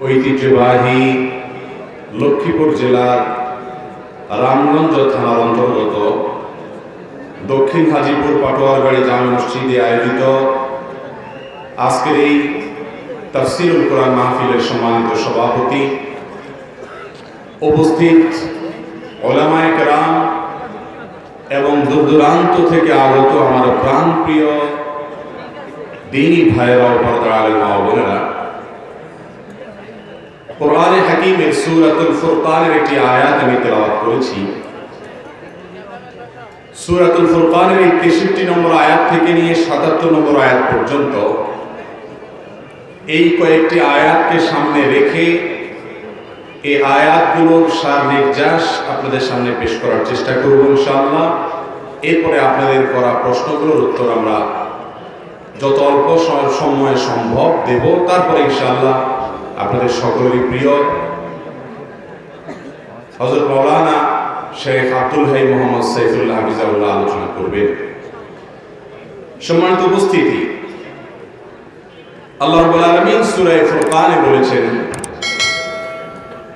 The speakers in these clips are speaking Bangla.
ঐতিহ্যবাহী লক্ষ্মীপুর জেলার রামগঞ্জ থানার অন্তর্গত দক্ষিণ হাজীপুর পাটোয়ারবাড়ি জামে মসজিদে আয়োজিত আজকের এই তাফসীরুল কোরআন মাহফিলের সম্মানিত সভাপতি, উপস্থিত উলামায়ে কেরাম এবং দূরদূরান্ত থেকে আগত আমার প্রাণপ্রিয় দ্বীনী ভাইয়েরা ও পর্দার আলেম মা ও বোনেরা, কোরআনে হাকিমের সূরাতুল ফুরকানের একটি আয়াত আমি তেলাওয়াত করেছি। সূরাতুল ফুরকানের 63 নম্বর আয়াত থেকে নিয়ে 77 নম্বর আয়াত পর্যন্ত এই কয়েকটি আয়াতকে সামনে রেখে এই আয়াতগুলোর সার নির্যাস আপনাদের সামনে পেশ করার চেষ্টা করব ইনশাআল্লাহ। এরপরে আপনাদের করা প্রশ্নগুলোর উত্তর আমরা যত অল্প সময় সম্ভব দেব। তারপরে ইনশাআল্লাহ আপনাদের সকলেরই প্রিয় হযরত মাওলানা শেখ আব্দুল হাই মোহাম্মদ সাইফুল্লাহ হাফিজাহুল্লাহ আলোচনা করবেন। সম্মানিত উপস্থিতি, আল্লাহ রাব্বুল আলামিন সূরা ফুরকানে বলেছেন,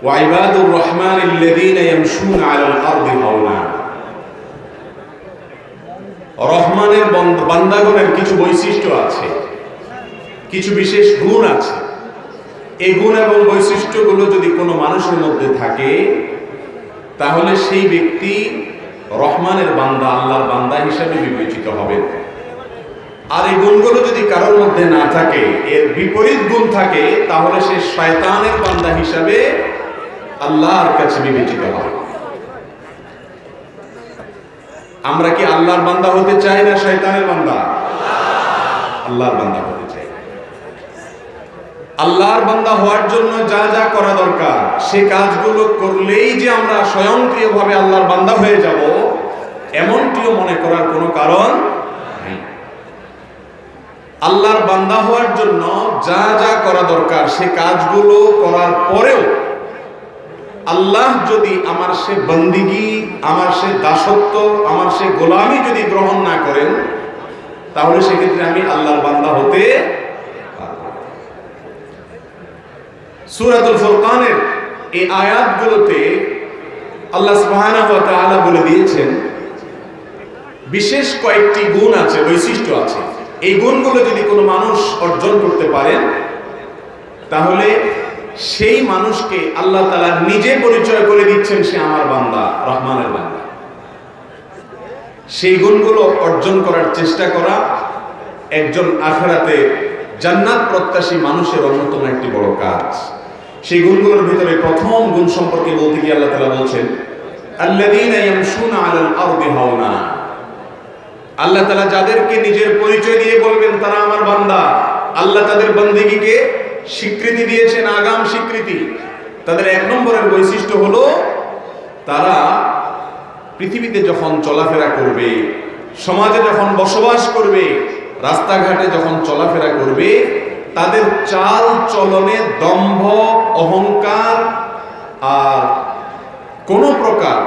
ওয়া ইবাদুর রহমানিল্লাযীনা ইয়ামশুনা আলাল আরদি হাওনা। রহমানের বান্দাগণের কিছু বৈশিষ্ট্য আছে, কিছু বিশেষ গুণ আছে। এই গুণ এবং বৈশিষ্ট্যগুলো যদি কোনো মানুষের মধ্যে থাকে তাহলে সেই ব্যক্তি রহমানের বান্দা, আল্লাহর বান্দা হিসেবে বিবেচিত হবে। আর এই গুণগুলো যদি কারোর মধ্যে না থাকে, এর বিপরীত গুণ থাকে, তাহলে সে শয়তানের বান্দা হিসেবে আল্লাহর কাছে বিবেচিত হবে। আমরা কি আল্লাহর বান্দা হতে চাই না শয়তানের বান্দা? আল্লাহর বান্দা হতে চাই। আল্লাহর বান্দা হওয়ার জন্য যা যা করা দরকার সে কাজগুলো করলেই যে আমরা স্বয়ংক্রিয়ভাবে আল্লাহর বান্দা হয়ে যাব, এমনটিও মনে করার কোনো কারণ নেই। আল্লাহর বান্দা হওয়ার জন্য যা যা করা দরকার সে কাজগুলো করার পরেও আল্লাহ যদি আমার সে বন্দিগি, আমার সে দাসত্ব, আমার সে গোলামি যদি গ্রহণ না করেন, তাহলে সেক্ষেত্রে আমি আল্লাহর বান্দা হতে পারব না। সূরাতুল ফুরকানের এই আয়াতগুলোতে আল্লাহ সুবহানাহু ওয়া তাআলা বলে দিয়েছেন বিশেষ কয়েকটি গুণ আছে, বৈশিষ্ট্য আছে। এই গুণগুলো যদি কোনো মানুষ অর্জন করতে পারেন তাহলে সেই মানুষকে আল্লাহ তাআলা নিজে পরিচয় করে দিচ্ছেন সে আমার বান্দা, রহমানের বান্দা। সেই গুণগুলো অর্জন করার চেষ্টা করা একজন আখিরাতে জান্নাত প্রত্যাশী মানুষের অন্যতম একটি বড় কাজ। সেই গুণগুলোর ভিতরে প্রথম গুণ সম্পর্কে বলতে গিয়ে আল্লাহ তাআলা বলছেন, আল্লাযীনা ইয়ামশুনা আলাল আরদি হাওনা। আল্লাহ তাআলা যাদেরকে নিজের পরিচয় দিয়ে বলবেন তারা আমার বান্দা, আল্লাহ তাদের বন্দেগীকে স্বীকৃতি দিয়েছেন, আগাম স্বীকৃতি। তাদের এক নম্বরের বৈশিষ্ট্য হলো তারা পৃথিবীতে যখন চলাফেরা করবে, সমাজে যখন বসবাস করবে, রাস্তাঘাটে যখন চলাফেরা করবে, তাদের চাল চলনে দম্ভ, অহংকার আর কোন প্রকার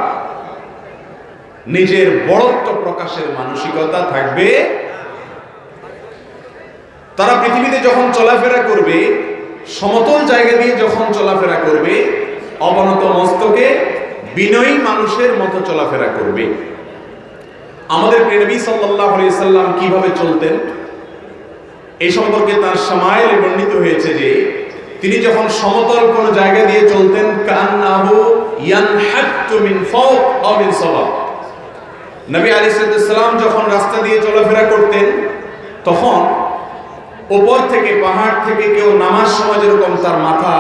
নিজের বড়ত্ব প্রকাশের মানসিকতা থাকবে। তারা পৃথিবীতে যখন চলাফেরা করবে, সমতল জায়গা দিয়ে যখন চলাফেরা করবে, অবনত মস্তকে বিনয়ী মানুষের মতো চলাফেরা করবে। আমাদের নবী সাল্লাল্লাহু আলাইহি সাল্লাম কিভাবে চলতেন এই সম্পর্কে তার শামাইলে বর্ণিত হয়েছে যে তিনি যখন সমতল কোন জায়গা দিয়ে চলতেন, কান্নাহু ইয়ানহাতু মিন ফাওক আও মিন সালাব। নবী আলাইহিস সালাম যখন রাস্তা দিয়ে চলাফেরা করতেন তখন উপর থেকে, পাহাড় থেকে কেউ নামাজ সময় যেরকম তার মাথা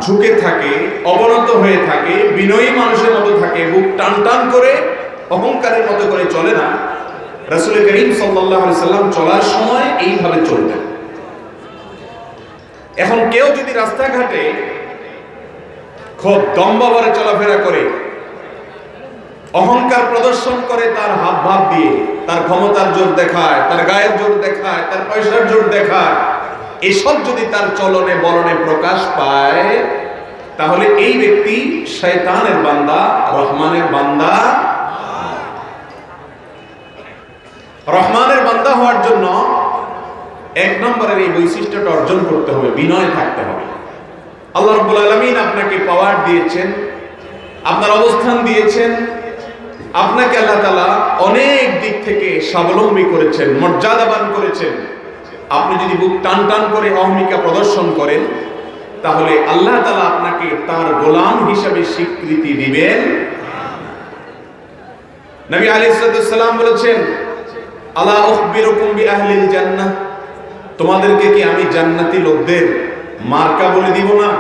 ঝুঁকে থাকে, অবনত হয়ে থাকে, বিনয়ী মানুষের মতো থাকে, বুক টান টান করে অহংকারের মতো করে চলে না। রাসূল করিম সাল্লাল্লাহু আলাইহি সাল্লাম চলার সময় এইভাবে চলতেন। এখন কেউ যদি রাস্তাঘাটে খুব দম্ভভরে চলাফেরা করে, অহংকার প্রদর্শন করে, তার হাব ভাব দিয়ে তার ক্ষমতার জোর দেখায়, তার গায়ের জোর দেখায়, তার পয়সার জোর দেখায়, এসব যদি তার চলনে বলনে প্রকাশ পায়, তাহলে এই ব্যক্তি শয়তানের বান্দা, রহমানের বান্দা। রহমানের বান্দা হওয়ার জন্য এক নম্বরের এই বৈশিষ্ট্যটা অর্জন করতে হবে, বিনয় থাকতে হবে। আল্লাহ রাব্বুল আলামিন আপনাকে পাওয়ার দিয়েছেন, আপনার অবস্থান দিয়েছেন, আপনাকে আল্লাহ তাআলা অনেক দিক থেকে স্বাবলম্বী করেছেন, মর্যাদাবান করেছেন। আপনি যদি বুক টান টান করে অহমিকা প্রদর্শন করেন, তাহলে আল্লাহ তাআলা আপনাকে তার গোলাম হিসেবে স্বীকৃতি দিবেন। নবী আলাইহিস সালাম বলেছেন, আলা উখবিরুকুম বিআহলিল জান্নাহ, তোমাদেরকে কি আমি জান্নাতি লোকদের মার্কা বলে দিব না?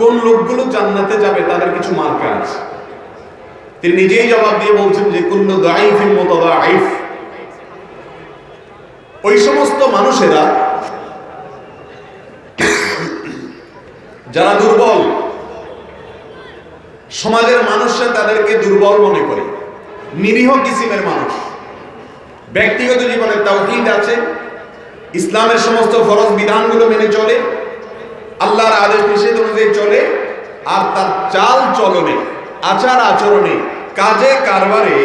কোন লোকগুলো জান্নাতে যাবে তাদের কিছু মার্কা আছে। তিনি নিজেই জবাব দিয়ে বলছেন যে কুল্লু দাঈফিন মুতাদাঈফ, ওই সমস্ত মানুষেরা যারা দুর্বল, সমাজের মানুষরা তাদেরকে দুর্বল মনে করে, নিরীহ কিসিমের মানুষ, ব্যক্তিগত জীবনে তাওহীদ আছে, ইসলামের সমস্ত ফরজ বিধানগুলো মেনে চলে, আল্লাহর আদেশ নিষেধ অনুযায়ী চলে, আর তার চাল চলনে, আচার আচরণে, কাজে কারবারে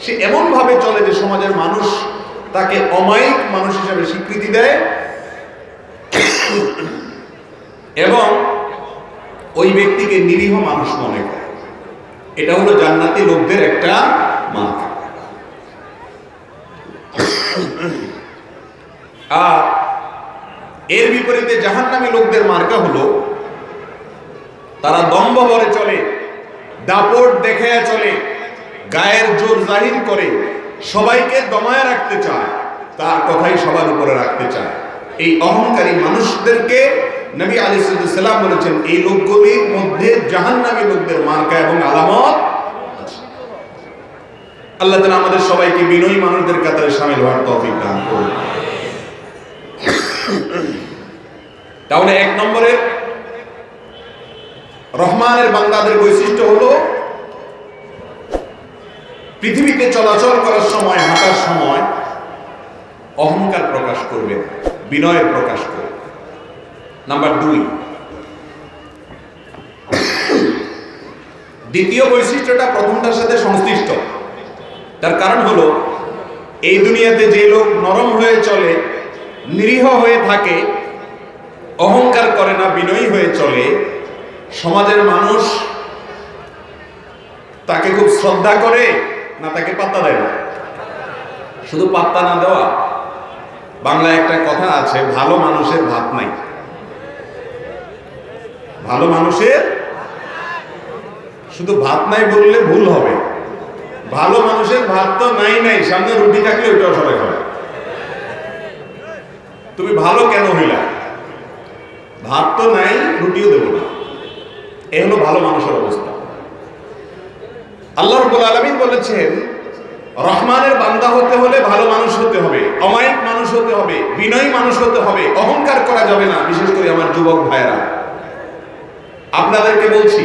সে এমন ভাবে চলে যে সমাজের মানুষ তাকে অমায়িক মানুষ হিসেবে স্বীকৃতি দেয় এবং ওই ব্যক্তিকে নিরীহ মানুষ মনে করে। এটা হলো জান্নাতি লোকদের একটা মার্কা। আর এর বিপরীতে জাহান্নামী লোকদের মার্কা হলো তারা দম্ভ ভরে চলে, দাপট দেখায় চলে, গায়ের জোর জাহির করে, সবাইকে দমায় রাখতে চায়, তার কথাই সবার উপরে রাখতে চায়। এই অহংকারী মানুষদেরকে নবী আলাইহিস সালাম বলেছেন, এই লোকগুলির মধ্যে জাহান্নামী লোকদের মার্কা এবং আলামত আছে। আল্লাহ তাআলা আমাদের সবাইকে বিনয়ী মানুষদের কাতারে শামিল হওয়ার তৌফিক দান করুন। তাহলে এক নম্বরে রহমানের বান্দাদের বৈশিষ্ট্য হলো পৃথিবীতে চলাচল করার সময়, হাঁটার সময় অহংকার প্রকাশ করবে, বিনয়ের প্রকাশ করবে। নাম্বার 2, দ্বিতীয় বৈশিষ্ট্যটা প্রথমটার সাথে সংশ্লিষ্ট। তার কারণ হলো এই দুনিয়াতে যে লোক নরম হয়ে চলে, নিরীহ হয়ে থাকে, অহংকার করে না, বিনয়ী হয়ে চলে, সমাজের মানুষ তাকে খুব শ্রদ্ধা করে না তাকে পাত্তা দেয় না? শুধু পাত্তা না দেওয়া, বাংলায় একটা কথা আছে, ভালো মানুষের ভাত নাই। ভালো মানুষের শুধু ভাত নাই বললে ভুল হবে। ভালো মানুষের ভাত তো নাই নাই, সামনে রুটি থাকলে ওইটাও সবাই খাবে। তুমি ভালো কেন হইলা? ভাত তো নাই, রুটিও দেব না। এ হলো ভালো মানুষের অবস্থা। আল্লাহ রাব্বুল আলামিন বলেছেন, রহমানের বান্দা হতে হলে ভালো মানুষ হতে হবে, অমায়িক মানুষ হতে হবে, বিনয়ী মানুষ হতে হবে, অহংকার করা যাবে না। বিশেষ করে আমার যুবক ভাইয়েরা, আপনাদেরকে বলছি,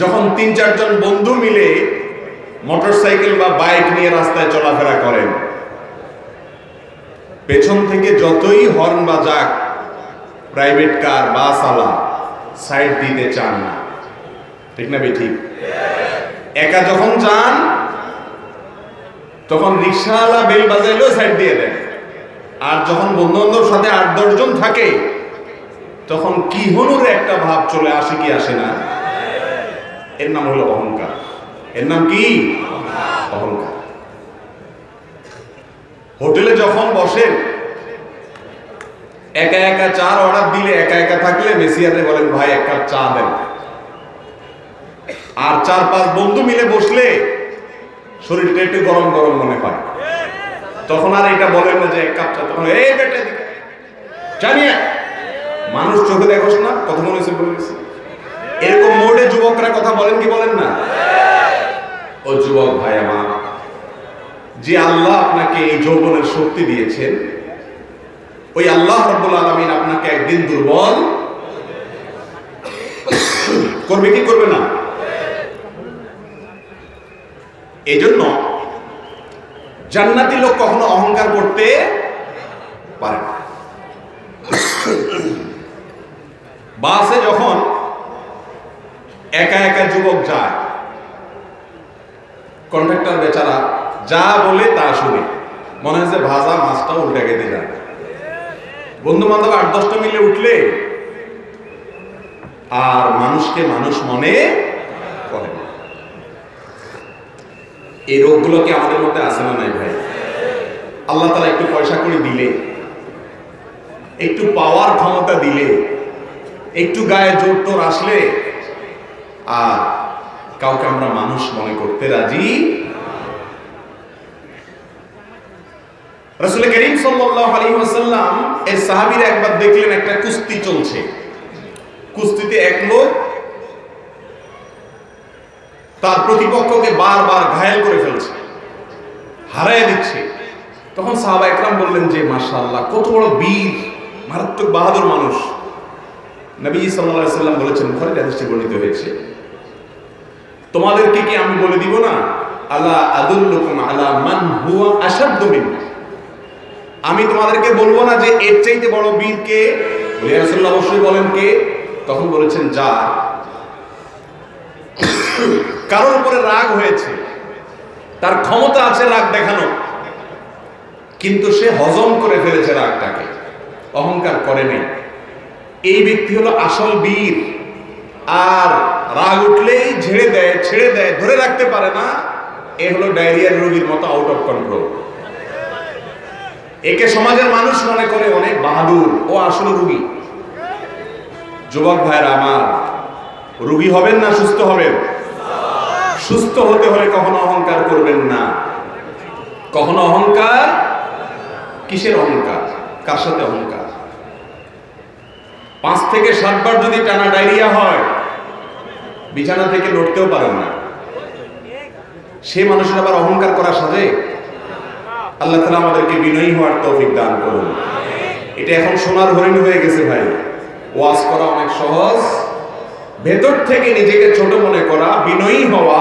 যখন 3-4 জন বন্ধু মিলে মোটরসাইকেল বা বাইক নিয়ে রাস্তায় চলাফেরা করেন, পেছন থেকে যতই হর্ন বাজাক প্রাইভেট কার, বাস আলা, সাইড দিতে চান না, ঠিক না ঠিক? একা যখন চান তখন রিকশাওয়ালা বেল বাজাইলেও সাইড দিয়ে দেন। আর যখন বন্ধু বান্ধব সাথে 8-10 জন থাকে তখন কি হনুর একটা ভাব চলে আসে, কি আসে না? এর নাম হলো অহংকার। এর নাম কি? অহংকার। হোটেলে যখন বসেন, একা একা চার অর্ডার দিলে, একা একা থাকলে মেসিয়ারে বলেন, ভাই 1 কাপ চা দেন। আর 4-5 বন্ধু মিলে বসলে শরীরটা একটু গরম গরম মনে হয়, তখন আর এটা বলেন না যে 1 কাপ চা, তখন এই বেটা জানিয়ে মানুষ চোখে দেখোস না, কথা মনে হচ্ছে বলেছি। এরকম মোড়ে যুবকরা কথা বলেন কি বলেন না? ও যুবক ভাই আমার, যে আল্লাহ আপনাকে এই যৌবনের শক্তি দিয়েছেন, ওই আল্লাহ রাব্বুল আলামিন আপনাকে একদিন দুর্বল করবে কি করবে না? এই জন্য জান্নাতি লোক কখনো অহংকার করতে পারে না। বাসে যখন একা একা যুবক যায়, কন্ডাক্টর বেচারা যা বলে তা শুনে, মনে হয় যে ভাজা মাছটা উল্টে গেতে যায়। বন্ধু বান্ধব 8-10টা মিলে উঠলে আর মানুষকে মানুষ মনে করে না। এই রোগগুলো কি আমাদের মধ্যে আছে না নাই ভাই? আল্লাহ তাআলা একটু পয়সা করে দিলে, একটু পাওয়ার ক্ষমতা দিলে, একটু গায়ে জোর টোর আসলে আর কাউকে আমরা মানুষ মনে করতে রাজি। রাসূল করিম সাল্লাল্লাহু আলাইহি ওয়াসাল্লাম এর সাহাবীরা একবার দেখলেন একটা কুস্তি চলছে। কুস্তিতে এক লোক তার প্রতিপক্ষকে বারবার ঘায়েল করে ফেলছে, হারায় দিচ্ছে। তখন সাহাবা একরাম বললেন যে মাশাআল্লাহ, কত বড় বীর, মারাত্মক বাহাদুর মানুষ। নবী সাল্লাল্লাহু আলাইহি ওয়াসাল্লাম বলেছেন, বুখারীর হাদিসে বর্ণিত হয়েছে, তোমাদেরকে কি আমি বলে দিব না, আলা আদুল্লুকুম আলা মান হুয়া আশাদ্দু মিনকা, আমি তোমাদেরকে বলবো না যে এর চাইতে বড় বীর কে? বলে রাসূলুল্লাহ অবশ্যই বলেন কে? তখন বলেছেন, যা কারোর উপরে রাগ হয়েছে, তার ক্ষমতা আছে রাগ দেখানো, কিন্তু সে হজম করে ফেলেছে রাগটাকে, অহংকার করে নাই, এই ব্যক্তি হলো আসল বীর। আর রাগ উঠলেই ঝেড়ে দেয়, ছেড়ে দেয়, ধরে রাখতে পারে না, এ হলো ডায়রিয়ার রোগীর মতো আউট অফ কন্ট্রোল। একে সমাজের মানুষ মনে করে অনেক বাহাদুর, ও আসলে রোগী। যুবক ভাইরা আমার, রোগী হবেন না সুস্থ হবেন? সুস্থ হতে হলে কখনো অহংকার করবেন না। কখনো অহংকার, কিসের অহংকার? কার সাথে অহংকার? 5 থেকে 7 বার যদি টানা ডায়রিয়া হয়, বিছানা থেকে নড়তেও পারেন না, সে মানুষের আবার অহংকার করা সাজে? আল্লাহ তাআলা আমাদেরকে বিনয়ী হওয়ার তৌফিক দান করুন। এটা এখন সোনার হরিণ হয়ে গেছে ভাই। ওয়াজ করা অনেক সহজ, ভেতর থেকে নিজেকে ছোট মনে করা, বিনয়ী হওয়া,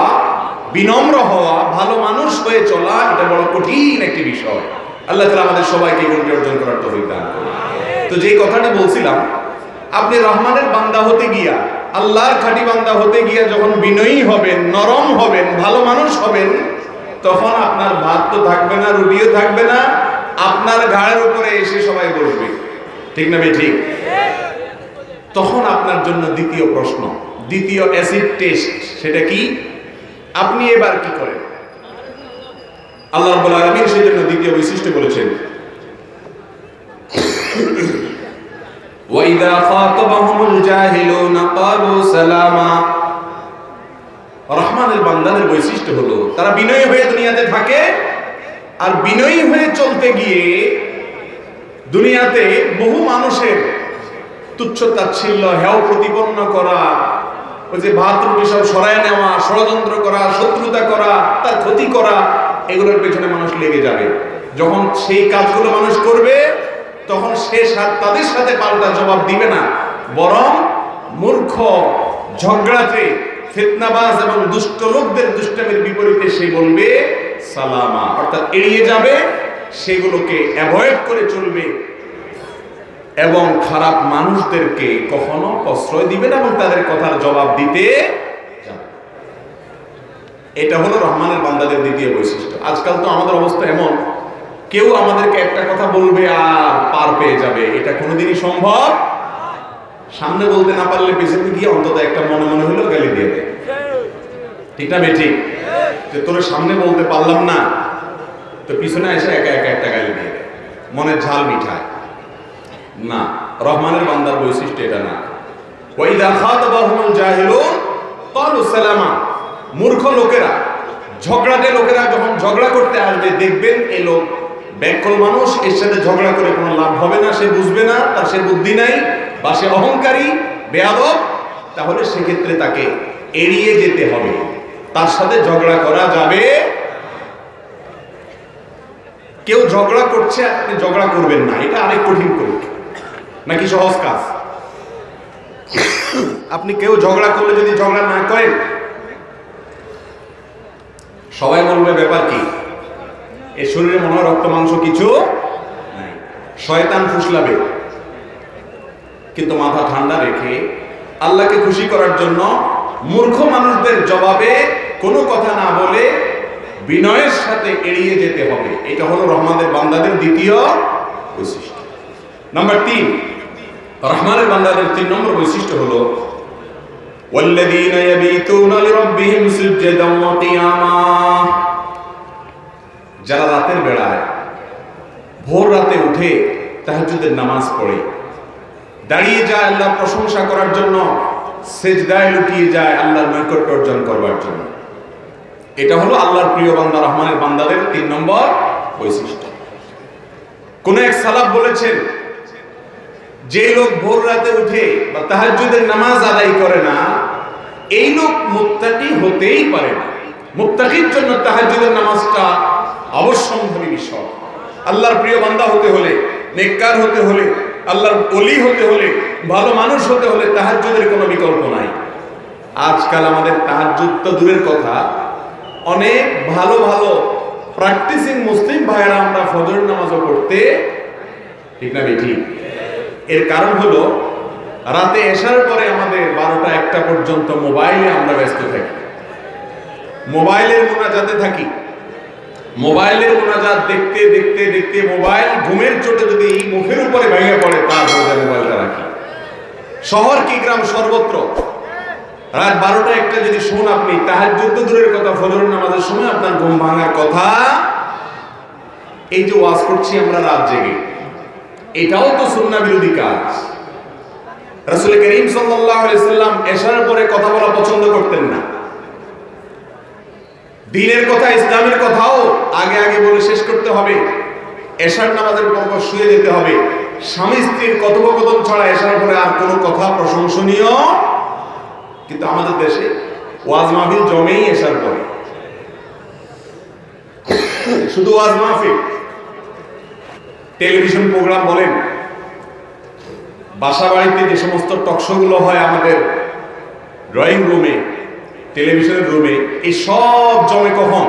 বিনম্র হওয়া, ভালো মানুষ হয়ে চলা, এটা বড় কঠিন একটি বিষয়। আল্লাহ তাআলা আমাদের সবাইকে গুণটি অর্জন করার তৌফিক দান করুন। তো যেই কথাটি বলছিলাম, আপনি রহমানের বান্দা হতে গিয়া, আল্লাহর খাঁটি বান্দা হতে গিয়া যখন বিনয়ী হবেন, নরম হবেন, ভালো মানুষ হবেন, তখন আপনার ভাত তো থাকবে না, রুটিও থাকবে না, আপনার ঘাড়ের উপরে এসে সবাই বসবে। ঠিক না ভাই? ঠিক। তখন আপনার জন্য দ্বিতীয় প্রশ্ন, দ্বিতীয় অ্যাসিড টেস্ট, সেটা কি? আপনি এবার কি করেন? আল্লাহ রাব্বুল আলামিন সেই জন্য দ্বিতীয় বৈশিষ্ট্য বলেছেন, ওয়াইদা খাতাবাহুমুল জাহিলুনা ক্বালু সালামা। রহমানের বান্দাদের বৈশিষ্ট্য হলো তারা বিনয়ী হয়ে দুনিয়াতে থাকে, আর বিনয়ী হয়ে চলতে গিয়ে দুনিয়াতে বহু মানুষের তুচ্ছ তাচ্ছিল্য, হেয় প্রতিপন্ন করা, ওই যে ভাত রুটি সব সরায় নেওয়া, ষড়যন্ত্র করা, শত্রুতা করা, তার ক্ষতি করা, এগুলোর পেছনে মানুষ লেগে যাবে। যখন সেই কাজগুলো মানুষ করবে, তখন সে তাদের সাথে পাল্টা জবাব দিবে না, বরং মূর্খ, ঝগড়াতে, ফিতনাবাজ এবং দুষ্ট লোকদের দুষ্টামির বিপরীতে সে বলবে সালামা, অর্থাৎ এড়িয়ে যাবে, সেগুলোকে অ্যাভয়েড করে চলবে এবং খারাপ মানুষদেরকে কখনো প্রশ্রয় দিবে না এবং তাদের কথার জবাব দিতে যাবে। এটা হলো রহমানের বান্দাদের দ্বিতীয় বৈশিষ্ট্য। আজকাল তো আমাদের অবস্থা এমন, কেউ আমাদেরকে একটা কথা বলবে আর পার পেয়ে যাবে, এটা কোনোদিনই সম্ভব। সামনে বলতে না পারলে পেছনে গিয়ে অন্তত একটা মনে মনে হলেও গালি দিয়ে দেয়। ঠিক না বেঠিক? যে তোর সামনে বলতে পারলাম না, তো পিছনে এসে একা একা একটা গালি দিয়ে দেয়, মনের ঝাল মিঠায় না। রহমানের বান্দার বৈশিষ্ট্য এটা না। ওয়াইদা খাতাবাহুমুল জাহিলুন ক্বালু সালামা। মূর্খ লোকেরা, ঝগড়াটে লোকেরা যখন ঝগড়া করতে আসবে, দেখবেন এই লোক ব্যাকল মানুষ, এর সাথে ঝগড়া করে কোনো লাভ হবে না, সে বুঝবে না, তার সে বুদ্ধি নাই, বা সে অহংকারী, বেয়াদব, তাহলে সেক্ষেত্রে তাকে এড়িয়ে যেতে হবে, তার সাথে ঝগড়া করা যাবে। কেউ ঝগড়া করছে, আপনি ঝগড়া করবেন না, এটা আরেক কঠিন পরীক্ষা নাকি সহজ কাজ? আপনি কেউ ঝগড়া করলে যদি ঝগড়া না করেন, সবাই বলবে ব্যাপার কি, এর শরীরে মনে হয় রক্ত মাংস কিছু নাই, শয়তান ফুসলাবে। কিন্তু মাথা ঠান্ডা রেখে আল্লাহকে খুশি করার জন্য মূর্খ মানুষদের জবাবে কোনো কথা না বলে বিনয়ের সাথে এড়িয়ে যেতে হবে। এটা হলো রহমানের বান্দাদের দ্বিতীয় বৈশিষ্ট্য। নাম্বার 3, রহমানের বান্দাদের 3 নম্বর বৈশিষ্ট্য হলো ওয়াল্লাযীনা ইয়াবীতুনা লিরাব্বিহিম সুজদান ওয়া কিয়ামা, যারা রাতের বেলায় ভোর রাতে উঠে তাহাজ্জুদের নামাজ পড়ে, দাঁড়িয়ে যায় আল্লাহর প্রশংসা করার জন্য, সিজদায় লুটিয়ে যায় আল্লাহর নৈকট্য অর্জন করবার জন্য। এটা হলো আল্লাহর প্রিয় বান্দা, রহমানের বান্দাদের 3 নম্বর বৈশিষ্ট্য। কোন এক সালাফ বলেছেন, যে লোক ভোর রাতে উঠে বা তাহাজ্জুদের নামাজ আদায় করে না, এই লোক মুত্তাকি হতেই পারে না। মুত্তাকির জন্য তাহাজ্জুদের নামাজটা অবশ্যম্ভাবী বিষয়। আল্লাহর প্রিয় বান্দা হতে হলে, নেককার হতে হলে, আল্লাহর ওলি হতে হলে, ভালো মানুষ হতে হলে তাহাজ্জুদের কোনো বিকল্প নাই। আজকাল আমাদের তাহাজ্জুদ তো দূরের কথা, অনেক ভালো ভালো প্র্যাকটিসিং মুসলিম ভাইয়েরা আমরা ফজর নামাজও পড়তে, ঠিক না ঠিক? এর কারণ হলো রাতে এশার পরে আমাদের 12টা-1টা পর্যন্ত মোবাইলে আমরা ব্যস্ত থাকি, মোবাইলের মোনাজাতে থাকি। মোবাইলের মোনাজাত দেখতে দেখতে দেখতে মোবাইল ঘুমের চোটে যদি মুখের উপরে ভেঙে পড়ে, তারপরে মোবাইলটা রাখি। শহর কি গ্রাম সর্বত্র রাত 12টা-1টা যদি শুন আপনি, তাহাজ্জুদ তো দূরের কথা, ফজর নামাজের সময় আপনার ঘুম ভাঙার কথা। এই যে ওয়াজ করছি আমরা রাত জেগে, এটাও তো সুন্নাহ বিরোধী কাজ। রাসূল করিম সাল্লাল্লাহু আলাইহি সাল্লাম এশার পরে কথা বলা পছন্দ করতেন না। দ্বীনের কথা, ইসলামের কথাও আগে আগে বলে শেষ করতে হবে। এশার নামাজের পর শুয়ে যেতে হবে। স্বামী স্ত্রীর কথোপকথন ছাড়া এশার পরে আর কোনো কথা প্রশংসনীয়। কিন্তু আমাদের দেশে ওয়াজ মাহফিল জমেই এশার পরে, শুধু ওয়াজ মাহফিল। টেলিভিশন প্রোগ্রাম বলেন, বাসা বাড়িতে যে সমস্ত টকশো গুলো হয় আমাদের ড্রয়িং রুমে, টেলিভিশনের রুমে, এই সব জমে কখন?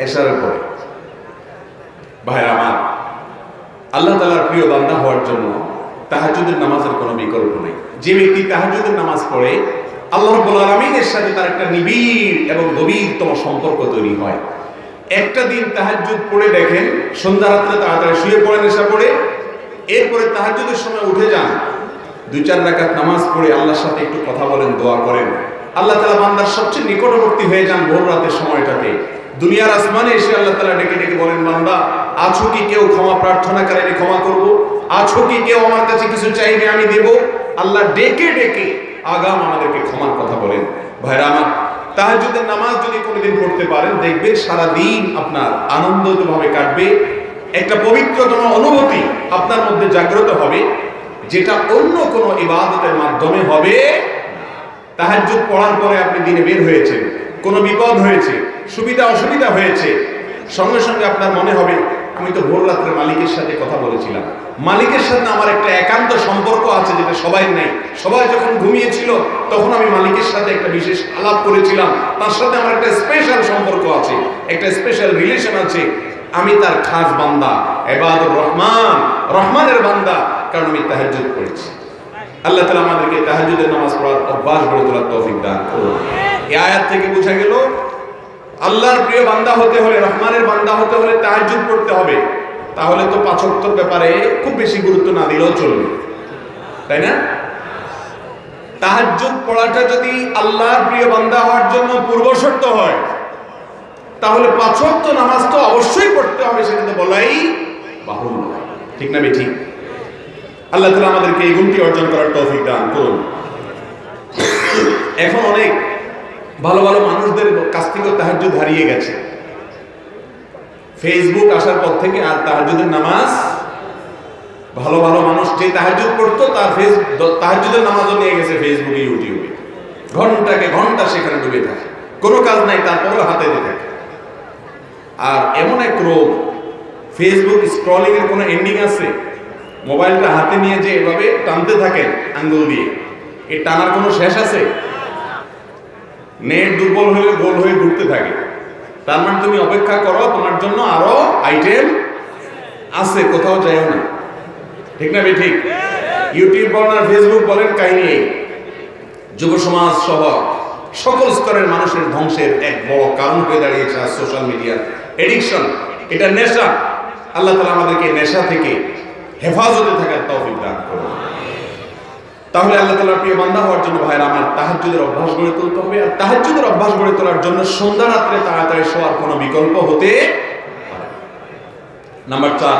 এশারের পরে। ভাইরা আমার, আল্লাহ তাআলার প্রিয় বান্দা হওয়ার জন্য তাহাজ্জুদের নামাজের কোনো বিকল্প নেই। যে ব্যক্তি তাহাজ্জুদের নামাজ পড়ে, আল্লাহ রাব্বুল আলামিনের সাথে তার একটা নিবিড় এবং গভীরতম সম্পর্ক তৈরি হয়। একটা দিন তাহাজ্জুদ পড়ে দেখেন, সন্ধ্যা রাত্রে তাড়াতাড়ি শুয়ে পড়েন এশা পড়ে, এরপরে তাহাজ্জুদের সময় উঠে যান, 2-4 রাকাত নামাজ পড়ে আল্লাহর সাথে একটু কথা বলেন, দোয়া করেন। আল্লাহ তাআলা বান্দার সবচেয়ে নিকটবর্তী হয়ে যান ভোর রাতের সময়টাতে। দুনিয়ার আসমানে এসে আল্লাহ তাআলা ডেকে ডেকে বলেন, বান্দা আছো কি কেউ ক্ষমা প্রার্থনা করে, আমি ক্ষমা করব? আছো কি কেউ আমার কাছে কিছু চাইবে, আমি দেব? আল্লাহ ডেকে ডেকে আগাম আমাদেরকে ক্ষমার কথা বলেন। ভাইরা আমার, তাহাজ্জুদের নামাজ যদি কোনোদিন পড়তে পারেন, দেখবেন সারা দিন আপনার আনন্দভাবে কাটবে। একটা পবিত্রতম অনুভূতি আপনার মধ্যে জাগ্রত হবে, যেটা অন্য কোনো ইবাদতের মাধ্যমে হবে। তাহাজ্জুদ পড়ার পরে আপনি দিনে বের হয়েছেন, কোনো বিপদ হয়েছে, সুবিধা অসুবিধা হয়েছে, সঙ্গে সঙ্গে আপনার মনে হবে, আমি তো ভোর রাত্রে মালিকের সাথে কথা বলেছিলাম। মালিকের সাথে আমার একটা একান্ত সম্পর্ক আছে, যেটা সবাই নেই। সবাই যখন ঘুমিয়েছিল তখন আমি মালিকের সাথে একটা বিশেষ আলাপ করেছিলাম। তার সাথে আমার একটা স্পেশাল সম্পর্ক আছে, একটা স্পেশাল রিলেশন আছে। আমি তার খাস বান্দা, ইবাদুর রহমান, রহমানের বান্দা, কারণ আমি তাহাজ্জুদ পড়েছি। আল্লাহ তাআলা আমাদেরকে তাহাজ্জুদের নামাজ পড়ার অভ্যাস গড়ে তোলার তৌফিক দান করুন। এই আয়াত থেকে বোঝা গেল, আল্লাহর প্রিয় বান্দা হতে হলে, রহমানের বান্দা হতে হলে তাহাজ্জুদ পড়তে হবে। তাহলে তো 5 ওয়াক্তের ব্যাপারে খুব বেশি গুরুত্ব না দিলেও চলবে, তাই না? তাহাজ্জুদ পড়াটা যদি আল্লাহর প্রিয় বান্দা হওয়ার জন্য পূর্ব শর্ত হয়, তাহলে 5 ওয়াক্ত নামাজ তো অবশ্যই পড়তে হবে, সেটা তো বলাই বাহুল্য, ঠিক না বেঠিক? আল্লাহ তাআলা আমাদেরকে এই গুণটি অর্জন করার তৌফিক দান করুন। এখন অনেক ভালো ভালো মানুষদের কাছ থেকে তাহাজ্জুদ হারিয়ে গেছে। ফেসবুক আসার পর থেকে আর তাহাজ্জুদের নামাজ, ভালো ভালো মানুষ যে তাহাজ্জুদ পড়তো তার তাহাজ্জুদের নামাজও নিয়ে গেছে ফেসবুকে, ইউটিউবে, ঘন্টাকে ঘন্টা সেখানে ডুবে থাকে, কোনো কাজ নাই, তারপরেও হাতে দিয়ে থাকে। আর এমন এক রোগ, ফেসবুক স্ক্রলিং এর কোনো এন্ডিং আছে? মোবাইলটা হাতে নিয়ে যে এভাবে টানতে থাকেন আঙ্গুল দিয়ে, এই টানার কোনো শেষ আছে? নেট দুর্বল হয়ে গোল হয়ে ঘুরতে থাকে। তার মানে তুমি অপেক্ষা করো, তোমার জন্য আরো আইটেম আছে, কোথাও যায়ও না, ঠিক না ঠিক? ইউটিউব বলেন আর ফেসবুক বলেন, কাহিনী যুব সমাজ সহ সকল স্তরের মানুষের ধ্বংসের এক বড় কারণ হয়ে দাঁড়িয়েছে আর সোশ্যাল মিডিয়া এডিকশন। এটা নেশা। আল্লাহ তাআলা আমাদেরকে নেশা থেকে হেফাজতে থাকার তৌফিক দান করুন। তাহলে আল্লাহ তাআলার প্রিয় বান্দা হওয়ার জন্য ভাইরা আমার তাহাজ্জুদের অভ্যাস গড়ে তুলতে হবে। আর তাহাজ্জুদের অভ্যাস গড়ে তোলার জন্য সন্ধ্যা রাত্রে তাড়াতাড়ি শোয়ার কোনো বিকল্প হতে পারে। নাম্বার 4,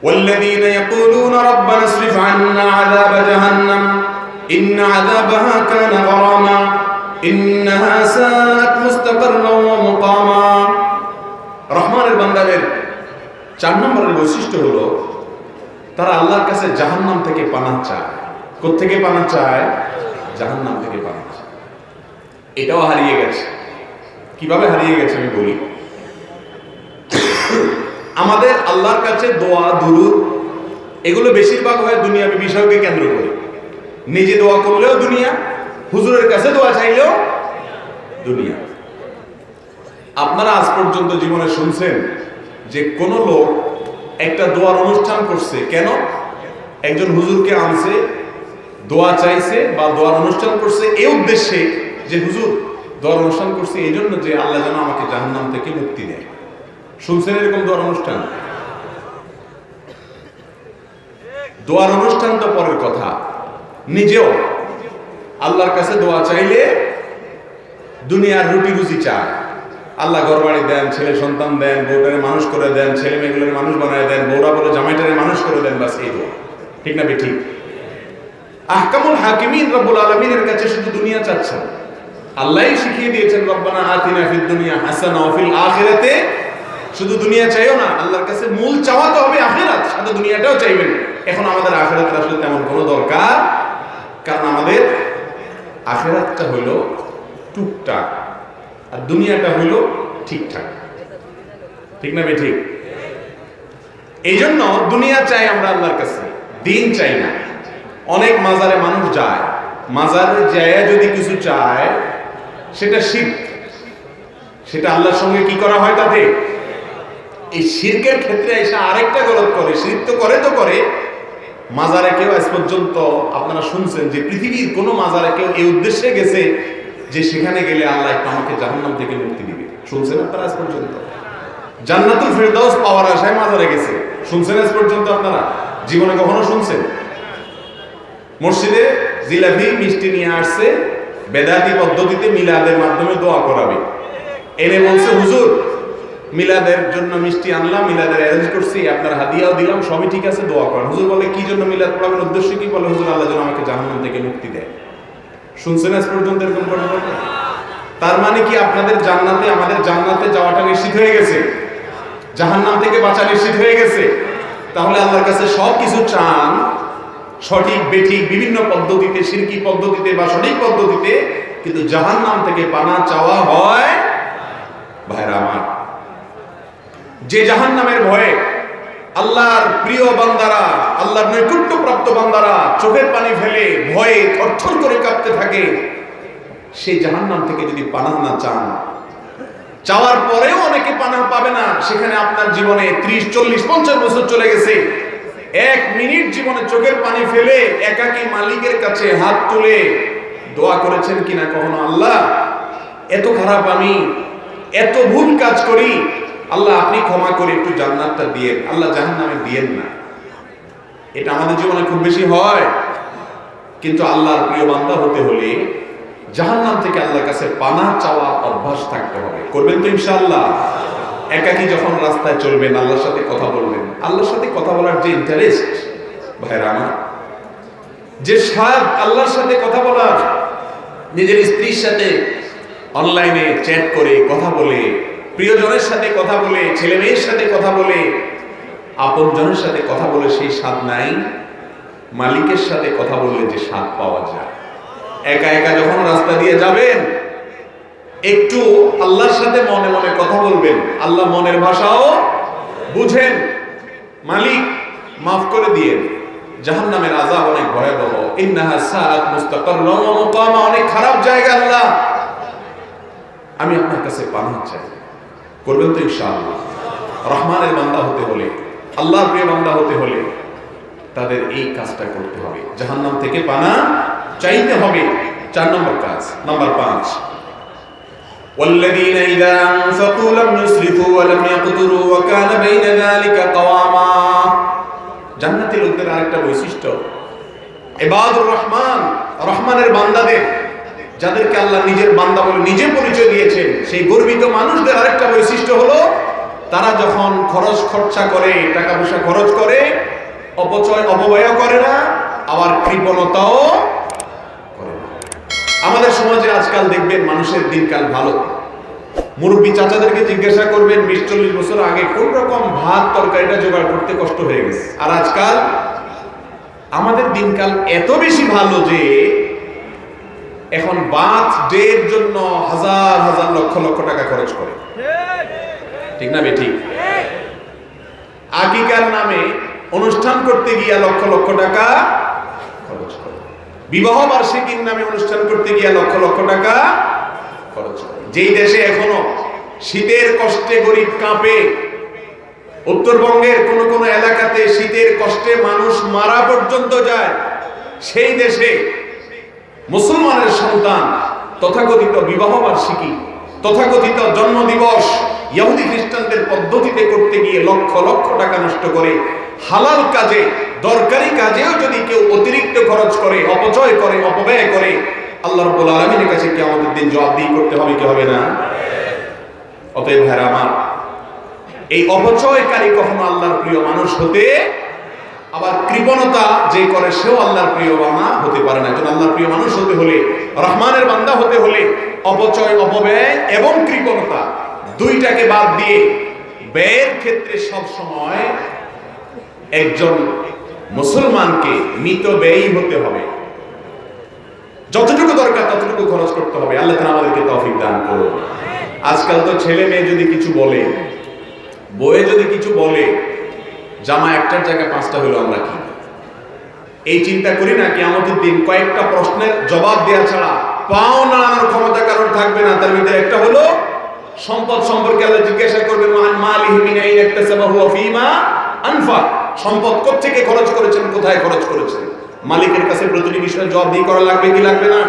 والذين يقولون ربنا اصرف عنا عذاب جهنم إن عذابها كان غراما إنها ساءت مستقرا ومقاما। রহমানের বান্দাদের 4 নম্বরের বৈশিষ্ট্য হলো তারা আল্লাহর কাছে জাহান্নাম থেকে পানাহ চায়। কোথা থেকে পানাহ চায়? জাহান্নাম থেকে পানাহ চায়। এটাও হারিয়ে গেছে। কিভাবে হারিয়ে গেছে আমি বলি। আমাদের আল্লাহর কাছে দোয়া দুরূদ এগুলো বেশিরভাগ হয় দুনিয়াবী বিষয়কে কেন্দ্র করে। নিজে দোয়া করলেও দুনিয়া, হুজুরের কাছে দোয়া চাইলেও দুনিয়া। আপনারা আজ পর্যন্ত জীবনে শুনছেন যে কোন লোক একটা দোয়ার অনুষ্ঠান করছে? কেন? একজন হুজুরকে আনছে, দোয়া চাইছে বা দোয়ার অনুষ্ঠান করছে এই উদ্দেশ্যে যে হুজুর দোয়ার অনুষ্ঠান করছে এই জন্য যে আল্লাহ যেন আমাকে জাহান্নাম থেকে মুক্তি দেয়। শুনছেন এরকম দোয়ার অনুষ্ঠান? দোয়ার অনুষ্ঠান তো পরের কথা, নিজেও আল্লাহর কাছে দোয়া চাইলে দুনিয়ার রুটি রুজি চায়। আল্লাহ ঘর বাড়ি দেন, ছেলে সন্তান দেন, বউটারে মানুষ করে দেন, ছেলে মেয়েগুলোর মানুষ বানায় দেন, বউরা বলে জামাইটারে মানুষ করে দেন, বাস এই দোয়া। ঠিক না ঠিক? আহকামুল হাকিমিন রব্বুল আলামিনের কাছে শুধু দুনিয়া চাচ্ছেন। আল্লাহই শিখিয়ে দিয়েছেন রব্বানা আতিনা ফিদ দুনিয়া হাসানা ওয়া ফিল আখিরাতে। শুধু দুনিয়া চাইও না, আল্লাহর কাছে মূল চাওয়া তো হবে আখিরাত, সাথে দুনিয়াটাও চাইবেন। এখন আমাদের আখিরাতের আসলে তেমন কোনো দরকার, কারণ আমাদের আখিরাতটা হলো টুকটাক আর দুনিয়াটা হলো ঠিকঠাক। ঠিক না ঠিক? এই জন্য দুনিয়া চাই আমরা আল্লাহর কাছে, দিন চাই না। অনেক মাজারে মানুষ যায়, মাজারে যায় যদি কিছু চায় সেটা শিরক, সেটা আল্লাহর সঙ্গে কি করা হয় তাতে? এই শিরকের ক্ষেত্রে এসে আরেকটা গলত করে, শিরক তো করে মাজারে কেউ আজ পর্যন্ত আপনারা শুনছেন যে পৃথিবীর কোন মাজারে কেউ এই উদ্দেশ্যে গেছে যে সেখানে গেলে আল্লাহ আমাকে জাহান্নাম থেকে মুক্তি দিবে? শুনছেন আপনারা আজ পর্যন্ত? জান্নাতুল ফেরদাউস পাওয়ার আশায় মাজারে গেছে, শুনছেন আজ পর্যন্ত আপনারা? জীবনে কখনো শুনছেন? মসজিদে জিলাপি মিষ্টি নিয়ে আসছে, বেদাতি পদ্ধতিতে মিলাদের মাধ্যমে দোয়া করাবে, এনে বলছে হুজুর মিলাদের জন্য মিষ্টি আনলাম, মিলাদের অ্যারেঞ্জ করছি, আপনার হাদিয়াও দিলাম, সবই ঠিক আছে, দোয়া করেন। হুজুর বলে কি জন্য মিলাদ পড়াবেন, উদ্দেশ্য কি? বলে হুজুর আল্লাহ যেন আমাকে জাহান্নাম থেকে মুক্তি দেয়। শুনছেন আজ পর্যন্ত এরকম কথা? তার মানে কি আপনাদের জান্নাতে, আমাদের জান্নাতে যাওয়াটা নিশ্চিত হয়ে গেছে, জাহান্নাম থেকে বাঁচা নিশ্চিত হয়ে গেছে? তাহলে আল্লাহর কাছে সব কিছু চান সঠিক বেঠিক বিভিন্ন পদ্ধতিতে, শিরকি পদ্ধতিতে বা সঠিক পদ্ধতিতে, কিন্তু জাহান্নাম থেকে পানা চাওয়া হয় ভাইরা আমার। যে জাহান্নামের ভয়ে আল্লাহর প্রিয় বান্দারা, আল্লাহর নৈকট্যপ্রাপ্ত বান্দারা চোখের পানি ফেলে ভয়ে থরথর করে কাঁপতে থাকে, সেই জাহান্নাম থেকে যদি পানাহ না চান, চাওয়ার পরেও অনেকে পানাহ পাবে না। সেখানে আপনার জীবনে 30, 40, 50 বছর চলে গেছে, 1 মিনিট জীবনে চোখের পানি ফেলে একাকী মালিকের কাছে হাত তুলে দোয়া করেছেন কিনা কখনো? আল্লাহ এত খারাপ আমি, এত ভুল কাজ করি, আল্লাহ আপনি ক্ষমা করে একটু জান্নাতটা দিয়েন, আল্লাহ জাহান্নামে দিয়েন না। এটা আমাদের জীবনে খুব বেশি হয়। কিন্তু আল্লাহর প্রিয় বান্দা হতে হলে জাহান্নাম থেকে আল্লাহর কাছে পানাহ চাওয়া অভ্যাস থাকতে হবে। করবেন তো ইনশাআল্লাহ? একাকী যখন রাস্তায় চলবেন, আল্লাহর সাথে কথা বলবেন, আল্লাহর সাথে কথা বলার যে ইন্টারেস্ট ভাইরা আমার, যে স্বাদ আল্লাহর সাথে কথা বলার, নিজের স্ত্রীর সাথে অনলাইনে চ্যাট করে কথা বলে, প্রিয়জনের সাথে কথা বলে, ছেলে মেয়ের সাথে কথা বলে, আপনজনের সাথে কথা বলে সেই স্বাদ নাই মালিকের সাথে কথা বললে যে স্বাদ পাওয়া যায়। একা একা যখন রাস্তা দিয়ে যাবেন, একটু আল্লাহর সাথে মনে মনে কথা বলবেন, আল্লাহ মনের ভাষাও বুঝেন। মালিক মাফ করে দিয়েন, জাহান্নামের আযাব অনেক ভয়াবহ, ইন্নাহা সাআত মুস্তাকাররান ওয়া মুকামা, অনেক খারাপ জায়গা। আল্লাহ আমি আপনার কাছে পানাহ চাই। করবেন তো ইনশাআল্লাহ? রহমানের বান্দা হতে হলে, আল্লাহর প্রিয় বান্দা হতে হলে তাদের এই কাজটা করতে হবে, জাহান্নাম থেকে পানাহ চাইতে হবে। 4 নম্বর কাজ। নাম্বার 5, والذين إذا أنفقوا لم يسرفوا ولم يقتروا وكان بين ذلك قواما। জান্নাতের লোকদের আরেকটা বৈশিষ্ট্য, ইবাদুর রহমান, রহমানের বান্দাদের, যাদেরকে আল্লাহ নিজের বান্দা বলে নিজে পরিচয় দিয়েছেন, সেই গর্বিত মানুষদের আরেকটা বৈশিষ্ট্য হলো তারা যখন খরচ খরচা করে, টাকা পয়সা খরচ করে, অপব্যয় করে না, আবার কৃপণতাও করে না। আমাদের সমাজে আজকাল দেখবেন মানুষের দিনকাল ভালো। মুরব্বী চাচাদেরকে জিজ্ঞাসা করবেন 20-40 বছর আগে কোন রকম ভাত তরকারিটা জোগাড় করতে কষ্ট হয়ে গেছে, আর আজকাল আমাদের দিনকাল এত বেশি ভালো যে এখন বার্থডের জন্য হাজার হাজার লক্ষ লক্ষ টাকা খরচ করে, ঠিক না বেঠিক? আকিকার নামে অনুষ্ঠান করতে গিয়া লক্ষ লক্ষ টাকা খরচ করে, বিবাহ বার্ষিকীর নামে অনুষ্ঠান করতে গিয়া লক্ষ লক্ষ টাকা খরচ করে। যেই দেশে এখনো শীতের কষ্টে গরিব কাঁপে, উত্তরবঙ্গের কোন কোন এলাকাতে শীতের কষ্টে মানুষ মারা পর্যন্ত যায়, সেই দেশে মুসলমানের সন্তান তথাকথিত বিবাহ বার্ষিকী, তথাকথিত জন্মদিবস ইহুদি খ্রিস্টানদের পদ্ধতিতে করতে গিয়ে লক্ষ লক্ষ টাকা নষ্ট করে। হালাল কাজে, দরকারি কাজেও যদি কেউ অতিরিক্ত খরচ করে, অপচয় করে, অপব্যয় করে, আল্লাহ রাব্বুল আলামিনের কাছে কিয়ামতের দিন জবাবদিহি করতে হবে কি হবে না? অতএব ভাইরা আমার, এই অপচয়কারী কখনো আল্লাহর প্রিয় মানুষ হতে, আবার কৃপণতা যে করে সেও আল্লাহর প্রিয় বান্দা হতে পারে না। একজন আল্লাহর প্রিয় মানুষ হতে হলে, রহমানের বান্দা হতে হলে অপচয়, অপব্যয় এবং কৃপণতা দুইটাকে বাদ দিয়ে ব্যয়ের ক্ষেত্রে সব সময় একজন মুসলমানকে মিতব্যয়ী হতে হবে। যতটুকু দরকার ততটুকু খরচ করতে হবে। আল্লাহ তাআলা আমাদেরকে তৌফিক দান করুন। আজকাল তো ছেলে মেয়ে যদি কিছু বলে, বউয়ে যদি কিছু বলে, জামা একটার জায়গায় 5টা হলো আমরা কি এই চিন্তা করি না কিয়ামতের দিন কয়েকটা প্রশ্নের জবাব দেওয়া ছাড়া পাও নাড়ানোর ক্ষমতা কারোর থাকবে না। তার মধ্যে একটা হলো সম্পদ সম্পর্কে আল্লাহ জিজ্ঞাসা করবেন, মান মালিহি মিন আইন ইকতাসাবাহু ওয়া ফীমা আনফাক, সম্পদ কোত্থেকে খরচ করেছেন, কোথায় খরচ করেছেন। মালিকের কাছে প্রতিটি বিষয়ে জবাবদিহি করা লাগবে কি লাগবে না?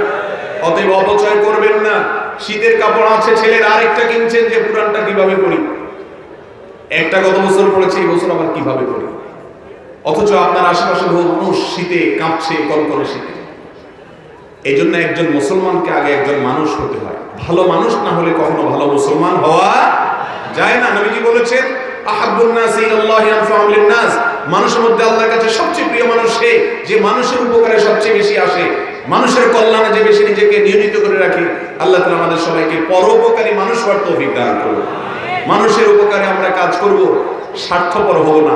অতএব অপচয় করবেন না। শীতের কাপড় আছে ছেলের, আরেকটা কিনছেন যে পুরানটা কিভাবে পরি, একটা গত বছর পড়েছে, এই বছর আবার কিভাবে পরি, অথচ আপনার আশেপাশে বহু মানুষ শীতে কাঁপছে, কনকনে শীতে। এই জন্য একজন মুসলমানকে আগে একজন মানুষ হতে হয়। ভালো মানুষ না হলে কখনো ভালো মুসলমান হওয়া যায় না। নবীজি বলেছেন, আহাব্বুন নাসি ইলাল্লাহি আনফাউহুম লিন-নাস, মানুষের মধ্যে আল্লাহর কাছে সবচেয়ে প্রিয় মানুষ সে যে মানুষের উপকারে সবচেয়ে বেশি আসে, মানুষের কল্যাণে যে বেশি নিজেকে নিয়োজিত করে রাখে। আল্লাহ তাআলা আমাদের সবাইকে পরোপকারী মানুষ হওয়ার তৌফিক দান করুন। মানুষের উপকারে আমরা কাজ করব, স্বার্থপর হব না।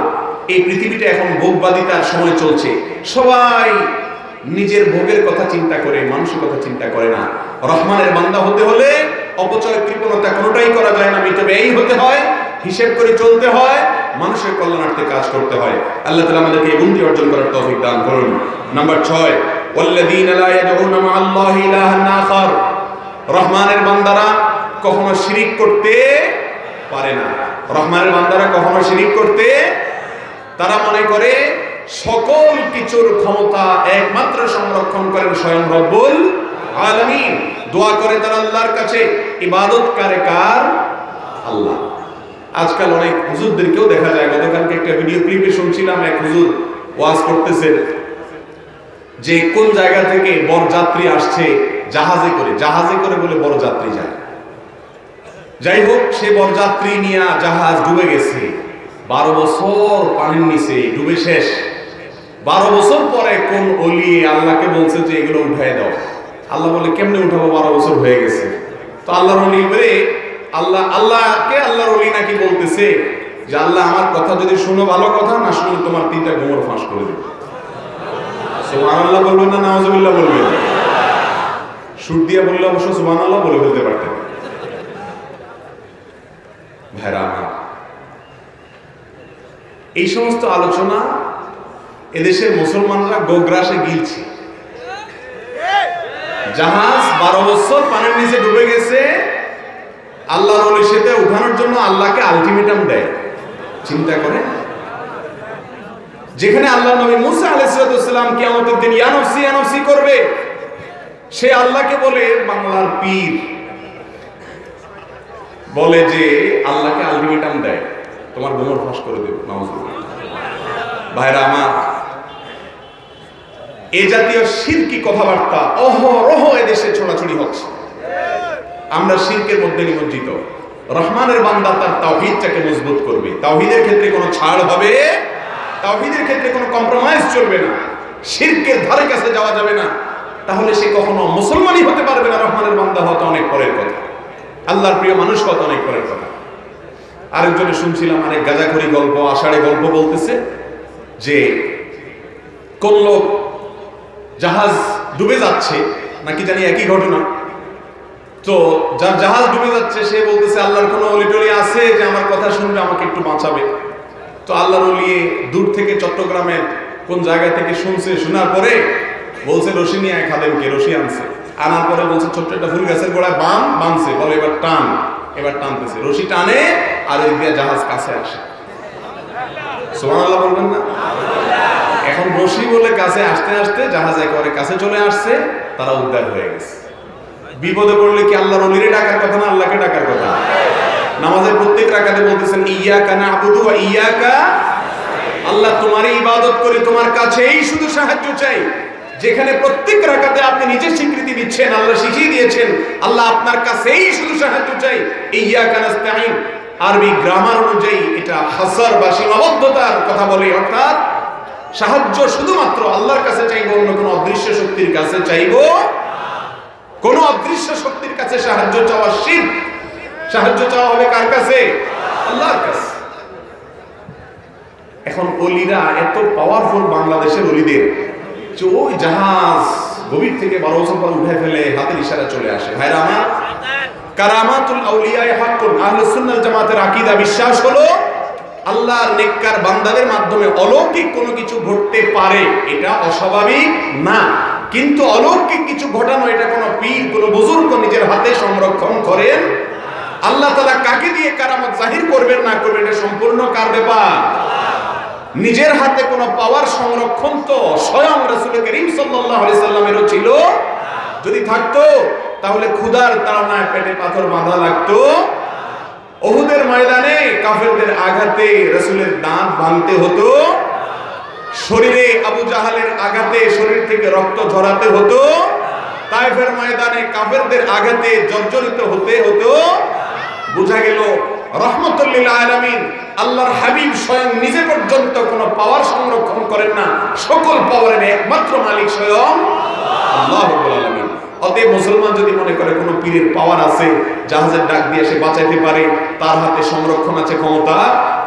এই পৃথিবীটা এখন ভোগবাদিতার সময় চলছে, সবাই নিজের ভোগের কথা চিন্তা করে, মানুষের কথা চিন্তা করে না। রহমানের বান্দা হতে হলে অপচয়, কৃপণতা কোনোটাই করা যায় না, মিতব্যয়ী হতে হয়, হিসেব করে চলতে হয়, মানুষের কল্যাণার্থে কাজ করতে হয়। আল্লাহ তাআলা আমাদেরকে এই গুণটি অর্জন করার তৌফিক দান করুন। নাম্বার 6, ওয়াল্লাযীনা লা ইয়াদউনা মা'আল্লাহি ইলাহান আখার, রহমানের বান্দারা কখনো শিরিক করতে পারে না। রহমানের বান্দারা কখনো শিরিক করতে, তারা মনে করে সকল কিছুর ক্ষমতা একমাত্র সংরক্ষণ করেন স্বয়ং রব্বুল আলামিন। দোয়া করে তারা আল্লাহর কাছে, ইবাদত করে কার? আল্লাহ। আজকাল অনেক হুজুরদেরকেও দেখা যায়, গতকালকে একটা ভিডিও ক্লিপে শুনছিলাম, এক হুজুর ওয়াজ করতেছেন যে কোন জায়গা থেকে বরযাত্রী আসছে জাহাজে করে, জাহাজে করে বলে বরযাত্রী যায়। যাই হোক, সে বরযাত্রী নিয়ে জাহাজ ডুবে গেছে, 12 বছর পানির নিচে ডুবে শেষ। 12 বছর পরে কোন ওলি আল্লাহকে বলছে যে এগুলো উঠায় দাও। আল্লাহ বলে কেমনে উঠাবো, 12 বছর হয়ে গেছে। তো আল্লাহর ওলি বলে, আল্লাহকে আল্লাহর ওলি নাকি বলতেছে যে আল্লাহ আমার কথা যদি শুনো ভালো কথা, না শুনলে তোমার 3টা গোমর ফাঁস করে দেবে। সুবহানাল্লাহ বলবেন না নাউজুবিল্লাহ বলবেন? সুর দিয়ে বললে অবশ্য সুবহানাল্লাহ বলে ফেলতে পারতেন। ভাইরা আমার, এই সমস্ত আলোচনা এদেশের মুসলমানরা গোগ্রাসে গিলছে। জাহাজ 12 বছর পানির নিচে ডুবে গেছে, আল্লাহর ওলি সেটা উঠানোর জন্য আল্লাহকে আলটিমেটাম দেয়। চিন্তা করেন, যেখানে আল্লাহ নবী মুসা আলাইহিস সালাম কিয়ামতের দিন ইয়া নফসি ইয়া নফসি করবে, সে আল্লাহকে বলে, বাংলার পীর বলে যে আল্লাহকে আলটিমেটাম দেয়, তোমার গোমর ফাঁস করে দেব। নাউজুবিল্লাহ। ভাইরা আমার, এ জাতীয় শিরকি কথাবার্তা অহরহ এদেশে ছড়াছড়ি হচ্ছে। আমরা শিরকের মধ্যে নিমজ্জিত। রহমানের বান্দা তার তাওহীদটাকে মজবুত করবে। তাওহীদের ক্ষেত্রে কোনো ছাড় হবে, তাওহীদের ক্ষেত্রে কোনো কম্প্রোমাইজ চলবে না, শিরকের ধারে কাছে যাওয়া যাবে না। তাহলে সে কখনো মুসলমানই হতে পারবে না। রহমানের বান্দা হওয়া তো অনেক পরের কথা, আল্লাহর প্রিয় মানুষ হওয়া তো অনেক পরের কথা। আরেকজনে শুনছিলাম অনেক গাঁজাখড়ি গল্প, আষাঢ়ে গল্প বলতেছে যে কোন লোক জাহাজ ডুবে যাচ্ছে, নাকি জানি একই ঘটনা। তো যার জাহাজ ডুবে যাচ্ছে সে বলতেছে আল্লাহর কোনো অলি টলি আছে যে আমার কথা শুনবে, আমাকে একটু বাঁচাবে। তো আল্লাহর অলি দূর থেকে চট্টগ্রামের কোন জায়গা থেকে শুনছে, শোনার পরে বলছে রশি নিয়ে এক খাদেমকে রশি আনছে, আনার পরে বলছে ছোট্ট একটা ফুল গাছের গোড়ায় বাঁধছে, বলে এবার টান। এবার টানতেছে, রশি টানে আর এই দিয়ে জাহাজ কাছে আসে। সুবহানাল্লাহ বলবেন না? এখন রশি বলে কাছে আসতে আসতে জাহাজ একেবারে কাছে চলে আসছে, তারা উদ্ধার হয়ে গেছে। বিপদে পড়লে কি আল্লাহর ওলিরে ডাকার কথা না আল্লাহকে ডাকার কথা? নামাজের প্রত্যেক রাকাতে বলতেছেন ইয়াকা না'বুদু ওয়া ইয়াকা, আল্লাহ তোমারই ইবাদত করি, তোমার কাছেই শুধু সাহায্য চাই। যেখানে প্রত্যেক রাকাতে আপনি নিজে স্বীকৃতি দিচ্ছেন, আল্লাহ শিখিয়ে দিয়েছেন আল্লাহ আপনার কাছেই শুধু সাহায্য চাই। ইয়াকা নাস্তাঈন আরবি গ্রামার অনুযায়ী এটা হাসর বা সীমাবদ্ধতার কথা বলে, অর্থাৎ সাহায্য শুধুমাত্র আল্লাহর কাছে চাইবো, অন্য কোনো অদৃশ্য শক্তির কাছে চাইবো। কোন অদৃশ্য শক্তির কাছে সাহায্য চাওয়া শিরক। সাহায্য চাওয়া হবে কার কাছে? আল্লাহর কাছে। এখন ওলিরা এত পাওয়ারফুল, বাংলাদেশের ওলিদের যে ওই জাহাজ গভীর থেকে 12 বছর পর উঠে ফেলে হাতের ইশারা চলে আসে। ভাইরা আমার, কারামাতুল আউলিয়ায়ে হাক্কুন, আহলুস সুন্নাহ ওয়াল জামাতের আকীদা বিশ্বাস হলো আল্লাহর নেককার বান্দাদের মাধ্যমে অলৌকিক কোনো কিছু ঘটতে পারে, এটা অস্বাভাবিক না। কিন্তু অলৌকিক কিছু ঘটানো, এটা কোনো পীর, কোনো বুজুর্গ নিজের হাতে সংরক্ষণ করেন। আল্লাহ তাআলা কাকে দিয়ে কারামত জাহির করবেন না করবেন এটা সম্পূর্ণ কার ব্যাপার? নিজের হাতে কোনো পাওয়ার সংরক্ষণ তো স্বয়ং রাসূল করিম সাল্লাল্লাহু আলাইহি সাল্লামেরও ছিল। যদি থাকতো তাহলে ক্ষুধার তাড়নায় পেটে পাথর বাঁধা লাগতো। উহুদের ময়দানে কাফেরদের আঘাতে রাসূলের দাঁত ভাঙতে হতো। শরীরে আবু জাহালের আঘাতে শরীর থেকে রক্ত ঝরাতে হতো। তায়েফের ময়দানে কাফেরদের আঘাতে জর্জরিত হতে হতো। বোঝা গেল রহমতুল লিল আলামিন আল্লাহর হাবিব স্বয়ং নিজে পর্যন্ত কোনো পাওয়ার সংরক্ষণ করেন না। সকল পাওয়ারের একমাত্র মালিক স্বয়ং আল্লাহ রাব্বুল আলামিন। অতএব মুসলমান যদি মনে করে কোনো পীরের পাওয়ার আছে, জাহাজের ডাক দিয়ে সে বাঁচাইতে পারে, তার হাতে সংরক্ষণ আছে, ক্ষমতা,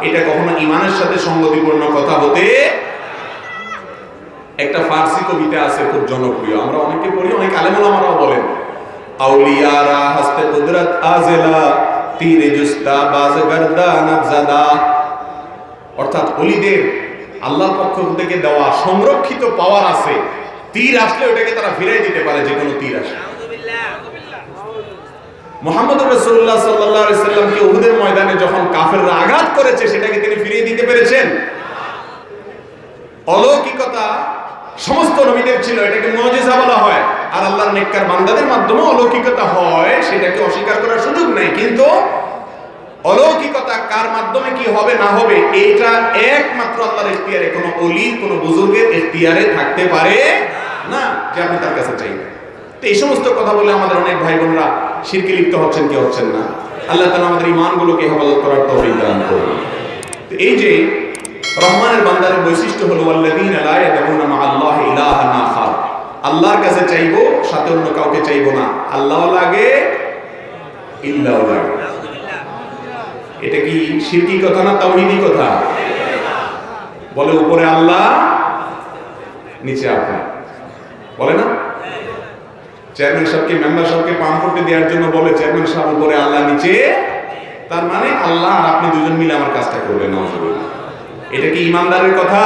এটা কখনো ঈমানের সাথে সঙ্গতিপূর্ণ কথা হতে। একটা ফার্সি কবিতা আছে খুব জনপ্রিয়, আমরা অনেকে পড়ি, অনেক আলেম ওলামারাও বলেন, আউলিয়ারা হস্তে কুদরত আজেলা তীরে জুস্তা বাজ গর্দানাত জাদা। অর্থাৎ ওলিদের আল্লাহর পক্ষ থেকে দেওয়া সংরক্ষিত পাওয়ার আছে, তীর আসলে ওটাকে তারা ফিরাই দিতে পারে, যে কোনো তীর আসে। মুহাম্মদ রাসূলুল্লাহ সাল্লাল্লাহু আলাইহি সাল্লামকে উহুদের ময়দানে যখন কাফেররা আঘাত করেছে, সেটাকে তিনি ফিরিয়ে দিতে পেরেছেন। অলৌকিকতা সমস্ত নবীদের ছিল, এটাকে মুজিজা বলা হয়। আর আল্লাহর নেককার বান্দাদের মাধ্যমে অলৌকিকতা হয়, সেটাকে অস্বীকার করার সুযোগ নেই। কিন্তু অলৌকিকতা কার মাধ্যমে কি হবে না হবে, এটা একমাত্র আল্লাহর ইখতিয়ারে, কোনো ওলি, কোনো বুজুর্গের ইখতিয়ারে থাকতে পারে না যে আপনি তার কাছে চাইবেন। তো এই সমস্ত কথা বলে আমাদের অনেক ভাই বোনরা শিরকে লিপ্ত হচ্ছেন কি হচ্ছেন না। আল্লাহ তাআলা আমাদের ঈমানগুলোকে হেফাজত করার তৌফিক দান করুন। তো এই যে রহমানের বান্দার বৈশিষ্ট্য হলো আল্লাযীনা লা ইয়াদউনা মা আল্লাহি ইলাহান আখার, আল্লাহর কাছে চাইবো, সাথে অন্য কাউকে চাইবো না। আল্লাহ লাগে, ইল্লাহ লাগে। এটা কি শিরকি কথা না তাওহীদি কথা? বলে উপরে আল্লাহ, নিচে আপনি, বলে না? চেয়ারম্যান সাহেবকে, মেম্বার সাহেবকে পাম করতে দেওয়ার জন্য বলে চেয়ারম্যান সাহেব উপরে, আল্লাহ নিচে। তার মানে আল্লাহ আর আপনি দুজন মিলে আমার কাজটা করবেন। নাউজুবিল্লাহ। এটা কি ইমানদারের কথা?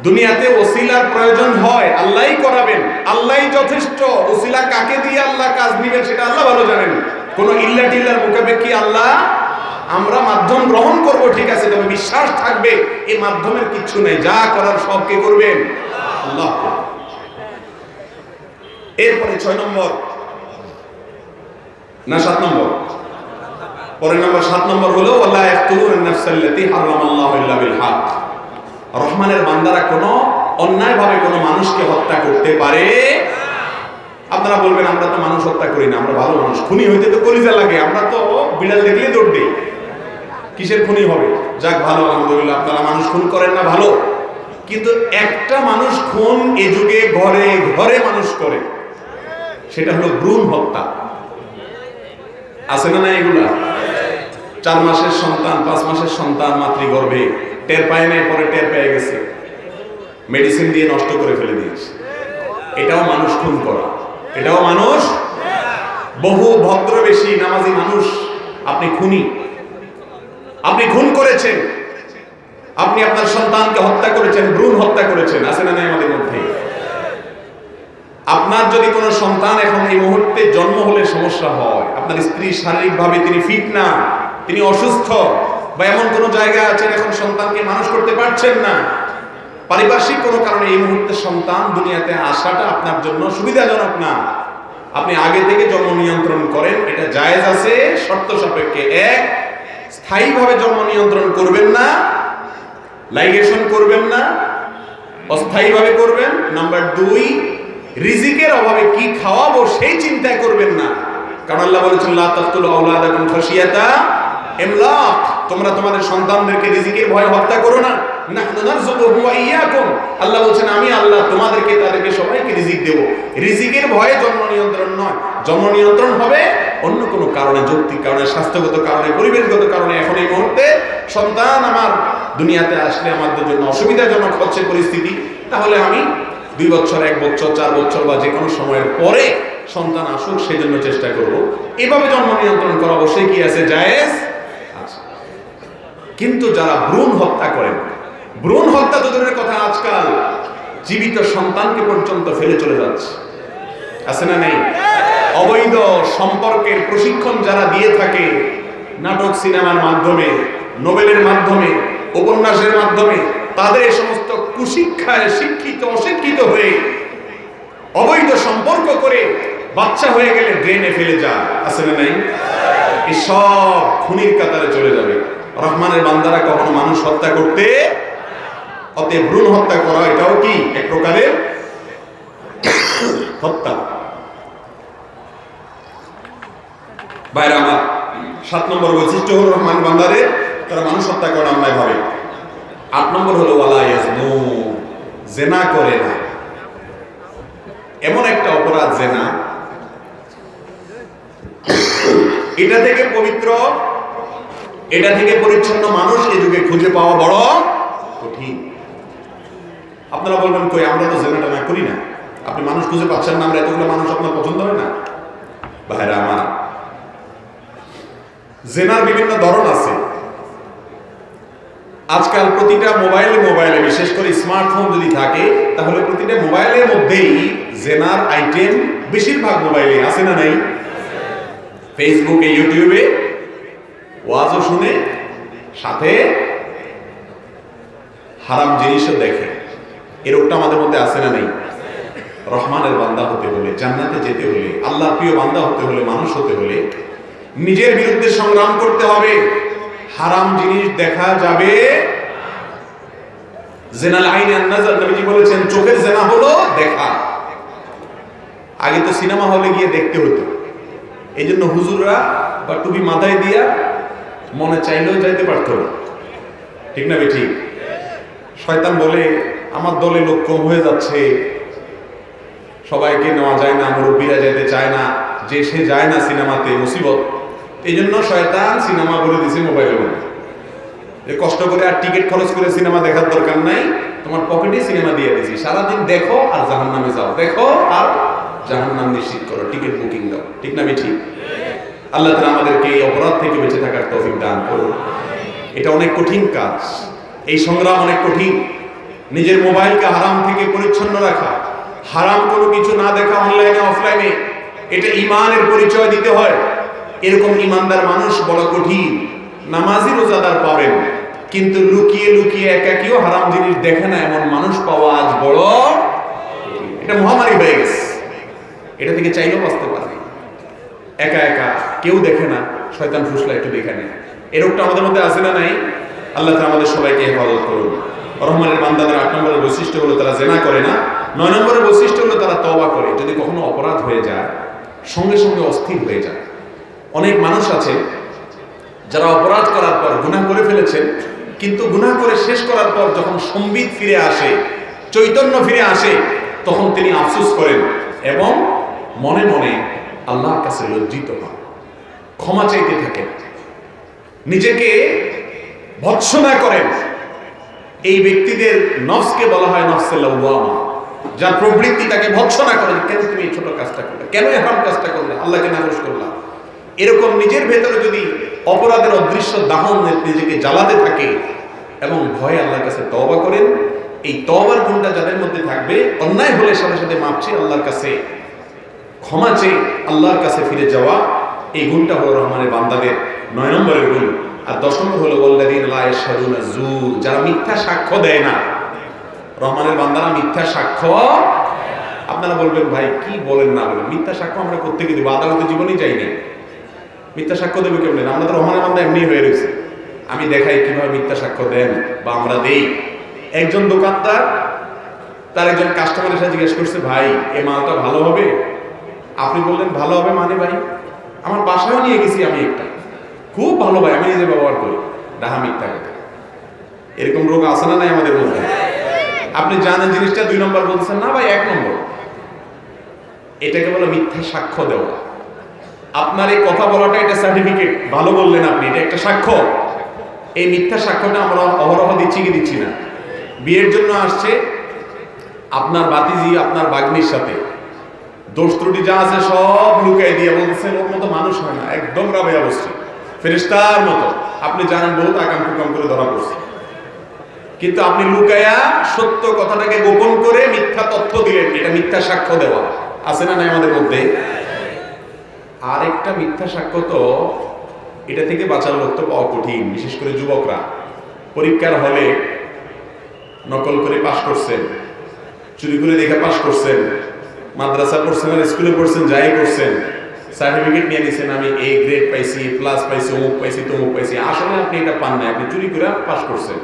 দুনিয়াতে ওসিলার প্রয়োজন হয়, আল্লাহই করাবেন, আল্লাহই যথেষ্ট। ওসিলা কাকে দিয়ে আল্লাহ কাজ নেবেন সেটা আল্লাহ ভালো জানেন। কোন ইল্লা টিল্লার মুখাপেক্ষী আল্লাহ, আমরা মাধ্যম গ্রহণ করব ঠিক আছে, তবে বিশ্বাস থাকবে এই মাধ্যমের কিছু নেই, যা করার সব কে করবেন? আল্লাহ। এরপরে 6 নম্বর না 7 নম্বর, পরের নম্বর 7 নম্বর হলো ওয়ালা ইয়াকতুলুন নাফসাল্লাতী হারামাল্লাহু ইল্লা বিল হক। রহমানের বান্দারা কোনো অন্যায়ভাবে কোনো মানুষকে হত্যা করতে পারে। আপনারা বলবেন আমরা তো মানুষ হত্যা করি না, আমরা ভালো মানুষ। খুনি হইতে তো কলিজা লাগে, আমরা তো বিড়াল দেখলেই দৌড় দিই। কিসের খুনি হবে? যাক ভালো, আলহামদুলিল্লাহ আপনারা মানুষ খুন করেন না, ভালো। কিন্তু একটা মানুষ খুন এ যুগে ঘরে ঘরে মানুষ করে, সেটা হলো ভ্রূণ হত্যা। আছে না না এগুলা? 4 মাসের সন্তান, 5 মাসের সন্তান মাতৃগর্ভে টের পায় নাই, পরে টের পেয়ে গেছে, মেডিসিন দিয়ে নষ্ট করে ফেলে দিয়েছে। এটাও মানুষ খুন করা, এটাও মানুষ। বহু ভদ্রবেশী নামাজি মানুষ আপনি খুনি, আপনি খুন করেছেন, আপনি আপনার সন্তানকে হত্যা করেছেন, ভ্রূণ হত্যা করেছেন। আছে না নাই আমাদের মধ্যে? আপনার যদি কোনো সন্তান এখন এই মুহূর্তে জন্ম হলে সমস্যা হয়, আপনার স্ত্রী শারীরিকভাবে তিনি ফিট না, তিনি অসুস্থ, বা এমন কোনো জায়গায় আছেন এখন সন্তানকে মানুষ করতে পারছেন না, পারিপার্শ্বিক কোনো কারণে এই মুহূর্তে সন্তান দুনিয়াতে আসাটা আপনার জন্য সুবিধাজনক না, আপনি আগে থেকে জন্ম নিয়ন্ত্রণ করেন, এটা জায়েজ আছে শর্ত সাপেক্ষে। 1, স্থায়ীভাবে জন্ম নিয়ন্ত্রণ করবেন না, লাইগেশন করবেন না, অস্থায়ীভাবে করবেন। নাম্বার 2, রিজিকের অভাবে কি খাওয়াবো সেই চিন্তা করবেন না, কারণ আল্লাহ বলেছেন লা তাকতুলু আওলাদাকুম খাশিয়াতা ইমলাক, তোমরা তোমাদের সন্তানদেরকে রিজিকের ভয়ে হত্যা করো না। নাহনু নারযুকুহুম ওয়া ইয়্যাকুম, আল্লাহ বলেছেন আমি আল্লাহ তোমাদেরকে তাদেরকে সবাইকে রিজিক দেব। রিজিকের ভয়ে জন্ম নিয়ন্ত্রণ নয়, জন্ম নিয়ন্ত্রণ হবে অন্য কোনো কারণে, যৌক্তিক কারণে, স্বাস্থ্যগত কারণে, পরিবেশগত কারণে। এখন এই মুহূর্তে সন্তান আমার দুনিয়াতে আসলে আমাদের জন্য অসুবিধাজনক হচ্ছে পরিস্থিতি, তাহলে আমি 2 বছর, 1 বছর, 4 বছর বা যে কোনো সময়ের পরে সন্তান আসুক সেজন্য চেষ্টা করব। এভাবে জন্ম নিয়ন্ত্রণ করা অবশ্যই কি আছে, জায়েজ আছে। কিন্তু যারা ভ্রূণ হত্যা করেন, ভ্রূণ হত্যা তো দূরের কথা, আজকাল জীবিত সন্তানকে পর্যন্ত ফেলে চলে যাচ্ছে, আছে না নেই? অবৈধ সম্পর্কের প্রশিক্ষণ যারা দিয়ে থাকে, নাটক সিনেমার মাধ্যমে, নোবেলের মাধ্যমে, উপন্যাসের মাধ্যমে, তাদের এই সমস্ত কুশিক্ষায় শিক্ষিত অশিক্ষিত হয়ে অবৈধ সম্পর্ক করে বাচ্চা হয়ে গেলে ড্রেনে ফেলে যায়, আছে না নাই? এই সব খুনির কাতারে চলে যাবে। রহমানের বান্দারা কখনো মানুষ হত্যা করতে, অতএব ভ্রূণ হত্যা করা এটাও কি এক প্রকারের হত্যা। বাইরে আমার 7 নম্বর বৈশিষ্ট্য হলো রহমান বান্দারে তারা মানুষ হত্যা করে অন্যায় ভাবে। 8 নম্বর হলো ওয়ালা ইয়াজনু, জেনা করে না। এমন একটা অপরাধ জেনা, এটা থেকে পবিত্র, এটা থেকে পরিচ্ছন্ন মানুষ এই যুগে খুঁজে পাওয়া বড় কঠিন। আপনারা বলবেন কই আমরা তো জেনাটা না করি না, আপনি মানুষ খুঁজে পাচ্ছেন না, আমরা এতগুলো মানুষ আপনার পছন্দ হয় না? ভাইরা আমার, জেনার বিভিন্ন ধরন আছে। আজকাল প্রতিটা মোবাইলে বিশেষ করে স্মার্টফোন যদি থাকে, তাহলে প্রতিটা মোবাইলের মধ্যেই জেনার আইটেম বেশিরভাগ মোবাইলে আছে না নাই? ফেসবুকে, ইউটিউবে ওয়াজও শুনে, সাথে হারাম জিনিসও দেখে। এই রোগটা আমাদের মধ্যে আছে না নেই? রহমানের বান্দা হতে হলে, জান্নাতে যেতে হলে, আল্লাহর প্রিয় বান্দা হতে হলে, মানুষ হতে হলে নিজের বিরুদ্ধে সংগ্রাম করতে হবে। হারাম জিনিস দেখা যাবে। জেনাল আইন আন-নাজর, নবীজি বলেছেন চোখের জেনা হলো দেখা। আগে তো সিনেমা হলে গিয়ে দেখতে হতো, এই জন্য হুজুররা বা টুপি মাথায় দিয়া মনে চাইলেও যাইতে পারতো না, ঠিক না বেঠিক? শয়তান বলে আমার দলে লোক কম হয়ে যাচ্ছে, সবাইকে নেওয়া যায় না, মুরব্বীরা যেতে চায় না, যে সে যায় না সিনেমাতে, মুসিবত। এই জন্য শয়তান সিনেমা বলে দিছে মোবাইলের মধ্যে, যে কষ্ট করে আর টিকিট খরচ করে সিনেমা দেখার দরকার নাই, তোমার পকেটে সিনেমা দিয়ে দিছি, সারাদিন দেখো আর জাহান্নামে যাও, দেখো আর জাহান্নাম নিশ্চিত করো, টিকিট বুকিং দাও, ঠিক না বেঠিক? আল্লাহ তাআলা আমাদেরকে এই অপরাধ থেকে বেঁচে থাকার তৌফিক দান করুন। এটা অনেক কঠিন কাজ, এই সংগ্রাম অনেক কঠিন। নিজের মোবাইলকে হারাম থেকে পরিচ্ছন্ন রাখা, হারাম কোনো কিছু না দেখা অনলাইনে অফলাইনে, এটা ঈমানের পরিচয় দিতে হয়। এরকম ঈমানদার মানুষ বড় কঠিন। নামাজি রোজাদার পাবেন, কিন্তু লুকিয়ে লুকিয়ে একাকিও হারাম জিনিস দেখে না এমন মানুষ পাওয়া আজ বড়, এটা মহামারী হয়ে গেছে। এটা থেকে চাইলেও বাঁচতে পারে, একা একা কেউ দেখে না, শয়তান ফুসলা একটু দেখে নেয়। এই রোগটা আমাদের মধ্যে আছে না নাই? আল্লাহ তাআলা আমাদের সবাইকে হেফাজত করুন। রহমানের বান্দাদের 8 নম্বরের বৈশিষ্ট্য হলো তারা জিনা করে না। 9 নম্বরের বৈশিষ্ট্য হলো তারা তওবা করে। যদি কখনো অপরাধ হয়ে যায় সঙ্গে সঙ্গে অস্থির হয়ে যায়। অনেক মানুষ আছে যারা অপরাধ করার পর গুনাহ করে ফেলেছেন, কিন্তু গুনাহ করে শেষ করার পর যখন সম্বিত ফিরে আসে, চৈতন্য ফিরে আসে, তখন তিনি আফসোস করেন এবং মনে মনে আল্লাহর কাছে লজ্জিত হন, ক্ষমা চাইতে থাকেন, নিজেকে ভৎসনা করেন। এই ব্যক্তিদের নফসকে বলা হয় নফসে লাওয়ামা, যার প্রবৃত্তি তাকে ভৎসনা করে, কেন তুমি এই ছোট কাজটা করলে, কেন হারাম কাজটা করলে, আল্লাহকে নাকশ করলা। এরকম নিজের ভেতরে যদি অপরাধের অদৃশ্য দাহন নিজেকে জ্বালাতে থাকে এবং ভয়ে আল্লাহর কাছে তওবা করেন, এই তওবার গুণটা যাদের মধ্যে থাকবে, অন্যায় হলে সাথে সাথে মাপ চেয়ে আল্লাহর কাছে ক্ষমা চেয়ে আল্লাহর কাছে ফিরে যাওয়া, এই গুণটা হলো রহমানের বান্দাদের 9 নম্বরের গুণ। আর 10 নম্বর হলো ওয়াল্লাযীনা লা ইয়াশহাদুনা যুর, যারা মিথ্যা সাক্ষ্য দেয় না। রহমানের বান্দারা মিথ্যা সাক্ষ্য, আপনারা বলবেন ভাই কি বলেন না বলেন, মিথ্যা সাক্ষ্য আমরা কোত্থেকে দেব, আদালতে জীবনেই যাই না, মিথ্যা সাক্ষ্য দেবে কেমন? আমরা তো রহমানের বান্দা এমনি হয়ে রয়েছে। আমি দেখাই কিভাবে মিথ্যা সাক্ষ্য দেন বা আমরা দেই। একজন দোকানদার তার একজন কাস্টমারের সাথে জিজ্ঞেস করছে, ভাই এই মালটা ভালো হবে? আপনি বললেন ভালো হবে মানে ভাই, আমার বাসায়ও নিয়ে গেছি আমি একটা, খুব ভালো ভাই, আমি নিজে ব্যবহার করি। ডাহা মিথ্যা কথা। এরকম রোগ আছে না নাই আমাদের মধ্যে? আপনি জানেন জিনিসটা 2 নম্বর বলছেন না ভাই 1 নম্বর। এটাকে বলে মিথ্যা সাক্ষ্য দেওয়া। আপনার এই কথা বলাটা এটা সার্টিফিকেট, ভালো বললেন আপনি, এটা একটা সাক্ষ্য। এই মিথ্যা সাক্ষ্যটা আমরা অহরহ দিচ্ছি কি দিচ্ছি না? বিয়ের জন্য আসছে আপনার বাতিজি আপনার বাগ্নির সাথে, দোষ ত্রুটি যা আছে সব লুকাই দিয়ে বলছেন ওর মতো মানুষ হয় না, একদম রাবে অবস্থা, ফেরেশতার মতো। আপনি জানেন বহুত আকাম কুকাম করে ধরা পড়ছে, কিন্তু আপনি লুকায়া সত্য কথাটাকে গোপন করে মিথ্যা তথ্য দিলেন, এটা মিথ্যা সাক্ষ্য দেওয়া। আছে না নাই আমাদের মধ্যে? আর একটা মিথ্যা সাক্ষ্য, তো এটা থেকে বাঁচার লোক তো পাওয়া কঠিন, বিশেষ করে যুবকরা। পরীক্ষার হলে নকল করে পাশ করছেন, চুরি করে দেখে পাশ করছেন, মাদ্রাসা পড়ছেন আর স্কুলে পড়ছেন, যাই করছেন, সার্টিফিকেট নিয়ে নিছেন, আমি এ গ্রেড পাইছি, প্লাস পাইছি, অমুক পাইছি, তমুক পাইছি। আসলে আপনি এটা পান নাই, আপনি চুরি করে পাশ করছেন।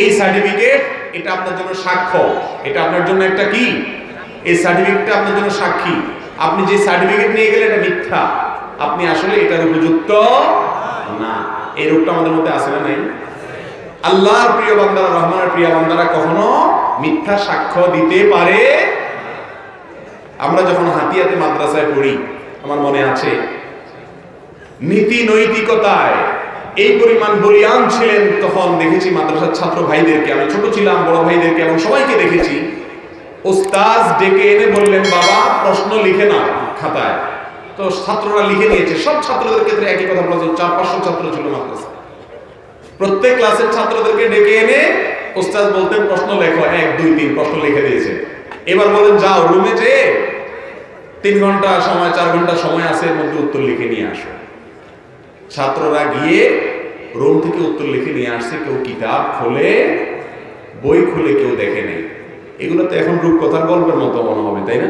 এই সার্টিফিকেট এটা আপনার জন্য সাক্ষ্য, এটা আপনার জন্য একটা কি, এই সার্টিফিকেটটা আপনার জন্য সাক্ষী। আপনি যে সার্টিফিকেট নিয়ে গেলে এটা মিথ্যা, আপনি আসলে এটার উপযুক্ত না। এই রোগটা আমাদের মধ্যে আছে না নাই? আল্লাহর প্রিয় বান্দারা, রহমানের প্রিয় বান্দারা কখনো মিথ্যা সাক্ষ্য দিতে পারে। আমরা যখন হাতিয়াতে মাদ্রাসায় পড়ি, আমার মনে আছে নীতি নৈতিকতায় এই পরিমাণ বলিয়ান ছিলেন, তখন দেখেছি মাদ্রাসার ছাত্র ভাইদেরকে, আমি ছোট ছিলাম, বড় ভাইদেরকে এবং সবাইকে দেখেছি, ওস্তাদ ডেকে এনে বললেন, বাবা প্রশ্ন লিখে নাও খাতায়। তো ছাত্ররা লিখে নিয়েছে। সব ছাত্রদের ক্ষেত্রে একই কথা বলা, 400-500 ছাত্র ছিল মাদ্রাসা। প্রত্যেক ক্লাসের ছাত্রদেরকে ডেকে এনে ওস্তাদ বলতেন প্রশ্ন লেখো, 1, 2, 3 প্রশ্ন লিখে দিয়েছে। এবার বলেন যাও রুমে যে 3 ঘন্টা সময়, 4 ঘন্টা সময় আছে, এর মধ্যে উত্তর লিখে নিয়ে আসো। ছাত্ররা গিয়ে রুম থেকে উত্তর লিখে নিয়ে আসছে। কেউ কিতাব খোলে, বই খুলে কেউ দেখে নেই। এগুলো তো এখন রূপকথার গল্পের মতো মনে হবে, তাই না?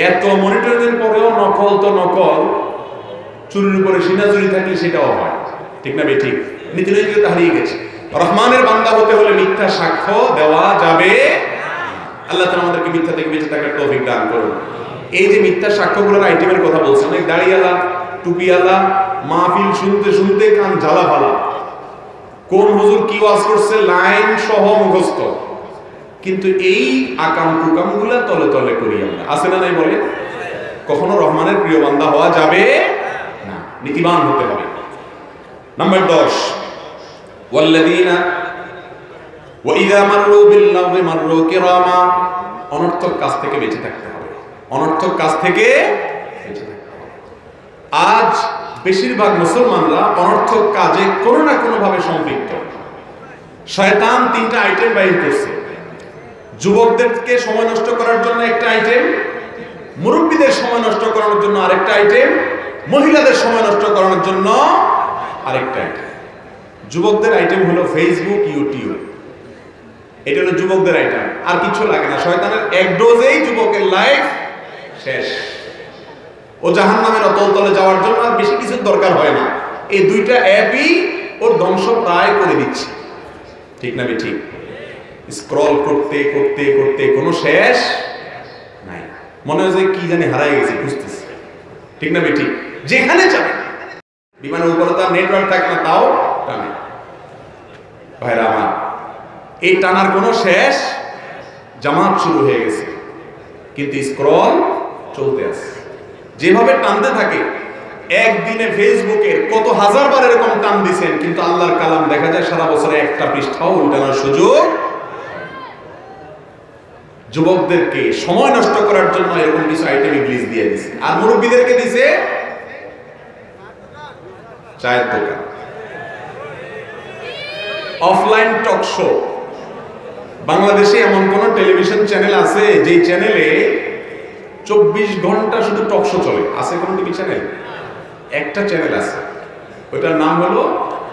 এত মনিটরিং পরেও নকল তো নকল, চুরির উপরে সিনাজুরি থাকলে সেটাও হয়, ঠিক না বে ঠিক? নীতি নৈতিকতা হারিয়ে গেছে। রহমানের বান্দা হতে হলে মিথ্যা সাক্ষ্য দেওয়া যাবে। আল্লাহ তাআলা আমাদেরকে মিথ্যা থেকে বেঁচে থাকার তৌফিক দান করুন। এই যে মিথ্যা সাক্ষ্যগুলোর আইটেমের কথা বলছেন, অনেক দাড়িওয়ালা টুপিওয়ালা মাহফিল শুনতে শুনতে কান জ্বালা ফালা, কোন হুজুর কি ওয়াজ করছে লাইন সহ মুখস্থ, কিন্তু এই আকাম কুকাম গুলা তলে তলে করি আমরা। আছে না নাই বলে? কখনো রহমানের প্রিয় বান্দা হওয়া যাবে না, নীতিবান হতে হবে। নাম্বার 10, ওয়াল্লাযীনা ওয়া ইযা মাররু বিল লাগwi মাররু কিরামা, অনর্থক কাজ থেকে বেঁচে থাকতে হবে, অনর্থক কাজ থেকে বেঁচে থাকতে হবে। আজ বেশিরভাগ মুসলমানরা অনর্থক কাজে কোনো না কোনো ভাবে সম্পৃক্ত। শয়তান 3টা আইটেম বাইর করছে। যুবকদেরকে সময় নষ্ট করার জন্য একটা আইটেম, মুরব্বীদের সময় নষ্ট করানোর জন্য আরেকটা আইটেম, মহিলাদের সময় নষ্ট করানোর জন্য আরেকটা আইটেম। যুবকদের আইটেম হলো ফেসবুক, ইউটিউব, এটা হলো যুবকদের আইটেম। আর কিছু লাগে না। শয়তানের এক ডোজেই যুবকের লাইফ শেষ। ও জাহান্নামের অতল তলে যাওয়ার জন্য আর বেশি কিছু দরকার হয় না। এই 2টা অ্যাপই ওর ধ্বংস প্রায় করে দিচ্ছে, ঠিক না ঠিক? স্ক্রল করতে করতে করতে কোনো শেষ নাই, মনে হয় যে কি জানি হারাই গেছে, খুঁজতেছে। ঠিক না বেঠিক? যেখানে যাবে, বিমানের উপরে তার নেটওয়ার্ক থাকে না, তাও টানে। ভাইরা আমার, এই টানার কোনো শেষ, জামাত শুরু হয়ে গেছে, কিন্তু স্ক্রল চলতে আছে। যেভাবে টানতে থাকে, একদিনে ফেসবুকে কত হাজার বার এরকম টান দিছেন, কিন্তু আল্লাহর কালাম দেখা যায় সারা বছরে একটা পৃষ্ঠাও উল্টানোর সুযোগ। যুবকদেরকে সময় নষ্ট করার জন্য এরকম কিছু আইটেম ইংলিশ দিয়ে দিছে, আর মুরব্বীদেরকে দিছে চায়ের দোকান, অফলাইন টক শো। বাংলাদেশে এমন কোন টেলিভিশন চ্যানেল আছে যে চ্যানেলে 24 ঘন্টা শুধু টক শো চলে? আছে কোন টিভি চ্যানেল? একটা চ্যানেল আছে, ওটার নাম হলো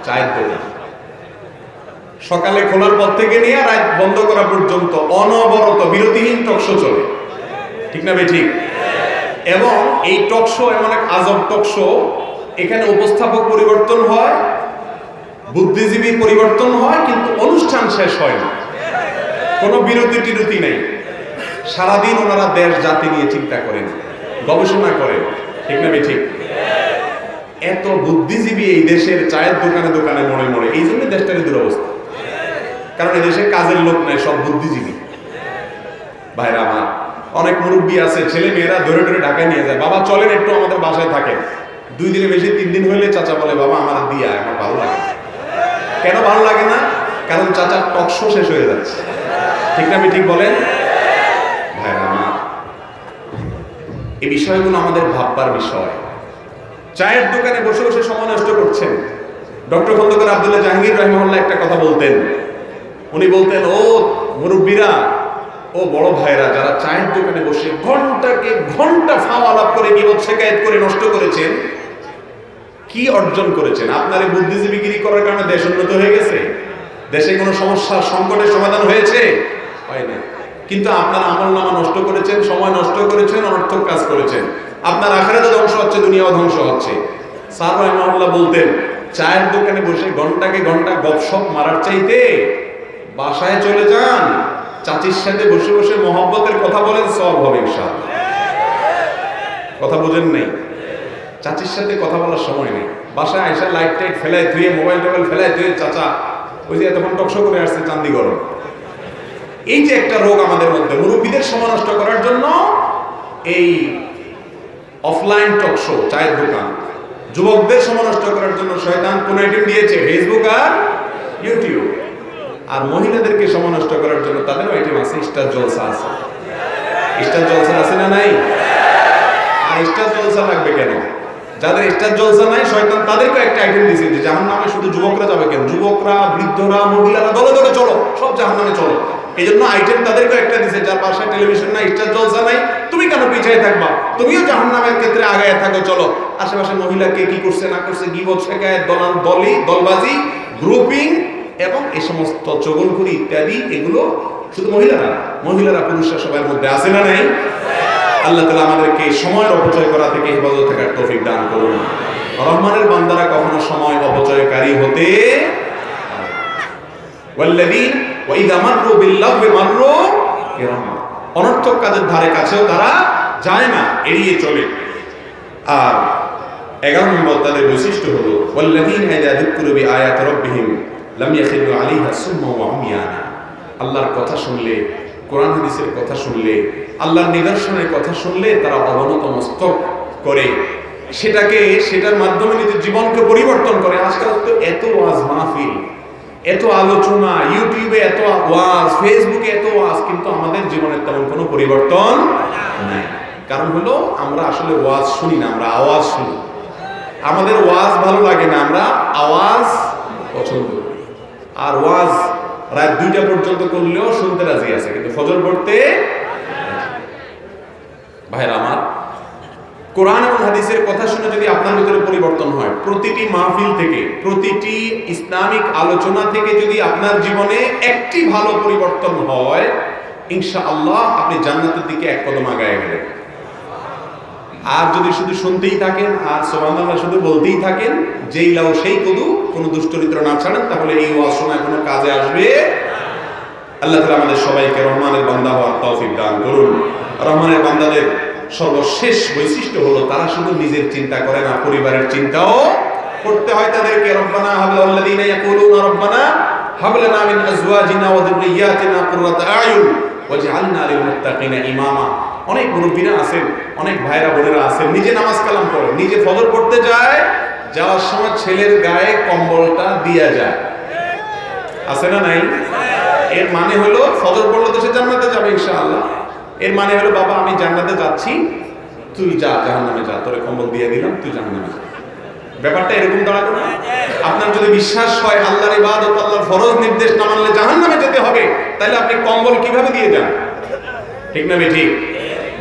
চায়ের দোকান। সকালে খোলার পর থেকে নিয়ে রাত বন্ধ করা পর্যন্ত অনবরত বিরতিহীন টক শো চলে। ঠিক না বেঠিক? এবং এই টক শো এমন এক আজব টক শো, এখানে উপস্থাপক পরিবর্তন হয়, বুদ্ধিজীবী পরিবর্তন হয়, কিন্তু অনুষ্ঠান শেষ হয় না, কোনো বিরতি টিরতি নেই। সারাদিন ওনারা দেশ জাতি নিয়ে চিন্তা করেন, গবেষণা করেন। ঠিক না বেঠিক? এত বুদ্ধিজীবী এই দেশের চায়ের দোকানে দোকানে মনে মনে, এই জন্য দেশটার দুরবস্থা। কারণ এই দেশে কাজের লোক নাই, সব বুদ্ধিজীবী। ভাইরা আমার, অনেক মুরব্বী আছে, ছেলে মেয়েরা ধরে ধরে ঢাকায় নিয়ে যায়, বাবা চলেন একটু আমাদের বাসায় থাকেন। 2 দিনে বেশি 3 দিন হইলে চাচা বলে, বাবা আমার দিয়া, আমার ভালো লাগে। কেন ভালো লাগে না? কারণ চাচার টক শো শেষ হয়ে যাচ্ছে। ঠিক না ঠিক বলেন? ভাইরা আমার, এই বিষয়গুলো আমাদের ভাববার বিষয়। চায়ের দোকানে বসে বসে সময় নষ্ট করছেন। ডক্টর খন্দকার আব্দুল্লাহ জাহাঙ্গীর রাহিমাহুল্লাহ একটা কথা বলতেন। উনি বলতেন, ও মুরব্বীরা, ও বড় ভাইরা, যারা চায়ের দোকানে বসে ঘন্টাকে ঘন্টা ফাও আলাপ করে গিবত শিকায়েত করে নষ্ট করেছেন, কি অর্জন করেছেন? আপনার এই বুদ্ধিজীবীগিরি করার কারণে দেশ উন্নত হয়ে গেছে? দেশে কোনো সমস্যা সংকটের সমাধান হয়েছে? হয় না। কিন্তু আপনার আমলনামা নষ্ট করেছেন, সময় নষ্ট করেছেন, অনর্থক কাজ করেছেন। আপনার আখিরাতও ধ্বংস হচ্ছে, দুনিয়াও ধ্বংস হচ্ছে। স্যার রাহিমাহুল্লাহ বলতেন, চায়ের দোকানে বসে ঘন্টাকে ঘন্টা গপসপ মারার চাইতে বাসায় চলে যান, চাচির সাথে বসে বসে মহব্বতের কথা বলেন, সওয়াব হবে ইনশাআল্লাহ। কথা বুঝেন নাই? চাচির সাথে কথা বলার সময় নেই, বাসায় আইসা লাইট টাইট ফেলায় ধুয়ে, মোবাইল টোবাইল ফেলায় ধুয়ে, চাচা ওই যে এতক্ষণ টকশো করে আসছে চান্দিগড়। এই যে একটা রোগ আমাদের মধ্যে, মুরব্বীদের সময় নষ্ট করার জন্য এই অফলাইন টক শো, চায়ের দোকান। যুবকদের সময় নষ্ট করার জন্য শয়তান কোন আইটেম দিয়েছে? ফেসবুক আর ইউটিউব। আর মহিলাদেরকে সময় নষ্ট করার জন্য তাদেরও আইটেম আছে, স্টার জলসা আছে। স্টার জলসা আছে না নাই? আর স্টার জলসা লাগবে কেন? যাদের স্টার জলসা নাই, শয়তান তাদেরকে একটা আইটেম দিয়েছে যে জাহান্নামে শুধু যুবকরা যাবে কেন? যুবকরা, বৃদ্ধরা, মহিলারা দলে দলে চলো, সব জাহান্নামে চলো। এই জন্য আইটেম তাদেরকে একটা দিয়েছে, যার পাশে টেলিভিশন নাই, স্টার জলসা নাই, তুমি কেন পিছিয়ে থাকবা? তুমিও জাহান্নামের ক্ষেত্রে আগায় থাকো, চলো। আশেপাশে মহিলা কে কি করছে না করছে, গিবত শিকায়েত, দলবাজি, গ্রুপিং এবং এই সমস্ত চগলখুরি ইত্যাদি, এগুলো শুধু মহিলারা পুরুষরা সবার মধ্যে আছে না নাই? আল্লাহ তাআলা আমাদেরকে সময়ের অপচয় করা থেকে হেফাজত থাকার তৌফিক দান করুন। রহমানের বান্দারা কখনো সময় অপচয়কারী হতে ওয়াল্লাযীন ওয়া ইযা মাররু বিল-লাগwi মাররু কিরামা, অনর্থক কাজের ধারে কাছেও তারা যায় না, এড়িয়ে চলে। আর 11 নম্বর তাদের বৈশিষ্ট্য হলো ওয়াল্লাযীনা ইযা যুকিরু বিআয়াতি রাব্বিহিম লাম ইয়াখিরু আলাইহা সুম্মা ওয়া উমিয়ানা। আল্লাহর কথা শুনলে, কোরআন হাদিসের কথা শুনলে, আল্লাহর নিদর্শনের কথা শুনলে তারা অবনত মস্তক করে সেটার মাধ্যমে নিজের জীবনকে পরিবর্তন করে। আজকাল তো এত ওয়াজ মাহফিল, এত আলোচনা, ইউটিউবে এত ওয়াজ, ফেসবুকে এত ওয়াজ, কিন্তু আমাদের জীবনের তেমন কোনো পরিবর্তন নাই। কারণ হলো আমরা আসলে ওয়াজ শুনি না, আমরা আওয়াজ শুনি। আমাদের ওয়াজ ভালো লাগে না, আমরা আওয়াজ পছন্দ করি। আর ওয়াজ রাত 2টা পর্যন্ত করলেও শুনতে রাজি আছে, কিন্তু ফজর পড়তে। ভাইরা আমার, কোরআন এবং হাদিসের কথা শুনে যদি আপনার ভিতরে পরিবর্তন হয়, প্রতিটি মাহফিল থেকে, প্রতিটি ইসলামিক আলোচনা থেকে যদি আপনার জীবনে একটি ভালো পরিবর্তন হয়, ইনশাআল্লাহ আপনি জান্নাতের দিকে এক কদম আগায় গেলেন। আর যদি শুধু শুনতেই থাকেন আর সুবহানাল্লাহ শুধু বলতেই থাকেন, যেই লাউ সেই কদু, কোনো দুশ্চরিত্র না ছাড়েন, তাহলে এই ওয়াজ শোনা কোনো কাজে আসবে। আল্লাহ তাআলা আমাদের সবাইকে রহমানের বান্দা হওয়ার তৌফিক দান করুন। রহমানের বান্দাদের সর্বশেষ বৈশিষ্ট্য হলো তারা শুধু নিজের চিন্তা করে না, পরিবারের চিন্তাও করতে হয় তাদেরকে। রব্বানা হাব লানাল্লাযীনা ইয়াকুলুনা রব্বানা হাব লানা মিন আজওয়াজিনা ওয়া যুররিয়্যাতিনা কুররাতা আয়ুন ওয়াজআলনা লিল মুত্তাকিনা ইমামা। অনেক মুরব্বিরা আছেন, অনেক ভাইরা বোনেরা আছেন, নিজে নামাজ কালাম পড়ে, নিজে ফজর পড়তে যায়, যাওয়ার সময় ছেলের গায়ে কম্বলটা দিয়া যায়, আছে না নাই? এর মানে হলো ফজর পড়লে তো সে জান্নাতে যাবে ইনশাআল্লাহ। এর মানে হলো বাবা আমি জান্নাতে যাচ্ছি, তুই যা জাহান্নামে যা, তোরে কম্বল দিয়ে দিলাম, তুই জাহান্নামে যা। ব্যাপারটা এরকম দাঁড়াবে না? আপনার যদি বিশ্বাস হয় আল্লাহর ইবাদত, আল্লাহর ফরজ নির্দেশ না মানলে জাহান্নামে যেতে হবে, তাহলে আপনি কম্বল কিভাবে দিয়ে যান? ঠিক না ঠিক?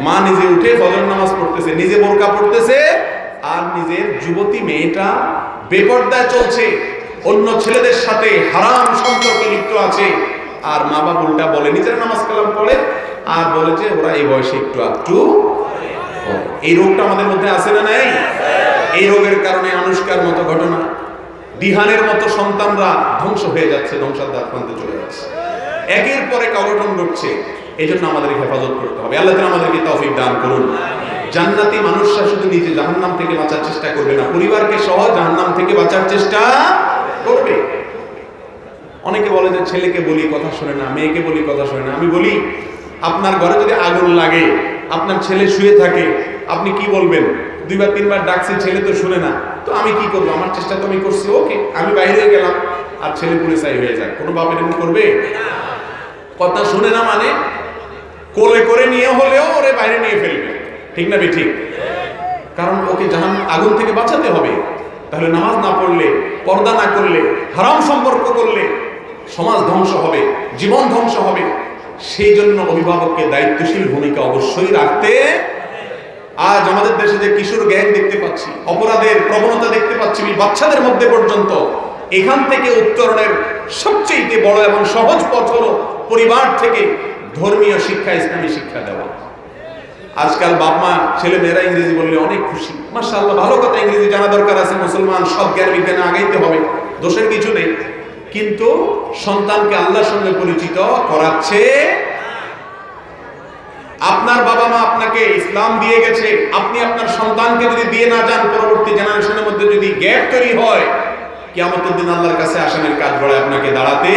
মা নিজে উঠে ফজর নামাজ পড়তেছে, নিজে বোরকা পড়তেছে, আর নিজের যুবতী মেয়েটা বেপরদায় চলছে, অন্য ছেলেদের সাথে হারাম সম্পর্কে লিপ্ত আছে, আর মা বাবা উল্টা বলে, নিজের নামাজ কালাম পড়ে আর বলে যে ওরা এই বয়সে একটু একটু। এই রোগটা আমাদের মধ্যে আছে না নাই? এই রোগের কারণে আনুষ্কার মতো ঘটনা, দিহানের মতো সন্তানরা ধ্বংস হয়ে যাচ্ছে, ধ্বংসার দ্বার প্রান্তে চলে যাচ্ছে, একের পর এক অঘটন ঘটছে। এই জন্য আমাদের হেফাজত করতে হবে। আল্লাহ তাআলা আমাদেরকে তৌফিক দান করুন। জান্নাতি মানুষরা শুধু নিজে জাহান্নাম থেকে বাঁচার চেষ্টা করবে না, পরিবারকে সহ জাহান্নাম থেকে বাঁচার চেষ্টা করবে। অনেকে বলে যে ছেলেকে বলি কথা শুনে না, মেয়েকে বলি কথা শুনে না। আমি বলি আপনার ঘরে যদি আগুন লাগে, আপনার ছেলে শুয়ে থাকে, আপনি কি বলবেন? দুইবার তিনবার ডাকছি, ছেলে তো শুনে না, তো আমি কি করবো? আমার চেষ্টা তো আমি করছি, ওকে আমি বাইরে গেলাম, আর ছেলে পুলিশ হয়ে যায়। কোনো বাপ এরকম করবে? কথা শুনে না মানে কোলে করে নিয়ে হলেও ওরে বাইরে নিয়ে ফেলবে, ঠিক না ঠিক? কারণ ওকে আগুন থেকে বাঁচাতে হবে। তাহলে নামাজ না পড়লে, পর্দা না করলে, হারাম সম্পর্ক করলে সমাজ ধ্বংস হবে, জীবন ধ্বংস হবে। সেই জন্য অভিভাবককে দায়িত্বশীল ভূমিকা অবশ্যই রাখতে। আজ আমাদের দেশে যে কিশোর গ্যাং দেখতে পাচ্ছি, অপরাধের প্রবণতা দেখতে পাচ্ছি বাচ্চাদের মধ্যে পর্যন্ত, এখান থেকে উত্তরণের সবচেয়ে বড় এবং সহজ পথ হলো পরিবার থেকে ধর্মীয় শিক্ষা, ইসলামী শিক্ষা দেওয়া। আজকাল বাপ মা ছেলে মেয়েরা ইংরেজি বললে অনেক খুশি, মাশাআল্লাহ, ভালো কথা, ইংরেজি জানা দরকার আছে, মুসলমান সব জ্ঞান বিজ্ঞানে আগাইতে হবে, দোষের কিছু নেই। কিন্তু সন্তানকে আল্লাহর সঙ্গে পরিচিত করাচ্ছে আপনার বাবা মা, আপনাকে ইসলাম দিয়ে গেছে, আপনি আপনার সন্তানকে যদি দিয়ে না যান, পরবর্তী জেনারেশনের মধ্যে যদি গ্যাপ তৈরি হয়, কিয়ামতের দিন আল্লাহর কাছে আসামের কাজ পড়ে আপনাকে দাঁড়াতে।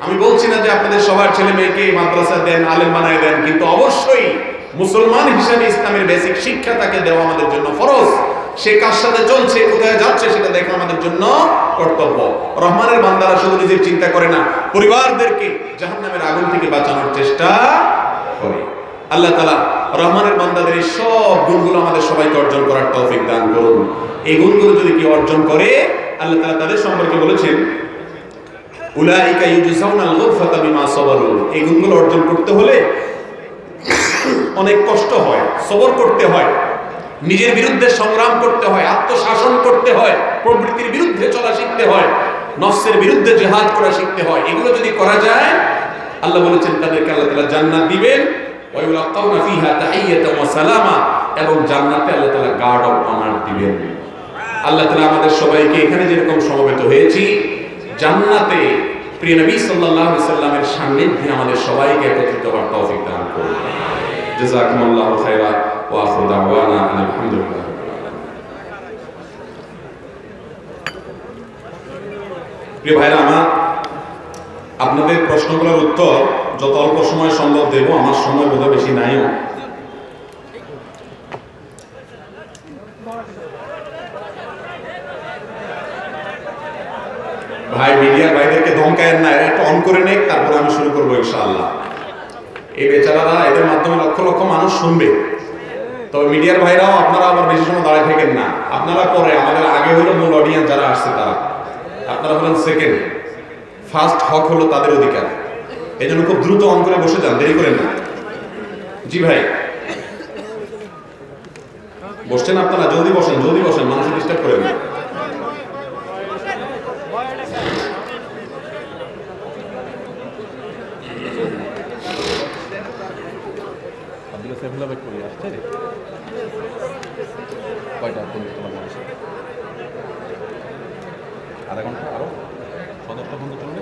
আমি বলছি না যে আপনাদের সবার ছেলে মেয়েকে মাদ্রাসা দেন, আলেম বানায় দেন, কিন্তু অবশ্যই মুসলমান হিসেবে ইসলামের বেসিক শিক্ষা তাকে দেওয়া আমাদের জন্য ফরজ। সে কার সাথে চলছে, কোথায় যাচ্ছে, সেটা দেখা আমাদের জন্য কর্তব্য। রহমানের বান্দারা শুধু নিজের চিন্তা করে না, পরিবারদেরকে জাহান্নামের আগুন থেকে বাঁচানোর চেষ্টা করে। আল্লাহ তাআলা রহমানের বান্দাদের এই সব গুণগুলো আমাদের সবাইকে অর্জন করার তৌফিক দান করুন। এই গুণগুলো যদি কেউ অর্জন করে, আল্লাহ তাআলা তাদের সম্পর্কে বলেছেন উলাইকা ইউজাউনাল গুরফাতা বিমা সাবারু। এই গুণগুলো অর্জন করতে হলে অনেক কষ্ট হয়, সবর করতে হয়, নিজের বিরুদ্ধে সংগ্রাম করতে হয়, আত্মশাসন করতে হয়, প্রবৃত্তির বিরুদ্ধে চলা শিখতে হয়, নফসের বিরুদ্ধে জিহাদ করা শিখতে হয়। এগুলো যদি করা যায়, আল্লাহ বলেছেন তাদেরকে আল্লাহ তাআলা জান্নাত দিবেন, ওয়া ইউলাকাউনা ফিহা তাহিয়াতান ওয়া সালামা, এবং জান্নাতে আল্লাহ তাআলা গার্ড অফ অনার দিবেন। আল্লাহ তাআলা আমাদের সবাইকে এখানে যেরকম সমবেত হয়েছি, জান্নাতে প্রিয় নবী সাল্লাল্লাহু আলাইহি সাল্লামের সান্নিধ্যে আমাদের সবাইকে একত্রিত হওয়ার তৌফিক দান করুন। জাযাকুমুল্লাহু খাইরান ওয়া আখিরু দাওয়ানা আলহামদুলিল্লাহ। প্রিয় ভাইরা আমার, আপনাদের প্রশ্নগুলোর উত্তর যত অল্প সময় সম্ভব দেব, আমার সময় বোধহয় বেশি নাইও। ভাই মিডিয়ার ভাইদেরকে ধমকায়েন না, এরা একটু অন করে নেক, তারপর আমি শুরু করবো ইনশাআল্লাহ। এই বেচারারা, এদের মাধ্যমে লক্ষ লক্ষ মানুষ শুনবে। তবে মিডিয়ার ভাইরাও আপনারা আবার বেশি সময় দাঁড়িয়ে থাকেন না, আপনারা পরে, আমাদের আগে হলো মূল অডিয়েন্স যারা আসছে তারা, আপনারা হলেন সেকেন্ড, ফার্স্ট হক হলো তাদের অধিকার। এই জন্য খুব দ্রুত অন করে বসে যান, দেরি করেন না। জি ভাই বসছেন আপনারা, জলদি বসেন, জলদি বসেন, মানুষের ডিস্টার্ব করেন না। আধা ঘন্টা আরো 7-8টা বন্ধ চলবে।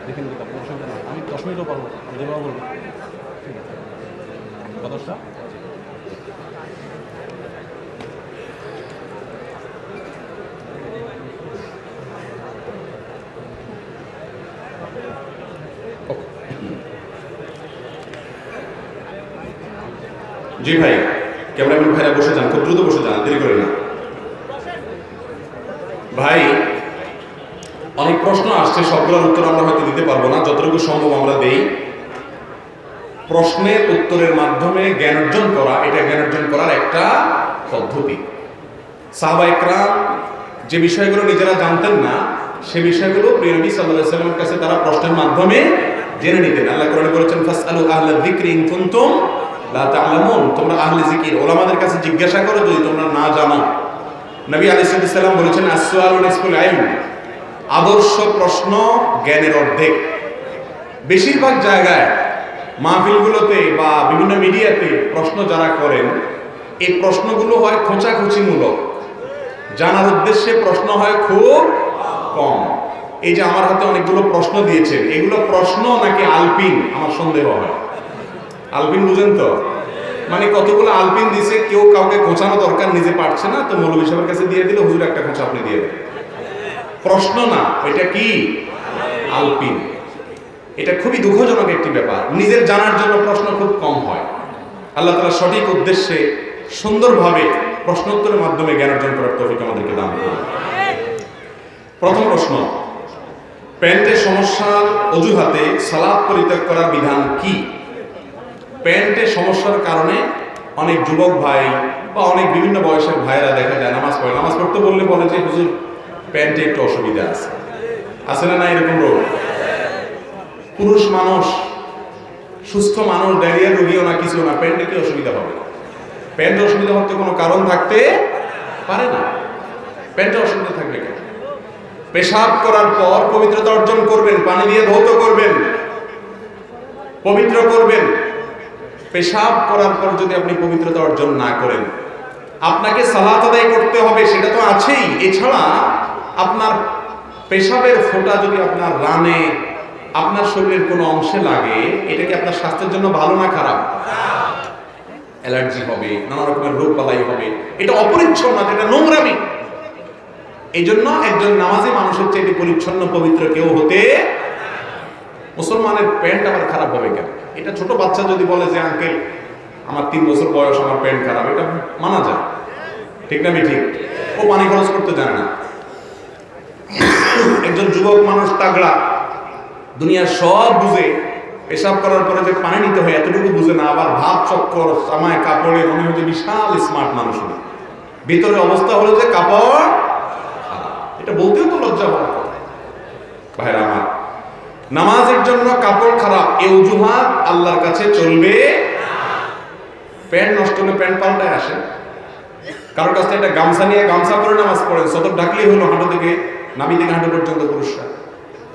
দেখে নিতে পারবো, অসুবিধা নেই। আমি 10 মিনিটও পারবো, যেভাবে বলবো। ঠিক আছে, কথাটা জি ভাই, ক্যামেরাম্যান ভাইরা বসে যান, খুব দ্রুত বসে যান, দেরি করেন না ভাই। অনেক প্রশ্ন আসছে, সবগুলোর উত্তর আমরা হয়তো দিতে পারবো না, যতটুকু সম্ভব আমরা দেই। প্রশ্নের উত্তরের মাধ্যমে জ্ঞান অর্জন করা, এটা জ্ঞান অর্জন করার একটা পদ্ধতি। সাহাবায়ে কেরাম যে বিষয়গুলো নিজেরা জানতেন না, সে বিষয়গুলো প্রিয় নবী সাল্লাল্লাহু আলাইহি ওয়াসাল্লামের কাছে তারা প্রশ্নের মাধ্যমে জেনে নিতেন। আল্লাহ কোরআনে বলেছেন, ফাসআলু আহলা যিকরি ইন কুনতুম লা তা'লামুন, তোমরা আহলে জিকির ওলামাদের কাছে জিজ্ঞাসা করো যদি তোমরা না জানো। নবী আলাইহিস সালাম বলেছেন, আসওয়ালু নিসফুল ইলম, আদর্শ প্রশ্ন জ্ঞানের অর্ধেক। বেশিরভাগ জায়গায় মাহফিলগুলোতে বা বিভিন্ন মিডিয়াতে প্রশ্ন যারা করেন, এই প্রশ্নগুলো হয় খোঁচাখুচিমূলক, জানার উদ্দেশ্যে প্রশ্ন হয় খুব কম। এই যে আমার হাতে অনেকগুলো প্রশ্ন দিয়েছেন, এগুলো প্রশ্ন নাকি আলপিন আমার সন্দেহ হয়। আলপিন বুঝেন তো, মানে কতগুলো আলপিন দিছে, কেউ কাউকে খোঁচানো দরকার, নিজে পারছে না, তো মৌলভী সাহেবের কাছে দিয়ে দিলে হুজুর একটা খোঁচা আপনি দিয়ে দেন। প্রশ্ন না, এটা কি আলপিন। এটা খুবই দুঃখজনক একটি ব্যাপার। নিজের জানার জন্য প্রশ্ন খুব কম হয়। আল্লাহ তাআলা সঠিক উদ্দেশ্যে সুন্দরভাবে প্রশ্নোত্তরের মাধ্যমে জ্ঞান অর্জন করার তৌফিক আমাদেরকে দান করুন। প্রথম প্রশ্ন, প্যান্টের সমস্যার অজুহাতে সালাত পরিত্যাগ করার বিধান কি? প্যান্টের সমস্যার কারণে অনেক যুবক ভাই বা অনেক বিভিন্ন বয়সের ভাইরা দেখা যায় নামাজ পড়ে, নামাজ পড়তে বললে বলে যে হুজুর প্যান্টে একটু অসুবিধা আছে না, না এরকম রোগ। পুরুষ মানুষ, সুস্থ মানুষ, ডায়রিয়ার রোগীও না, কিছু না, প্যান্টে কি অসুবিধা হবে? প্যান্টে অসুবিধা হতে কোনো কারণ থাকতে পারে না। প্যান্টে অসুবিধা থাকবে কেন? পেশাব করার পর পবিত্রতা অর্জন করবেন, পানি দিয়ে ধৌত করবেন, পবিত্র করবেন। পেশাব করার পর যদি আপনি পবিত্রতা অর্জন না করেন, আপনাকে সালাত আদায় করতে হবে, সেটা তো আছেই। এছাড়া আপনার পেশাবের ফোঁটা যদি আপনার রানে, আপনার শরীরের কোনো অংশে লাগে, এটা কি আপনার স্বাস্থ্যের জন্য ভালো না খারাপ? অ্যালার্জি হবে, নানা রকমের রোগ বালাই হবে, এটা অপরিচ্ছন্ন, এটা নোংরামি। এই জন্য একজন নামাজি মানুষের চেয়ে পরিচ্ছন্ন পবিত্র কেউ হতে। মুসলমানের প্যান্ট আবার খারাপ হবে কেন? এটা ছোট বাচ্চা যদি বলে যে আঙ্কেল আমার 3 বছর বয়স, আমার প্যান্ট খারাপ, এটা মানা যায়, ঠিক না? ঠিক, ও পানি খরচ করতে জানে না। একজন যুবক মানুষ তাগড়া, দুনিয়ার সব বুঝে, পেশাব করার পরে যে পানি নিতে হয় এতটুকু বুঝে না, আবার ভাব চক্কর, জামায় কাপড়ে মনে হচ্ছে বিশাল স্মার্ট মানুষ, ভিতরে অবস্থা হলো যে কাপড়। এটা বলতেও তো লজ্জা হওয়ার কথা। ভাইরা আমার, নামাজের জন্য কাপড় খারাপ, এই অজুহাত আল্লাহর কাছে চলবে। প্যান্ট নষ্ট হলে প্যান্ট পাল্টায় আসে, কারোর কাছ থেকে একটা গামছা নিয়ে গামছা পরে নামাজ পড়েন, সতর ঢাকলেই হলো হাঁটু থেকে, নাভি থেকে হাঁটু পর্যন্ত পুরুষরা।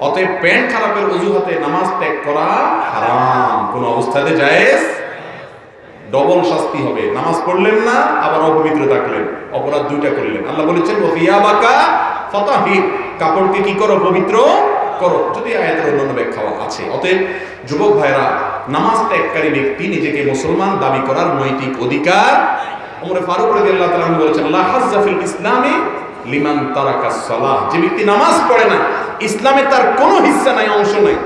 অতএব প্যান্ট খারাপের অজুহাতে নামাজ ত্যাগ করা হারাম, কোন অবস্থাতে জায়েজ। ডবল শাস্তি হবে, নামাজ পড়লেন না আবার অপবিত্র থাকলেন, অপরাধ দুইটা করলেন। আল্লাহ বলেছেন ওয়াফিয়াবাকা ফাতাহির, কাপড়কে কি করো? পবিত্র করো। যদি আয়াতের অন্যান্য ব্যাখ্যা আছে। অতএব যুবক ভাইরা, নামাজ ত্যাগকারী ব্যক্তি নিজেকে মুসলমান দাবি করার নৈতিক অধিকার। ওমর ফারুক রাদিয়াল্লাহু তাআলা বলেছেন, লা হাজ্জা ফিল ইসলামে লিমান তারাকাস সালাহ, যে ব্যক্তি নামাজ পড়ে না, ইসলামে তার কোনো হিস্সা নাই, অংশ নাই,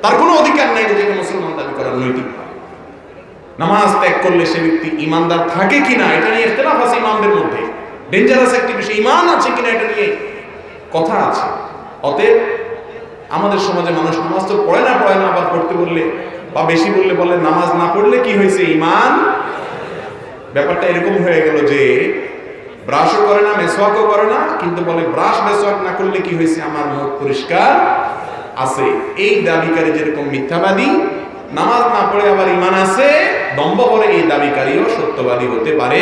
তার কোনো অধিকার নাই নিজেকে মুসলমান দাবি করার নৈতিক। নামাজ ত্যাগ করলে সে ব্যক্তি ইমানদার থাকে কিনা এটা নিয়ে ইখতিলাফ আছে ইমামদের মধ্যে। ডেঞ্জারাস একটি বিষয়, ইমান আছে কিনা এটা নিয়ে কথা আছে। অতএব আমাদের সমাজে মানুষ নামাজ তো পড়ে না, আবার পড়তে বললে বা বেশি বললে বলে নামাজ না পড়লে কি হয়েছে, ইমান। ব্যাপারটা এরকম হয়ে গেল যে ব্রাশও করে না, মেসওয়াকও করে না, কিন্তু বলে ব্রাশ মেসওয়াক না করলে কি হয়েছে, আমার মুখ পরিষ্কার আছে। এই দাবিকারী যেরকম মিথ্যাবাদী, নামাজ না পড়ে আবার ইমান আছে দম্ভ করে, এই দাবিকারীও সত্যবাদী হতে পারে।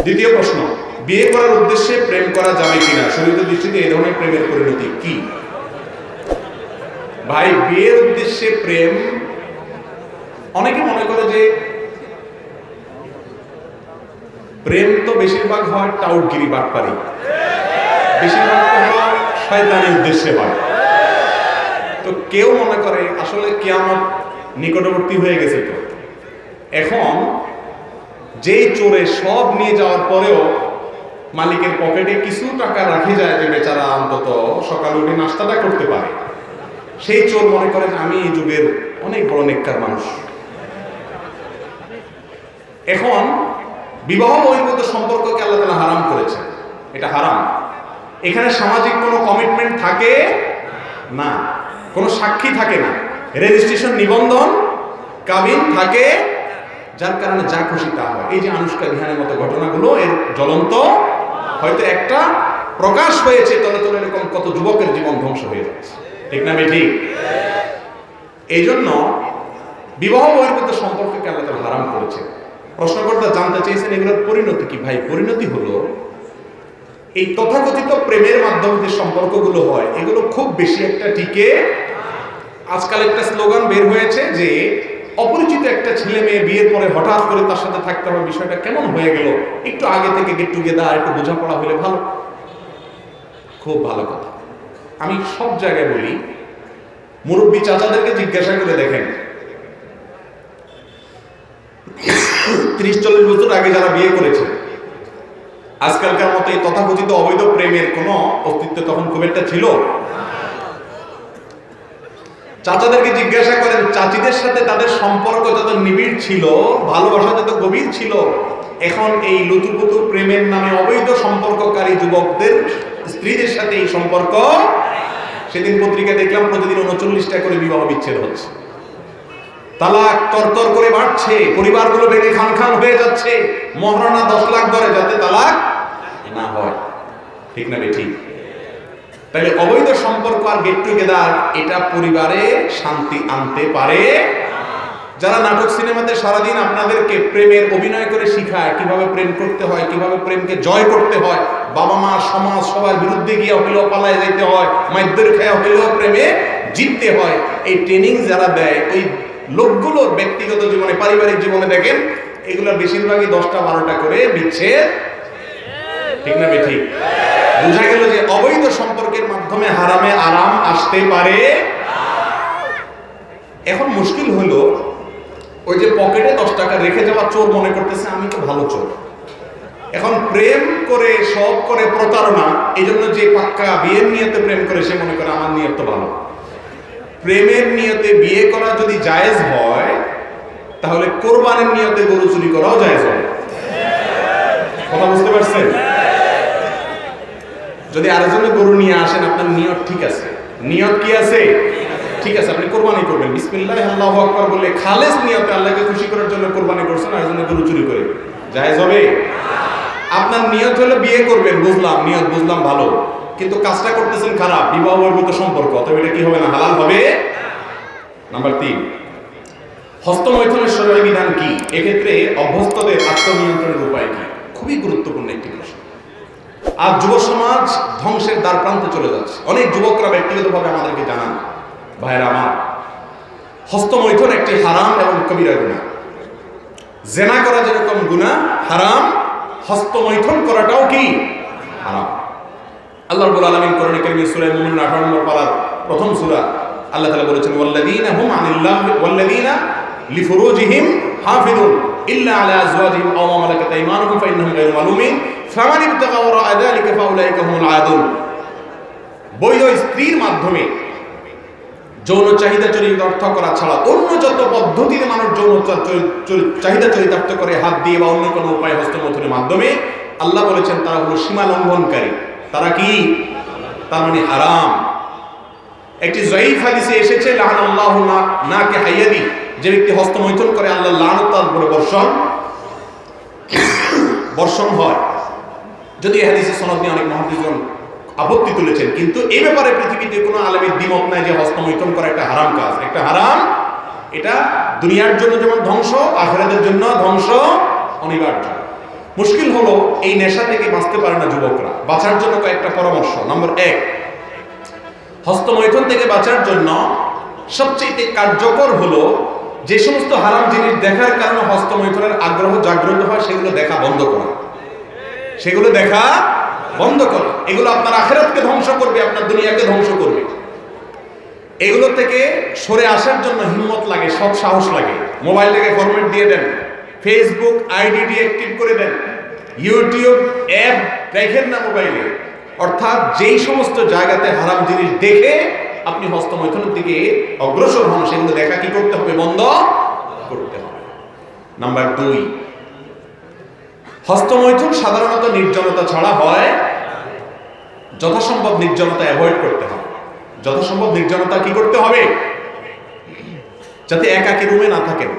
দ্বিতীয় প্রশ্ন, বিয়ে করার উদ্দেশ্যে প্রেম করা যাবে কিনা? শরীয়তের দৃষ্টিতে এই ধরনের প্রেমের পরিণতি কি? ভাই, বিয়ের উদ্দেশ্যে প্রেম, অনেকে মনে করে যে প্রেম তো বেশিরভাগ হয় টাউটগিরি, বাটপারি, বেশিরভাগ তো হয় শয়তানি উদ্দেশ্যে হয়। তো কেউ মনে করে আসলে কিয়ামত নিকটবর্তী হয়ে গেছে। তো এখন যেই চোরে সব নিয়ে যাওয়ার পরেও মালিকের পকেটে কিছু টাকা রাখে যায় যে বেচারা অন্তত সকালে উঠে নাস্তাটা করতে পারে, সেই চোর মনে করেন আমি এই যুগের অনেক বড় নেককার মানুষ। এখন বিবাহ বহির্ভূত সম্পর্ককে আল্লাহ তাআলা হারাম করেছে, এটা হারাম। এখানে সামাজিক কোনো কমিটমেন্ট থাকে না, কোনো সাক্ষী থাকে না, রেজিস্ট্রেশন নিবন্ধন কাবিন থাকে, যার কারণে যা খুশি তা হয়। এই যে আনুষ্কা বিহানের মতো ঘটনাগুলো এর জ্বলন্ত, হয়তো একটা প্রকাশ হয়েছে, তলে তলে এরকম কত যুবকের জীবন ধ্বংস হয়ে যাচ্ছে, ঠিক না বেঠিক? এই জন্য বিবাহ বহির্ভূত সম্পর্ককে আল্লাহ তাআলা হারাম করেছে। প্রশ্নকর্তা জানতে চেয়েছেন এগুলোর পরিণতি কি? ভাই, পরিণতি হলো এই তথাকথিত প্রেমের মাধ্যমে যে সম্পর্কগুলো হয় এগুলো খুব বেশি একটা টিকে। আজকাল একটা স্লোগান বের হয়েছে যে অপরিচিত একটা ছেলে মেয়ে বিয়ের পরে হঠাৎ করে তার সাথে থাকতে হবে, বিষয়টা কেমন হয়ে গেল, একটু আগে থেকে গেট টুগেদার, একটু বোঝাপড়া হলে ভালো। খুব ভালো কথা। আমি সব জায়গায় বলি, মুরব্বী চাচাদেরকে জিজ্ঞাসা করে দেখেন, 30-40 বছর আগে যারা বিয়ে করেছে, আজকালকার মতো এই তথাকথিত অবৈধ প্রেমের কোনো অস্তিত্ব তখন খুব একটা ছিল। চাচাদেরকে জিজ্ঞাসা করেন, চাচিদের সাথে তাদের সম্পর্ক যত নিবিড় ছিল, ভালোবাসা যত গভীর ছিল, এখন এই লুতুপুতু প্রেমের নামে অবৈধ সম্পর্ককারী যুবকদের স্ত্রীদের সাথে এই সম্পর্ক। সেদিন পত্রিকা দেখলাম প্রতিদিন 39টা করে বিবাহ বিচ্ছেদ হচ্ছে, তালাক তরতর করে বাড়ছে, পরিবারগুলো ভেঙে খান খান হয়ে যাচ্ছে, মহারণা 10 লাখ ধরে যাতে তালাক না হয়, ঠিক না বেঠিক? তাহলে অবৈধ সম্পর্ক আর গেট টুগেদার এটা পরিবারে শান্তি আনতে পারে। যারা নাটক সিনেমাতে সারাদিন আপনাদেরকে প্রেমের অভিনয় করে শিখায় কিভাবে প্রেম করতে হয়, কিভাবে প্রেমকে জয় করতে হয়, বাবা মা সমাজ সবার বিরুদ্ধে গিয়ে হইলেও পালায় যেতে হয়, মাইদ্যের খেয়া হইলেও প্রেমে জিততে হয়, এই ট্রেনিং যারা দেয় ওই লোকগুলোর ব্যক্তিগত জীবনে, পারিবারিক জীবনে দেখেন এগুলোর বেশিরভাগই 10টা-12টা করে বিচ্ছেদ, ঠিক না বেঠিক? বোঝা গেল যে অবৈধ সম্পর্কের মাধ্যমে হারামে আরাম আসতে পারে। এখন মুশকিল হলো ওই যে পকেটে 10 টাকা রেখে যাওয়া চোর মনে করতেছে আমি তো ভালো চোর। এখন প্রেম করে সব করে প্রতারণা, এই জন্য যে পাক্কা বিয়ের নিয়তে প্রেম করে সে মনে করে আমার নিয়ত তো ভালো। প্রেমের নিয়তে বিয়ে করা যদি জায়েজ হয় তাহলে কোরবানির নিয়তে গরু চুরি করাও জায়েজ হবে। কথা বুঝতে পারছেন? যদি আরেকজনের গরু নিয়ে আসেন, আপনার নিয়ত ঠিক আছে, নিয়ত কি আছে? ঠিক আছে, আপনি কোরবানি করবেন, বিসমিল্লাহ আল্লাহু আকবার বলে খালেস নিয়তে আল্লাহকে খুশি করার জন্য কোরবানি করছেন, আরেকজনের গরু চুরি করে, জায়েজ হবে? আপনার নিয়ত হলো বিয়ে করবেন, বুঝলাম, নিয়ত বুঝলাম ভালো, কিন্তু কাজটা করতেছেন খারাপ, বিবাহ বহির্ভূত সম্পর্ক, তবে এটা কি হবে না? হালাল হবে। নাম্বার 3, হস্তমৈথুনের শরীয়ী বিধান কি? এক্ষেত্রে অভ্যস্তদের আত্মনিয়ন্ত্রণের উপায় কি? খুবই গুরুত্বপূর্ণ একটি প্রশ্ন। আজ যুব সমাজ ধ্বংসের দ্বার প্রান্তে চলে যাচ্ছে। অনেক যুবকরা ব্যক্তিগতভাবে আমাদেরকে জানান, ভাইরা আমার, হস্তমৈথুন একটি হারাম এবং কবিরা গুনাহ। জেনা করা যেরকম গুনাহ হারাম, হস্তমৈথুন করাটাও কি হারাম। আল্লাহ রাব্বুল আলামিন কোরআনে কারীমে সূরা মুমিনুন 18 নম্বর পারার প্রথম সূরা, আল্লাহ তাআলা বলেছেন, ওয়াল্লাযীনা হুম আনিল্লাহ ওয়াল্লাযীনা লিফুরুজিহিম হাফিজুন ইল্লা আলা আজওয়াজিহিম আও মা মালাকাত আইমানুহুম ফাইন্নাহুম গায়রু মালুমিন ফামান ইবতাগা ওয়ারা যালিকা ফাউলাইকা হুমুল আদুন। বৈধ স্ত্রীর মাধ্যমে যৌন চাহিদা চরিতার্থ করা ছাড়া অন্য যত পদ্ধতিতে মানুষ যৌন চাহিদা চরিতার্থ করে, হাত দিয়ে বা অন্য কোনো উপায় হস্তমৈথুনের মাধ্যমে, আল্লাহ বলেছেন তারা হলো সীমা লঙ্ঘনকারী। তারা কি? তার মানে হারাম। একটি যায়ীফ হাদিসে এসেছে, লাআনাল্লাহু নাকে হাইয়াদি, যে ব্যক্তি হস্তমৈথুন করে আল্লাহ লানত তার উপরে বর্ষণ হয়। যদি এই হাদিসের সনদ নিয়ে অনেক মুহাদ্দিসগণ আপত্তি তুলেছেন, কিন্তু এই ব্যাপারে পৃথিবীতে কোনো আলেমের দ্বিমত নাই যে হস্তমৈথুন করা একটা হারাম কাজ, একটা হারাম। এটা দুনিয়ার জন্য যেমন ধ্বংস, আখিরাতের জন্য ধ্বংস অনিবার্য। মুশকিল হলো এই নেশা থেকে বাঁচতে পারে না যুবকরা। বাঁচার জন্য কয়েকটা পরামর্শ। নম্বর 1, হস্তমৈথুন থেকে বাঁচার জন্য সবচেয়ে কার্যকর হলো যে সমস্ত হারাম জিনিস দেখার কারণে হস্তমৈথুনের আগ্রহ জাগ্রত হয় সেগুলো দেখা বন্ধ করা। সেগুলো দেখা বন্ধ করা। এগুলো আপনার আখিরাতকে ধ্বংস করবে, আপনার দুনিয়াকে ধ্বংস করবে। এগুলো থেকে সরে আসার জন্য হিম্মত লাগে, সৎ সাহস লাগে। মোবাইলটাকে ফরম্যাট দিয়ে দেন, ফেসবুক আইডি ডিঅ্যাক্টিভ করে দেন, ইউটিউব অ্যাপ দেখেন না মোবাইলে। অর্থাৎ যেই সমস্ত জায়গাতে হারাম জিনিস দেখে আপনি হস্তমৈথুনের দিকে অগ্রসর হন, সেগুলো দেখা কি করতে হবে? বন্ধ করতে হবে। নাম্বার 2, হস্তমৈথুন সাধারণত নির্জনতা ছাড়া হয়, যথাসম্ভব নির্জনতা অ্যাভয়েড করতে হবে। যথাসম্ভব নির্জনতা কি করতে হবে? যাতে একাকী রুমে না থাকেন,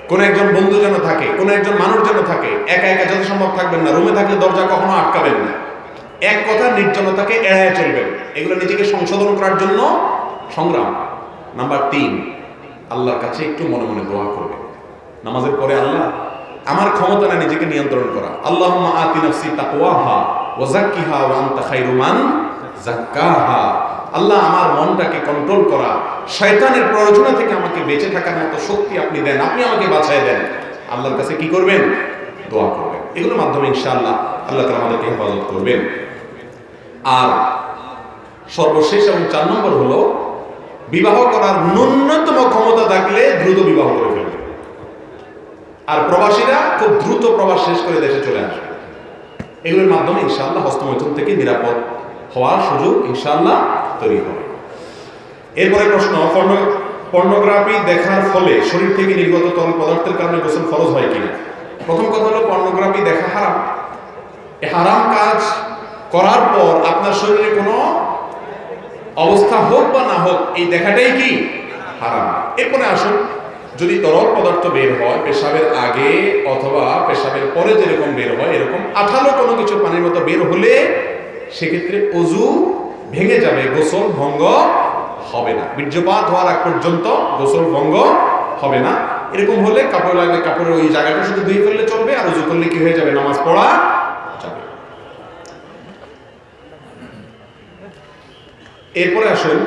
কোন একজন বন্ধু যেন থাকে, কোন একজন মানুষ যেন থাকে। একা একা যথাসম্ভব থাকবেন না, রুমে থাকলে দরজা কখনো আটকাবেন না। এক কথা, নির্জনতাকে এড়ায় চলবেন। এগুলো নিজেকে সংশোধন করার জন্য সংগ্রাম। নাম্বার 3, আল্লাহর কাছে একটু মনে মনে দোয়া করবেন নামাজের পরে, আল্লাহ আমার ক্ষমতা না নিজেকে নিয়ন্ত্রণ করা, আল্লাহুম্মা আতি নাফসি তাকওয়াহা ওয়া যাক্কিহা ওয়া আনতা খায়রু মান যাক্কাহা। আল্লাহ আমার মনটাকে কন্ট্রোল করা, শয়তানের প্ররোচনা থেকে আমাকে বেঁচে থাকার মতো শক্তি আপনি দেন, আপনি আমাকে বাঁচায় দেন। আল্লাহর কাছে কি করবেন? দোয়া করবেন। এগুলোর মাধ্যমে ইনশাআল্লাহ আল্লাহ তাআলা আমাদেরকে হেফাজত করবেন। আর সর্বশেষ এবং 4 নম্বর হলো, বিবাহ করার ন্যূনতম ক্ষমতা থাকলে দ্রুত বিবাহ করে ফেলবে। আর প্রবাসীরা খুব দ্রুত প্রবাস শেষ করে দেশে চলে আসবে। এগুলোর মাধ্যমে ইনশাআল্লাহ হস্তমৈথুন থেকে নিরাপদ হওয়ার সুযোগ ইনশাআল্লাহ তৈরি হবে। এরপরে প্রশ্ন, পর্নোগ্রাফি দেখার ফলে শরীর থেকে নির্গত তরল পদার্থের কারণে গোসল ফরজ হয় কিনা? প্রথম কথা হলো, পর্নোগ্রাফি দেখা হারাম। এই হারাম কাজ করার পর আপনার শরীরে কোনো অবস্থা হোক বা না হোক, এই দেখাটাই কি হারাম। এরপরে আসুন, যদি তরল পদার্থ বের হয় পেশাবের আগে অথবা পেশাবের পরে যেরকম বের হয়, এরকম আঠালো কোনো কিছু পানির মতো বের হলে সেক্ষেত্রে ওযু ভেঙে যাবে, গোসল ভঙ্গ হবে না। বীর্যপাত হওয়ার আগ পর্যন্ত গোসল ভঙ্গ হবে না। এরকম হলে কাপড় লাগলে কাপড়ের ওই জায়গাটা শুধু ধুয়ে ফেললে চলবে, আর ওযু করলে কি হয়ে যাবে? নামাজ পড়া যাবে। এরপরে আসুন,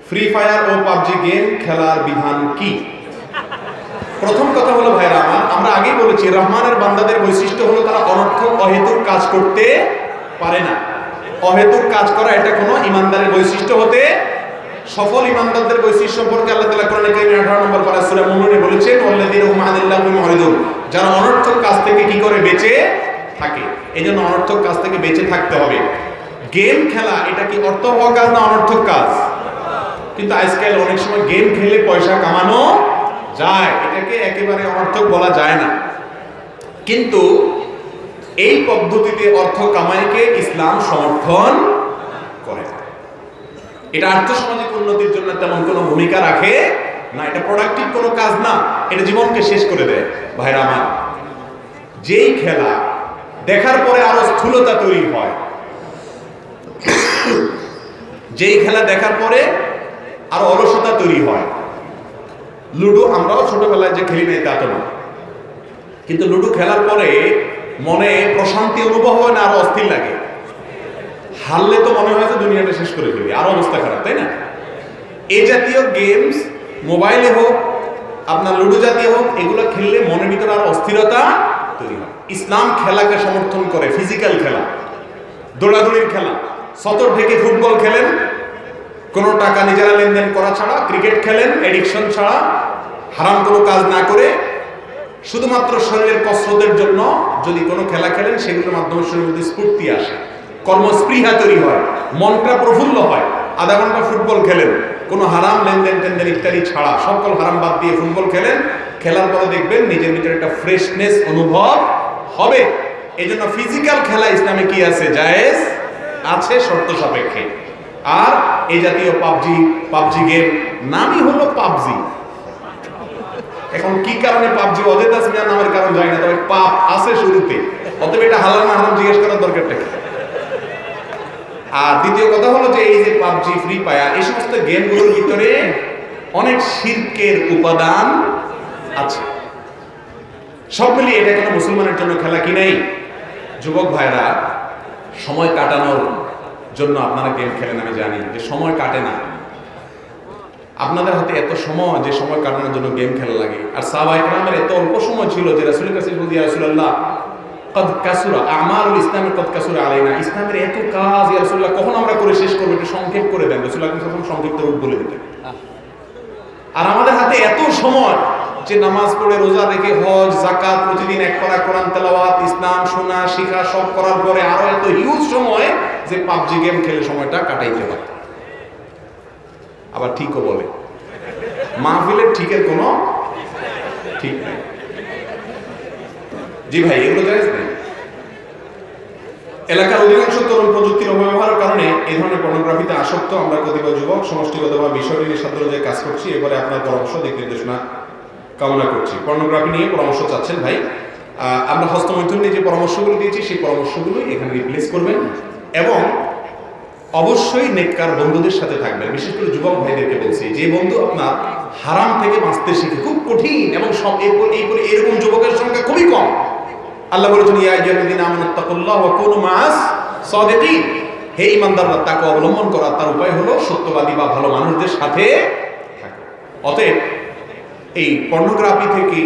ফ্রি ফায়ার ও পাবজি গেম খেলার বিধান কি? প্রথম কথা হলো ভাইরা আমার, আমরা আগেই বলেছি রহমানের বান্দাদের বৈশিষ্ট্য হলো তারা অনর্থক অহেতুক কাজ করতে পারে না। অহেতুক কাজ করা এটা কোনো ইমানদারের বৈশিষ্ট্য হতে, সফল ইমানদারদের বৈশিষ্ট্য সম্পর্কে আল্লাহ তাআলা কোরআনে কারীমে 18 নম্বর পারা সূরা মুমিনে বলেছেন, ওয়াল্লাযীনা হুম আনিল লাগwi মুরিদুন, যারা অনর্থক কাজ থেকে কি করে? বেঁচে থাকে। এইজন্য অনর্থক কাজ থেকে বেঁচে থাকতে হবে। গেম খেলা এটা কি অর্থবহ কাজ না অনর্থক কাজ? কিন্তু আজকাল অনেক সময় গেম খেলে পয়সা কামানো যায়, এটাকে একেবারে অনর্থক বলা যায় না। কিন্তু এই পদ্ধতিতে অর্থ কামাইকে ইসলাম সমর্থন করে। এটা আর্থসামাজিক উন্নতির জন্য তেমন কোনো ভূমিকা রাখে না, এটা প্রোডাক্টিভ কোনো কাজ না, এটা জীবনকে শেষ করে দেয়। ভাইরা আমার, যেই খেলা দেখার পরে আরো স্থূলতা তৈরি হয়, যেই খেলা দেখার পরে আরো অলসতা তৈরি হয়। লুডো আমরাও ছোটবেলায় যে খেলি নাই তা তো না, কিন্তু লুডো খেলার পরে মনে প্রশান্তি অনুভব হয় না, আরো অস্থির লাগে। হারলে তো মনে হয় যে দুনিয়াটা শেষ করে ফেলি, আরো অবস্থা খারাপ, তাই না? এই জাতীয় গেমস মোবাইলে হোক, আপনার লুডো জাতীয় হোক, এগুলো খেললে মনের ভিতরে আরো অস্থিরতা তৈরি হয়। ইসলাম খেলাকে সমর্থন করে, ফিজিক্যাল খেলা, দৌড়াদৌড়ির খেলা। সতর ঢেকে ফুটবল খেলেন, কোনো টাকা নিজেরা লেনদেন করা ছাড়া, ক্রিকেট খেলেন এডিকশন ছাড়া, হারাম কোনো কাজ না করে, শুধুমাত্র শরীরের কসরতের জন্য যদি কোনো খেলা খেলেন, সেগুলোর মাধ্যমে শরীরের মধ্যে স্ফূর্তি আসে, কর্মস্পৃহা তৈরি হয়, মনটা প্রফুল্ল হয়। আধা ঘন্টা ফুটবল খেলেন, কোনো হারাম লেনদেন টেনদেন ইত্যাদি ছাড়া, সকল হারাম বাদ দিয়ে ফুটবল খেলেন, খেলার পরে দেখবেন নিজের ভিতরে একটা ফ্রেশনেস অনুভব হবে। এই জন্য ফিজিক্যাল খেলা ইসলামে কি আছে? জায়েজ আছে, শর্ত সাপেক্ষে। আর এই জাতীয় পাবজি গেম, নামই হলো পাবজি। এখন কি কারণে পাবজি অজেদ আসমিয়া নামের কারণ যায় না, তবে পাপ আছে শুরুতে, অতএব এটা হালাল না হারাম জিজ্ঞেস করার দরকারটা কি? আর দ্বিতীয় কথা হলো যে এই যে পাবজি, ফ্রি ফায়ার, এই সমস্ত গেমগুলোর ভিতরে অনেক শিরকের উপাদান আছে। সব মিলিয়ে এটা কোনো মুসলমানের জন্য খেলা কি নেই। যুবক ভাইরা, সময় কাটানোর জন্য আপনারা গেম খেলেন, আমি জানি যে সময় কাটে না। আপনাদের হাতে এত সময় যে সময় কাটানোর জন্য গেম খেলা লাগে। আর সাহাবায়ে কেরামের এত অল্প সময় ছিল যে রাসূলের কাছে বলতে, ইয়া রাসূলুল্লাহ কদ কাসুরা আমালুল ইসলামি কদ কাসুরা আলাইনা, ইসলামের এত কাজ ইয়া রাসূলুল্লাহ কখন আমরা করে শেষ করব, একটু সংক্ষেপ করে দেন। রাসূলুল্লাহ সাল্লাল্লাহু আলাইহি ওয়াসাল্লাম সংক্ষিপ্ত রূপ বলে দিতেন। আর আমাদের হাতে এত সময় যে নামাজ পড়ে, রোজা রেখে, হজ, যাকাত, প্রতিদিন এক করা কোরআন তেলাওয়াত, ইসলাম শোনা শিখা সব করার পরে আরো এত হিউজ সময় যে পাবজি গেম খেলে সময়টা কাটাইতে হয়। আবার ঠিকও বলে, মাহফিলের ঠিকের কোনো ঠিক নাই। জি ভাই, এগুলো জায়েজ নেই। এলাকার অধিকাংশ তরুণ প্রযুক্তির অপব্যবহারের কারণে এই ধরনের পর্নোগ্রাফিতে আসক্ত। আমরা কতিপয় যুবক সমষ্টিগতভাবে বিষয়টি নিয়ে সাধ্য অনুযায়ী কাজ করছি। এবারে আপনার পরামর্শ, দিক নির্দেশনা কামনা করছি। পর্নোগ্রাফি নিয়ে পরামর্শ চাচ্ছেন ভাই, আমরা হস্তমৈথুন নিয়ে যে পরামর্শগুলো দিয়েছি সেই পরামর্শগুলোই এখানে রিপ্লেস করবেন এবং অবশ্যই নেককার বন্ধুদের সাথে থাকবেন। বিশেষ করে যুবক ভাইদেরকে বলছি, যে বন্ধু আপনার হারাম থেকে বাঁচতে শিখে, খুব কঠিন এবং সব এরকম যুবকের সংখ্যা খুবই কম। আল্লাহ বলেছেন, ইয়া আইয়ুহাল্লাযীনা আমানুত্তাকুল্লাহ ওয়া কুনু মাআস সাদিকিন, হে ঈমানদাররা তাকওয়া অবলম্বন করা, তার উপায় হলো সত্যবাদী বা ভালো মানুষদের সাথে থাকা। অতএব এই পর্নোগ্রাফি থেকে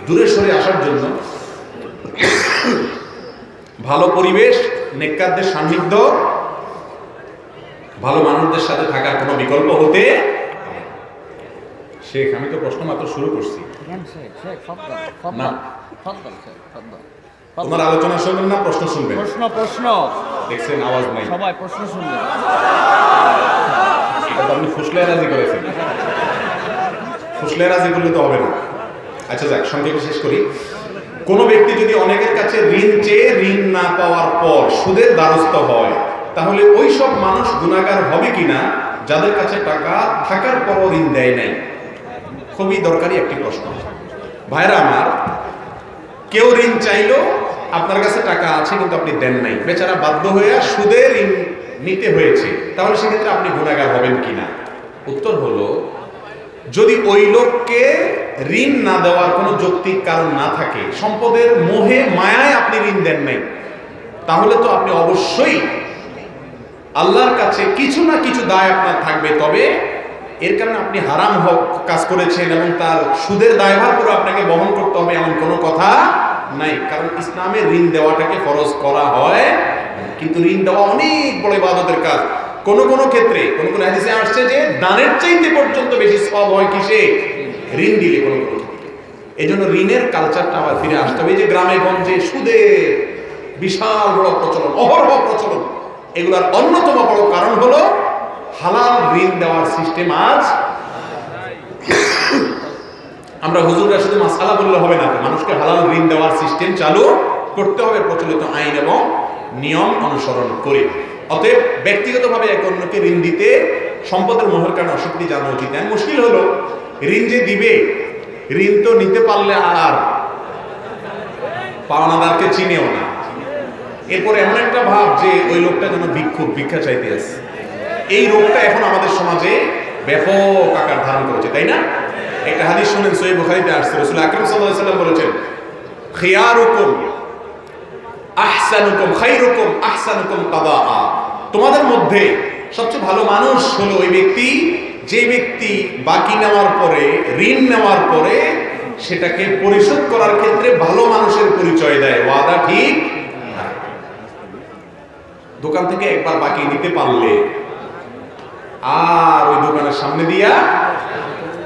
দূরে সরে আসার জন্য ভালো পরিবেশ, নেককারদের সান্নিধ্য, ভালো মানুষদের সাথে থাকার কোনো বিকল্প হতে। শেখ, আমি তো প্রশ্ন মাত্র শুরু করছি না, তোমার আলোচনা শুনবেন না প্রশ্ন শুনবেন? প্রশ্ন দেখছেন, আওয়াজ নাই, সবাই প্রশ্ন শুনবেন। আপনি ফুসলে রাজি করেছেন, ফুসলে রাজি করলে তো হবে না। আচ্ছা যাক, সংক্ষেপে শেষ করি। কোন ব্যক্তি যদি অনেকের কাছে ঋণ চেয়ে ঋণ না পাওয়ার পর সুদের দ্বারস্থ হয়, তাহলে ওই সব মানুষ গুনাহগার হবে কিনা যাদের কাছে টাকা থাকার পরও ঋণ দেয় নাই? খুবই দরকারি একটি প্রশ্ন। ভাইরা আমার, কেউ ঋণ চাইলো, আপনার কাছে টাকা আছে কিন্তু আপনি দেন নাই, বেচারা বাধ্য হয়ে সুদে ঋণ নিতে হয়েছে, তাহলে সেক্ষেত্রে আপনি গুনাহগার হবেন কিনা? উত্তর হলো, যদি ওই লোককে ঋণ না দেওয়ার কোনো যৌক্তিক কারণ না থাকে, সম্পদের মোহে মায়ায় আপনি ঋণ দেন নাই, তাহলে তো আপনি অবশ্যই আল্লাহর কাছে কিছু না কিছু দায় আপনার থাকবে। তবে এর কারণে আপনি হারাম কাজ করেছেন এবং তার সুদের দায়ভার পুরো আপনাকে বহন করতে হবে এমন কোনো কথা নাই। কারণ ইসলামে ঋণ দেওয়াটাকে ফরজ করা হয়, কিন্তু ঋণ দেওয়া অনেক বড় ইবাদতের কাজ। কোন কোন ক্ষেত্রে কোন কোন হাদিসে আসছে যে দানের চাইতে পর্যন্ত বেশি সওয়াব হয় কিসে? ঋণ দিলে। কোন কোন ক্ষেত্রে এই জন্য ঋণের কালচারটা আবার ফিরে আসতে হবে। যে গ্রামে গঞ্জে সুদের বিশাল বড় প্রচলন, অহরহ প্রচলন, এগুলার অন্যতম বড় কারণ হলো হালাল ঋণ দেওয়ার সিস্টেম আজ। আমরা হুজুররা শুধু মাসালা বললে হবে না, মানুষকে হালাল ঋণ দেওয়ার সিস্টেম চালু করতে হবে প্রচলিত আইন এবং নিয়ম অনুসরণ করে। অতএব ব্যক্তিগতভাবে এক অন্যকে ঋণ দিতে সম্পদের মোহের কারণে অসুবিধা জানা উচিত। মুশকিল হলো, ঋণ যে দিবে, ঋণ তো নিতে পারলে আর পাওনাদারকে চিনেও না। এরপরে এমন একটা ভাব যে ওই লোকটা যেন ভিক্ষুক, ভিক্ষা চাইতে আসে। এই রোগটা এখন আমাদের সমাজে ব্যাপক আকার ধারণ করেছে, তাই না? একটা হাদিস শুনেন, সহিহ বুখারীতে আসছে, রাসূল আকরাম সাল্লাল্লাহু আলাইহি ওয়াসাল্লাম বলেছেন, খিয়ারুকুম আহসানুকুম খায়রুকুম আহসানুকুম কাদাআ, তোমাদের মধ্যে সবচেয়ে ভালো মানুষ হলো ওই ব্যক্তি যে ব্যক্তি বাকি নেওয়ার পরে, ঋণ নেওয়ার পরে সেটাকে পরিশোধ করার ক্ষেত্রে ভালো মানুষের পরিচয় দেয়। ওয়াদা ঠিক, দোকান থেকে একবার বাকি নিতে পারলে আর ওই দোকানের সামনে দিয়া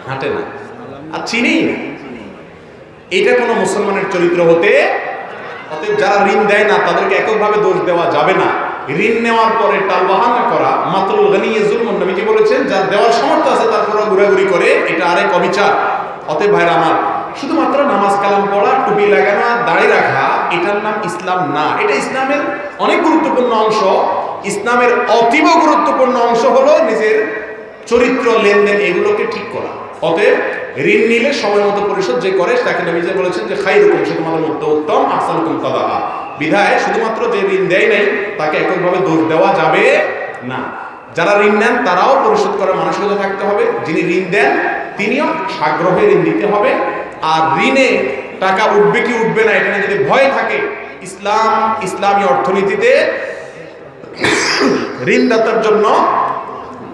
হাঁটে না, আর চিনেই না। এটা কোনো মুসলমানের চরিত্র হতে। অতএব যারা ঋণ দেয় না তাদেরকে এককভাবে দোষ দেওয়া যাবে না। ঋণ নেওয়ার পরে টালবাহানা করা, মাতরুল গানিয়ে যুলমুন, নবীজি বলেছেন যার দেওয়ার সামর্থ্য আছে তারপরে ঘোরাঘুরি করে, এটা আরেক অবিচার। অতএব ভাইরা আমার, শুধুমাত্র নামাজ কালাম পড়া, টুপি লাগানো আর দাড়ি রাখা, এটার নাম ইসলাম না। এটা ইসলামের অনেক গুরুত্বপূর্ণ অংশ। ইসলামের অতীব গুরুত্বপূর্ণ অংশ হলো নিজের চরিত্র, লেনদেন, এগুলোকে ঠিক করা। অতএব ঋণ নিলে সময় মতো পরিশোধ যে করে তাকে নবীজি বলেছেন যে খায়রুকুম, সে তোমাদের মধ্যে উত্তম, আহসানুকুম কাদাআ। বিধায় শুধুমাত্র যে ঋণ দেয় নাই তাকে এককভাবে দোষ দেওয়া যাবে না। যারা ঋণ নেন তারাও পরিশোধ করার মানসিকতা থাকতে হবে। যিনি ঋণ দেন তিনিও সাগ্রহে ঋণ দিতে হবে। আর ঋণে টাকা উঠবে কি উঠবে না এটা নিয়ে যদি ভয় থাকে, ইসলামী অর্থনীতিতে ঋণদাতার জন্য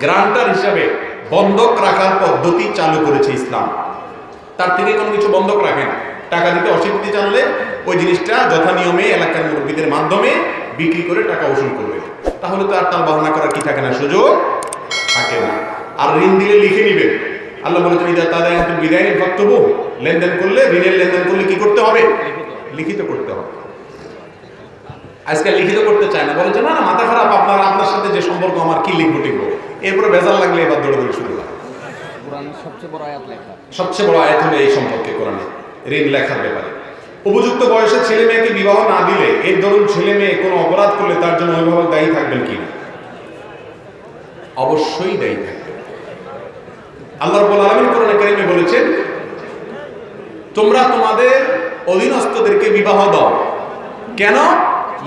গ্রান্টার হিসাবে বন্ধক রাখার পদ্ধতি চালু করেছে ইসলাম। তার থেকে কোনো কিছু বন্ধক রাখেন, টাকা দিতে অস্বীকৃতি জানলে ওই জিনিসটা যথা নিয়মে এলাকার মুরব্বীদের মাধ্যমে বিক্রি করে টাকা উসুল করবে। তাহলে তো আর তার বাহানা করার কি থাকে না, সুযোগ থাকে না। আর ঋণ দিলে লিখে নিবে। আল্লাহ বলেছেন ইদা তাদায়াতুম বিদাইনিন ফাকতুবু, লেনদেন করলে, ঋণের লেনদেন করলে কি করতে হবে? লিখিত করতে হবে। আজকাল লিখিত করতে চায় না, বলে যে না না মাথা খারাপ, আপনার সাথে যে সম্পর্ক আমার কি লিখবো টিখবো, এরপরে ভেজাল লাগলে এবার দৌড়াদৌড়ি শুরু হয়। কোরআনের সবচেয়ে বড় আয়াত লেখা, সবচেয়ে বড় আয়াত হলো এই সম্পর্কে কোরআনে ঋণ লেখার ব্যাপারে। উপযুক্ত বয়সে ছেলে মেয়েকে বিবাহ না দিলে, এর ধরুন ছেলে মেয়ে কোনো অপরাধ করলে তার জন্য অভিভাবক দায়ী থাকবেন কিনা? অবশ্যই দায়ী থাকবেন। আল্লাহ রাব্বুল আলামিন কোরআনে কারীমে বলেছেন তোমরা তোমাদের অধীনস্থদেরকে বিবাহ দাও। কেন?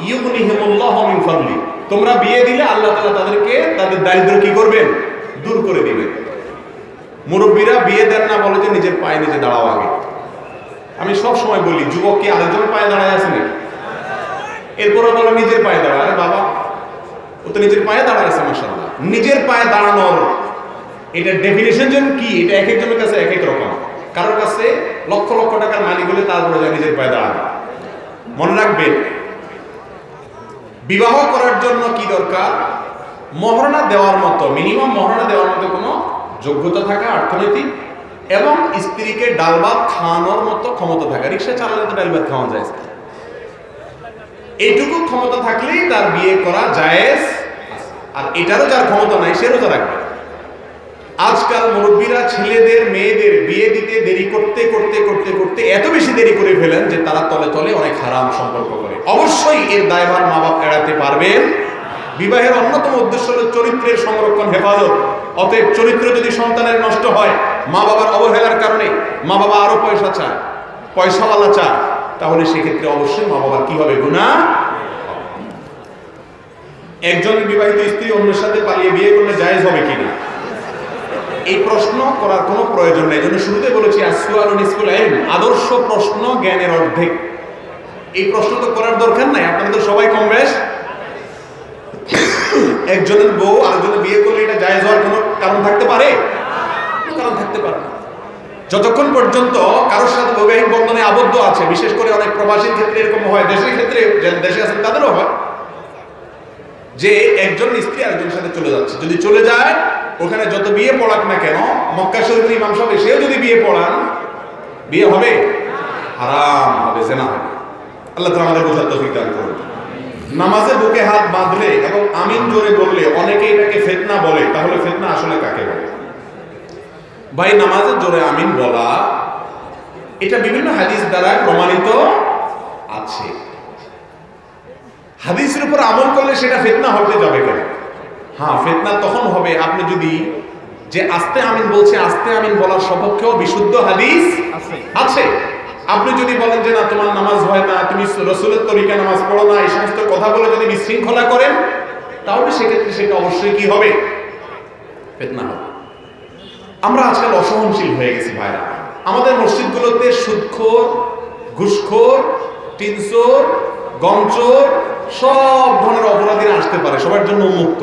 ইউগনিহিমুল্লাহু মিন ফাদলি, তোমরা বিয়ে দিলে আল্লাহ তাআলা তাদেরকে তাদের দারিদ্র কি করবেন? দূর করে দিবেন। মুরব্বীরা বিয়ে দেন না, বলে যে নিজের পায়ে নিজে দাঁড়াও আগে। আমি সব সময় বলি যুবক কি আরেকজনের পায়ে দাঁড়ায় আছে নাকি? এরপরে বলো নিজের পায়ে দাঁড়ায়। আরে বাবা, ও তো নিজের পায়ে দাঁড়ায় আছে মাশাআল্লাহ। নিজের পায়ে দাঁড়ানোর এটা ডেফিনিশন যেন কি, এটা এক একজনের কাছে এক এক রকম। কারোর কাছে লক্ষ লক্ষ টাকার মালিক হলে তারপরে যায় নিজের পায়ে দাঁড়ানো। মনে রাখবেন, বিবাহ করার জন্য কি দরকার? মহারণা দেওয়ার মতো, মিনিমাম মহারণা দেওয়ার মতো কোনো যোগ্যতা থাকা, অর্থনৈতিক, এবং স্ত্রীকে ডাল ভাত খাওয়ানোর মতো ক্ষমতা থাকা। রিক্সা চালালে তো ডাল ভাত খাওয়ানো যায়, এইটুকু ক্ষমতা থাকলেই তার বিয়ে করা জায়েজ। আর এটারও যার ক্ষমতা নাই সে রোজা রাখবে। আজকাল মুরব্বীরা ছেলেদের মেয়েদের বিয়ে দিতে দেরি করতে করতে করতে করতে এত বেশি দেরি করে ফেলেন যে তারা তলে তলে অনেক হারাম সম্পর্ক করে। অবশ্যই এর দায়ভার মা বাপ এড়াতে পারবেন। বিবাহের অন্যতম উদ্দেশ্য হল চরিত্রের সংরক্ষণ, হেফাজত। অতএব চরিত্র যদি সন্তানের নষ্ট হয়, মা বাবার অবহেলার কারণে, মা বাবা আরো পয়সা চায়, পয়সাওয়ালা চায়, তাহলে সেক্ষেত্রে অবশ্যই মা বাবার কি হবে? গুনাহ। একজন বিবাহিত স্ত্রী অন্যের সাথে পালিয়ে বিয়ে করলে জায়েজ হবে কিনা, এই প্রশ্ন করার কোনো প্রয়োজন নেই। জন্য শুরুতে বলেছি আসওয়ালু নিসফুল ইলম, আদর্শ প্রশ্ন জ্ঞানের অর্ধেক। এই প্রশ্ন তো করার দরকার নাই, আপনারা তো সবাই কম বেশ। একজনের বউ আরেকজনের বিয়ে করলে এটা জায়েজ হওয়ার কোনো কারণ থাকতে পারে? কারণ থাকতে পারে না। যতক্ষণ পর্যন্ত কারোর সাথে বৈবাহিক বন্ধনে আবদ্ধ আছে, বিশেষ করে অনেক প্রবাসীর ক্ষেত্রে এরকম হয়, দেশের ক্ষেত্রে দেশে আছেন তাদেরও হয়, যে একজন স্ত্রী আরেকজনের সাথে চলে যাচ্ছে। যদি চলে যায়, ওখানে যত বিয়ে পড়াক না কেন, মক্কা শরীফের ইমাম সাহেব এসেও যদি বিয়ে পড়ান, বিয়ে হবে? হারাম হবে, জিনা হবে। আল্লাহ তাআলা আমাদের বোঝার তৌফিক দান করুন। নামাজে বুকে হাত বাঁধলে এবং আমিন জোরে বললে অনেকে এটাকে ফিতনা বলে। তাহলে ফিতনা আসলে কাকে বলে? ভাই, নামাজে জোরে আমিন বলা এটা বিভিন্ন হাদিস দ্বারা প্রমাণিত আছে। হাদিসের উপর আমল করলে সেটা ফিতনা হতে যাবে কেন? হ্যাঁ, ফিতনা তখন হবে আপনি যদি যে আস্তে আমিন বলছে, আস্তে আমিন বলার সপক্ষেও বিশুদ্ধ হাদিস আছে। আপনি যদি বলেন যে না তোমার নামাজ হয় না, তুমি রাসূলের তরিকা নামাজ পড়ো না, এই সমস্ত কথা বলে যদি বিশৃঙ্খলা করেন, তাহলে সেক্ষেত্রে সেটা অবশ্যই কি হবে? ফিতনা হবে। আমরা আজকাল অসহনশীল হয়ে গেছি ভাইরা। আমাদের মসজিদগুলোতে সুদখোর, ঘুষখোর, টিনচোর, গমচোর, সব ধরনের অপরাধীরা আসতে পারে, সবার জন্য উন্মুক্ত।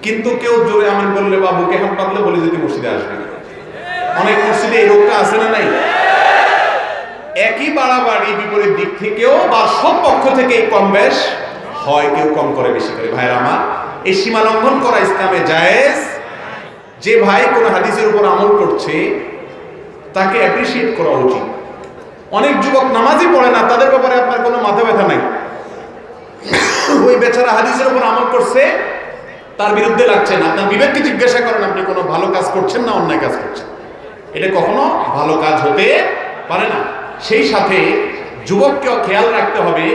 কিন্তু কেউ জোরে আমিন বললে বা বুকে হাত বাঁধলে বলে যদি মসজিদে আসবে না। অনেক মসজিদে এই রোগটা আছে না নাই? একই বাড়াবাড়ি বিপরীত দিক থেকেও বা সব পক্ষ থেকে কম বেশ হয়, কেউ কম করে বেশি করে। ভাইরা আমার, এই সীমা লঙ্ঘন করা ইসলামে জায়েজ। যে ভাই কোন হাদিসের উপর আমল করছে তাকে অ্যাপ্রিশিয়েট করা উচিত। অনেক যুবক নামাজই পড়ে না, তাদের ব্যাপারে আপনার কোনো মাথা ব্যথা নাই। ওই বেচারা হাদিসের উপর আমল করছে, তার বিরুদ্ধে লাগছেন। আপনার বিবেককে জিজ্ঞাসা করেন আপনি কোনো ভালো কাজ করছেন না অন্যায় কাজ করছেন। এটা কখনো ভালো কাজ হতে পারে না। সেই সাথে যুবককেও খেয়াল রাখতে হবে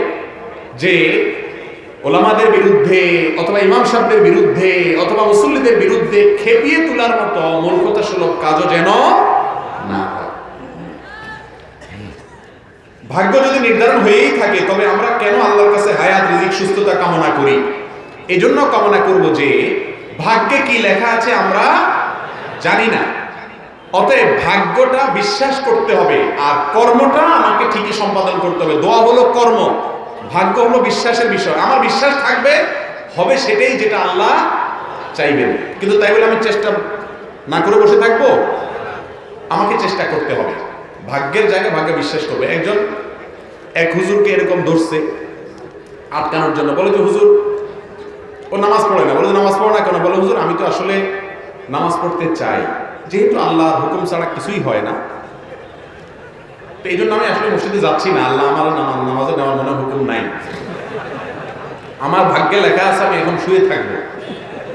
যে ওলামাদের বিরুদ্ধে অথবা ইমাম সাহেবদের বিরুদ্ধে অথবা মুসল্লিদের বিরুদ্ধে খেপিয়ে তোলার মতো মূর্খতাসুলভ কাজও যেন না হয়। ভাগ্য যদি নির্ধারণ হয়েই থাকে, তবে আমরা কেন আল্লাহর কাছে হায়াত, রিজিক, সুস্থতা কামনা করি? এই জন্য কামনা করব যে ভাগ্যে কি লেখা আছে আমরা জানি না। অতএব ভাগ্যটা বিশ্বাস করতে হবে, আর কর্মটা আমাকে ঠিকই সম্পাদন করতে হবে। দোয়া হলো কর্ম, ভাগ্য হলো বিশ্বাসের বিষয়। আমার বিশ্বাস থাকবে, হবে সেটাই যেটা আল্লাহ চাইবেন। কিন্তু তাই বলে আমি চেষ্টা না করে বসে থাকবো? আমাকে চেষ্টা করতে হবে। ভাগ্যের জায়গায় ভাগ্যে বিশ্বাস করবে। এক হুজুরকে এরকম ধরছে আটকানোর জন্য, বলে যে হুজুর ও নামাজ পড়ে না, বলে যে নামাজ পড়ে না কেন? বলে হুজুর আমি তো আসলে নামাজ পড়তে চাই, যেহেতু আল্লাহর হুকুম ছাড়া কিছুই হয় না, তো এই জন্য আমি আসলে মসজিদে যাচ্ছি না, আল্লাহ আমার নামাজে নেওয়ার মনে হুকুম নাই, আমার ভাগ্যে লেখা আছে আমি এখন শুয়ে থাকবো,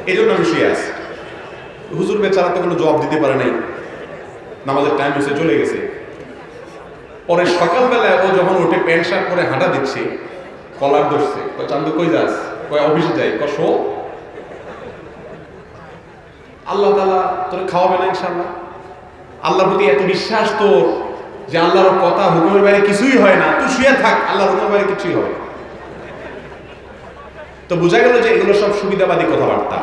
এই জন্য আমি শুয়ে আছি। হুজুর বেচারা তো কোনো জবাব দিতে পারে নাই, নামাজের টাইম এসে চলে গেছে। পরে সকালবেলায় ও যখন উঠে প্যান্ট শার্ট পরে হাঁটা দিচ্ছে, কলার ধরছে, চান্দু কই যাস? কয় অফিসে যাই। শো আল্লাহ তাআলা তোরে খাওয়াবে না ইনশাআল্লাহ, আল্লাহর প্রতি এত বিশ্বাস তোর যে আল্লাহর কথা হুকুমের বাইরে কিছুই হয় না, তুই শুয়ে থাক, আল্লাহর হুকুমের বাইরে কিছুই হবে। তো বোঝা গেল যে এগুলো সব সুবিধাবাদী কথাবার্তা।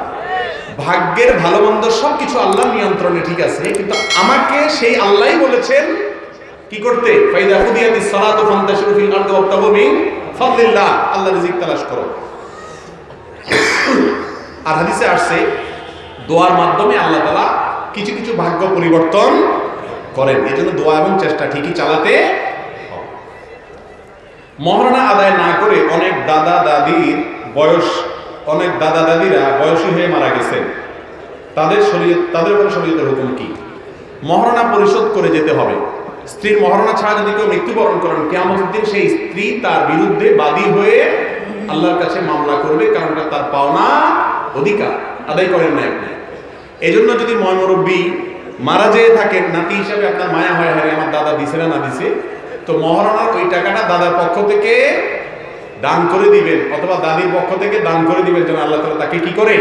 ভাগ্যের ভালো মন্দ সবকিছু আল্লাহর নিয়ন্ত্রণে, ঠিক আছে, কিন্তু আমাকে সেই আল্লাহই বলেছেন কি করতে, ফাইদা কুদিয়াতিস সালাতু ফান্তাশিরু ফিল আরদি ওয়াবতাগু মিন ফাদলিল্লাহ, আল্লাহর রিজিক তালাশ করো। আর হাদিসে আসছে দোয়ার মাধ্যমে আল্লাহ তাআলা কিছু কিছু ভাগ্য পরিবর্তন করেন, এজন্য দোয়া এবং চেষ্টা ঠিকই চালাতে হবে। মহারণা আদায় না করে অনেক দাদা দাদিরা বয়সী হয়ে মারা গেছেন, তাদের উপরে শরীয়তের হুকুম কি? মহারণা পরিশোধ করে যেতে হবে। স্ত্রীর মহারণা ছাড়া যদি কেউ মৃত্যুবরণ করেন, কিয়ামতের দিন সেই স্ত্রী তার বিরুদ্ধে বাদী হয়ে আল্লাহর কাছে মামলা করবে, কারণ এটা তার পাওনা অধিকার, আদায় করেন না আপনি। এই জন্য যদি ময়মুরব্বী মারা যেয়ে থাকেন, নাতি হিসাবে আপনার মায়া হয়, হ্যাঁ আমার দাদা দিছে না দিছে, তো মহারণার ওই টাকাটা দাদার পক্ষ থেকে দান করে দিবেন, অথবা দাদির পক্ষ থেকে দান করে দিবেন, যেন আল্লাহ তাআলা তাকে কি করে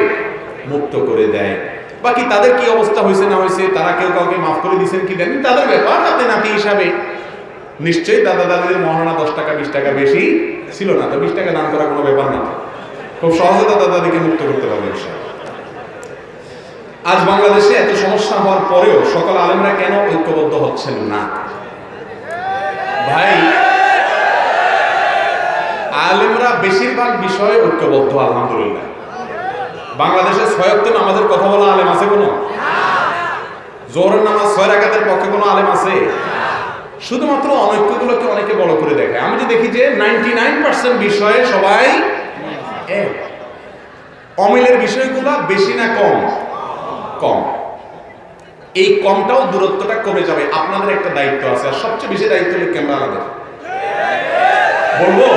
মুক্ত করে দেয়। বাকি তাদের কি অবস্থা হয়েছে না হয়েছে, তারা কেউ কাউকে মাফ করে দিয়েছেন কি দেন, তাদের ব্যাপার। আপনি নাতি হিসাবে নিশ্চয়ই দাদা দাদিদের মহারণা 10 টাকা 20 টাকা বেশি ছিল না, তো 20 টাকা দান করা কোনো ব্যাপার না, খুব সহজে দাদা দাদিকে মুক্ত করতে পারবেন। আজ বাংলাদেশে এত সমস্যা হওয়ার পরেও সকল আলেমরা কেন ঐক্যবদ্ধ হচ্ছেন না? ভাই, আলেমরা বেশিরভাগ বিষয়ে ঐক্যবদ্ধ আলহামদুলিল্লাহ। বাংলাদেশে 6 ওয়াক্ত নামাজের কথা বলা আলেম আছে কোনো? জোহরের নামাজ 6 রাকাতের পক্ষে কোনো আলেম আছে? শুধুমাত্র অনৈক্যগুলোকে অনেকে বড় করে দেখায়। আমি যে দেখি যে 99% বিষয়ে সবাই এক। অমিলের বিষয়গুলো বেশি না কম? কম। এই কমটাও দূরত্বটা কমে যাবে। আপনাদের একটা দায়িত্ব আছে, আর সবচেয়ে বেশি দায়িত্ব হলো ক্যামেরাদের। বলবো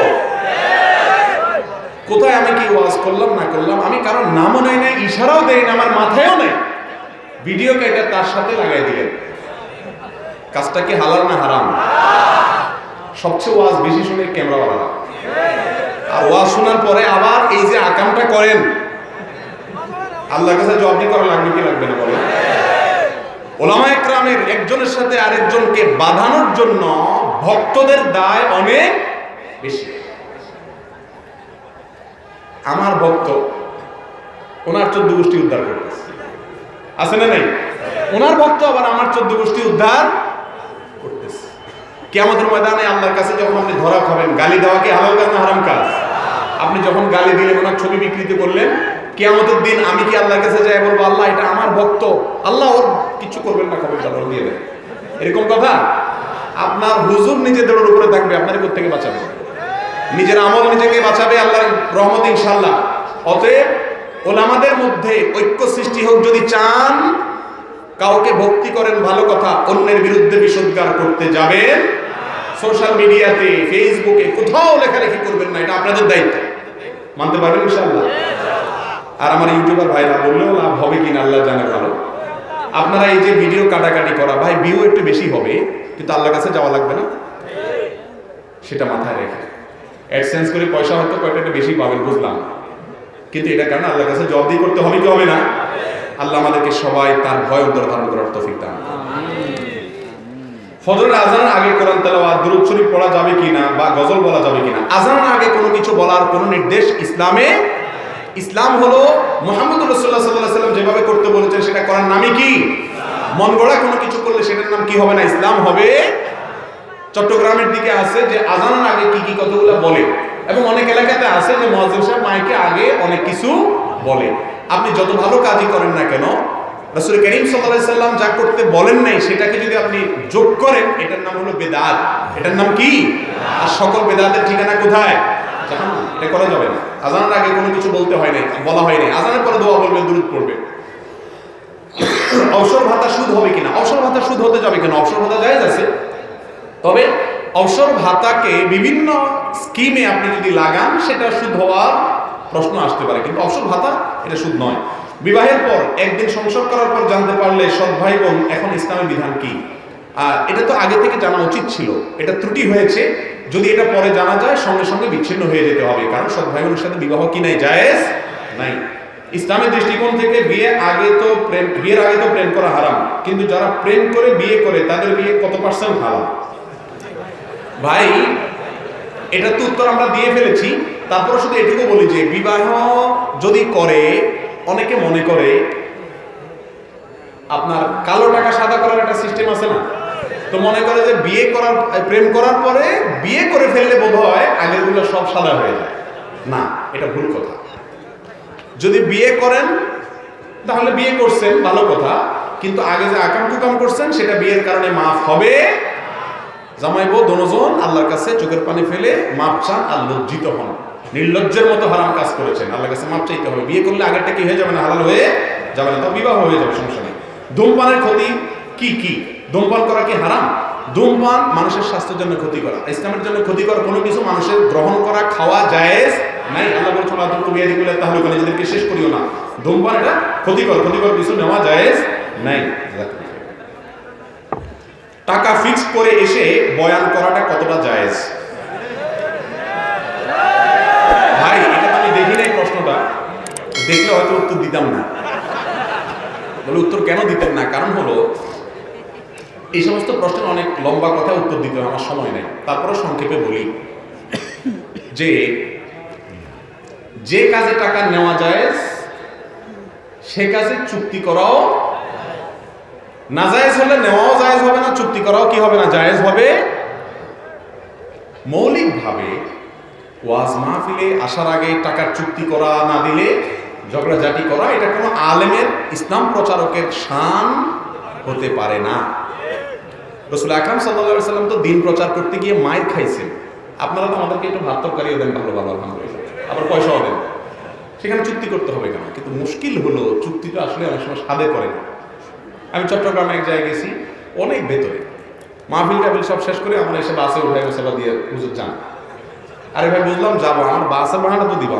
কোথায় আমি কি ওয়াজ করলাম না করলাম, আমি কারণ নামও নেই না, ইশারাও দেই না, আমার মাথায়ও নেই, ভিডিও কেটে তার সাথে লাগাই দিলেন। কাজটা কি হালাল না হারাম? সবচেয়ে ওয়াজ বেশি শুনে ক্যামেরাওয়ালারা, আর ওয়াজ শোনার পরে আবার এই যে আকামটা করেন, আল্লাহর কাছে জবাব করা লাগবে কি লাগবে না বলেন? ওলামায়ে কেরামের একজনের সাথে আরেকজনকে বাঁধানোর জন্য ভক্তদের দায় অনেক বেশি। আমার ভক্ত ওনার 14 গোষ্ঠী উদ্ধার করতেছে, আছে না নাই? ওনার ভক্ত আবার আমার 14 গোষ্ঠী উদ্ধার করতেছে। কিয়ামতের ময়দানে আল্লাহর কাছে যখন আপনি ধরা খাবেন, গালি দেওয়া কি হালাল কাজ না হারাম কাজ? আপনি যখন গালি দিলেন, ওনার ছবি বিকৃতি করলেন, কিয়ামতের দিন আমি কি আল্লাহর কাছে যাই বলবো আল্লাহ এটা আমার ভক্ত, আল্লাহ ওর কিছু করবেন না, খবর চাদর দিয়ে দেন? এরকম কথা? আপনার হুজুর নিজেদের উপরে থাকবে, আপনার কোথা থেকে বাঁচাবে? নিজের আমল নিজেকে বাঁচাবে, আল্লাহর রহমত ইনশাআল্লাহ। অতএব ওলামাদের মধ্যে ঐক্য সৃষ্টি হোক যদি চান, কাউকে ভক্তি করেন ভালো কথা, অন্যের বিরুদ্ধে বিষোদ্গার করতে যাবেন সোশ্যাল মিডিয়াতে, ফেসবুকে, কোথাও লেখালেখি করবেন না, এটা আপনাদের দায়িত্ব। মানতে পারবেন ইনশাআল্লাহ? আর আমার ইউটিউবার ভাইরা বললেও লাভ হবে কিনা আল্লাহ জানে ভালো। আপনারা এই যে ভিডিও কাটাকাটি করা, ভাই ভিউ একটু বেশি হবে, কিন্তু আল্লাহর কাছে যাওয়া লাগবে না, সেটা মাথায় রেখে অ্যাডসেন্স করে পয়সা হয়তো কয়েকটা একটু বেশি পাবেন, বুঝলাম, কিন্তু এটা কারণে আল্লাহর কাছে জবাবদিহি করতে হবে কি হবে না? আল্লাহ আমাদেরকে সবাই তার ভয় অন্তর ধারণ করার তৌফিক দান। ফজরের আজানের আগে কোরআন তেলাওয়াত, দুরূদ শরীফ পড়া যাবে কিনা বা গজল বলা যাবে কিনা? আজানের আগে কোনো কিছু বলার কোনো নির্দেশ ইসলামে? ইসলাম হলো মুহাম্মদ রাসূলুল্লাহ সাল্লাল্লাহু আলাইহি ওয়াসাল্লাম যেভাবে করতে বলেছেন সেটা করার নামই কি? মন গড়া কোনো কিছু করলে সেটার নাম কি হবে না? ইসলাম হবে। চট্টগ্রামের দিকে আছে যে আজানের আগে কি কি কথাগুলো বলে, এবং অনেক এলাকাতে আছে যে মুয়াজ্জিন সাহেব মাইকে আগে অনেক কিছু বলে। আপনি যত ভালো কাজই করেন না কেন, রাসূল করিম সাল্লাল্লাহু আলাইহি সাল্লাম যা করতে বলেন নাই সেটাকে যদি আপনি যোগ করেন, এটার নাম হলো বেদাত। এটার নাম কি? আর সকল বেদাতের ঠিকানা কোথায়? জাহান্নাম। এটা করা যাবে না। আজানের আগে কোনো কিছু বলতে হয় নাই, বলা হয় নাই। আজানের পরে দোয়া বলবেন, দুরূদ পড়বেন। অবসর ভাতা সুদ হবে কিনা? অবসর ভাতা সুদ হতে যাবে কেন? অবসর ভাতা জায়েজ আছে, তবে অবসর ভাতাকে বিভিন্ন স্কিমে আপনি যদি লাগান সেটা সুদ হওয়ার প্রশ্ন আসতে পারে, কিন্তু অবসর ভাতা এটা সুদ নয়। বিবাহের পর একদিন সংসার করার পর জানতে পারলে সৎ ভাই বোন এখন ইসলামের বিধান কি, এটা তো আগে থেকে জানা উচিত ছিল, এটা ত্রুটি হয়েছে। যদি এটা পরে জানা যায় সঙ্গে সঙ্গে বিচ্ছিন্ন হয়ে যেতে হবে, কারণ সৎ ভাই বোনের সাথে বিবাহ কি নাই? জায়েজ নাই। ইসলামের দৃষ্টিকোণ থেকে বিয়ের আগে তো প্রেম করা হারাম, কিন্তু যারা প্রেম করে বিয়ে করে তাদের বিয়ে কত পার্সেন্ট হারাম? ভাই এটা তো উত্তর আমরা দিয়ে ফেলেছি। তারপরে শুধু এটুকু বলি যে বিবাহ যদি করে, অনেকে মনে করে আপনার কালো টাকা সাদা করার একটা সিস্টেম আছে না, তো মনে করে যে প্রেম করার পরে বিয়ে করে ফেললে বোধ হয় আগের গুলো সব সাদা হয়ে যায়। না, এটা ভুল কথা। যদি বিয়ে করেন তাহলে বিয়ে করছেন, ভালো কথা, কিন্তু আগে যে আকাম কুকাম করছেন সেটা বিয়ের কারণে মাফ হবে। জামাই বউ দোনোজন আল্লাহর কাছে চোখের পানি ফেলে মাপ চান আর লজ্জিত হন। নির্লজ্জের মতো হারাম কাজ করেছেন, আল্লাহর কাছে মাপ চাইতে হবে। বিয়ে করলে আগেরটা কি হয়ে যাবে না? হালাল হয়ে যাবে না, তো বিবাহ হয়ে যাবে, সমস্যা নেই। ধূমপানের ক্ষতি কি কি? ধূমপান করা কি হারাম? ধূমপান মানুষের স্বাস্থ্যের জন্য ক্ষতিকর, ইসলামের জন্য ক্ষতিকর কোনো কিছু মানুষের গ্রহণ করা, খাওয়া জায়েজ নাই। আল্লাহ বলেছেন আল্লাহ তুমি বিয়ে দিলে তাহলে ওখানে নিজেদেরকে শেষ করিও না। ধূমপান এটা ক্ষতিকর কিছু নেওয়া জায়েজ নাই। টাকা ফিক্স করে এসে বয়ান করাটা কতটা জায়েজ? ভাই এটা আমি দেখি নাই, প্রশ্নটা দেখলে হয়তো উত্তর দিতাম না। বলে উত্তর কেন দিতেন না? কারণ হলো এই সমস্ত প্রশ্নের অনেক লম্বা কথা উত্তর দিতে আমার সময় নেই। তারপরে সংক্ষেপে বলি যে কাজে টাকা নেওয়া জায়েজ সে কাজে চুক্তি করাও নাজায়েজ হলে নেওয়াও জায়েজ হবে না, চুক্তি করাও কি হবে না? জায়েজ হবে। মৌলিকভাবে ওয়াজ মাহফিলে আসার আগে টাকার চুক্তি করা, না দিলে ঝগড়াঝাটি করা, এটা কোনো আলেমের, ইসলাম প্রচারকের শান হতে পারে না। রাসূল আকরাম সাল্লাল্লাহু আলাইহি সাল্লাম তো দিন প্রচার করতে গিয়ে মাইর খাইছেন। আপনারা তো আমাদেরকে একটু ভাত তরকারিও দেন, ভালো ভালো আলহামদুলিল্লাহ, আবার পয়সাও দেন, সেখানে চুক্তি করতে হবে কেন? কিন্তু মুশকিল হলো চুক্তিটা আসলে অনেক সময় সাদে করে না। আমি চট্টগ্রামে এক জায়গায় গেছি, অনেক ভেতরে, মাহফিল টাহফিল সব শেষ করে আমরা এসে বাসে উঠাই সেবা দিয়ে হুজুর যান। আরে ভাই বুঝলাম যাবো, আমার বাসের ভাড়াটা তো দিবা,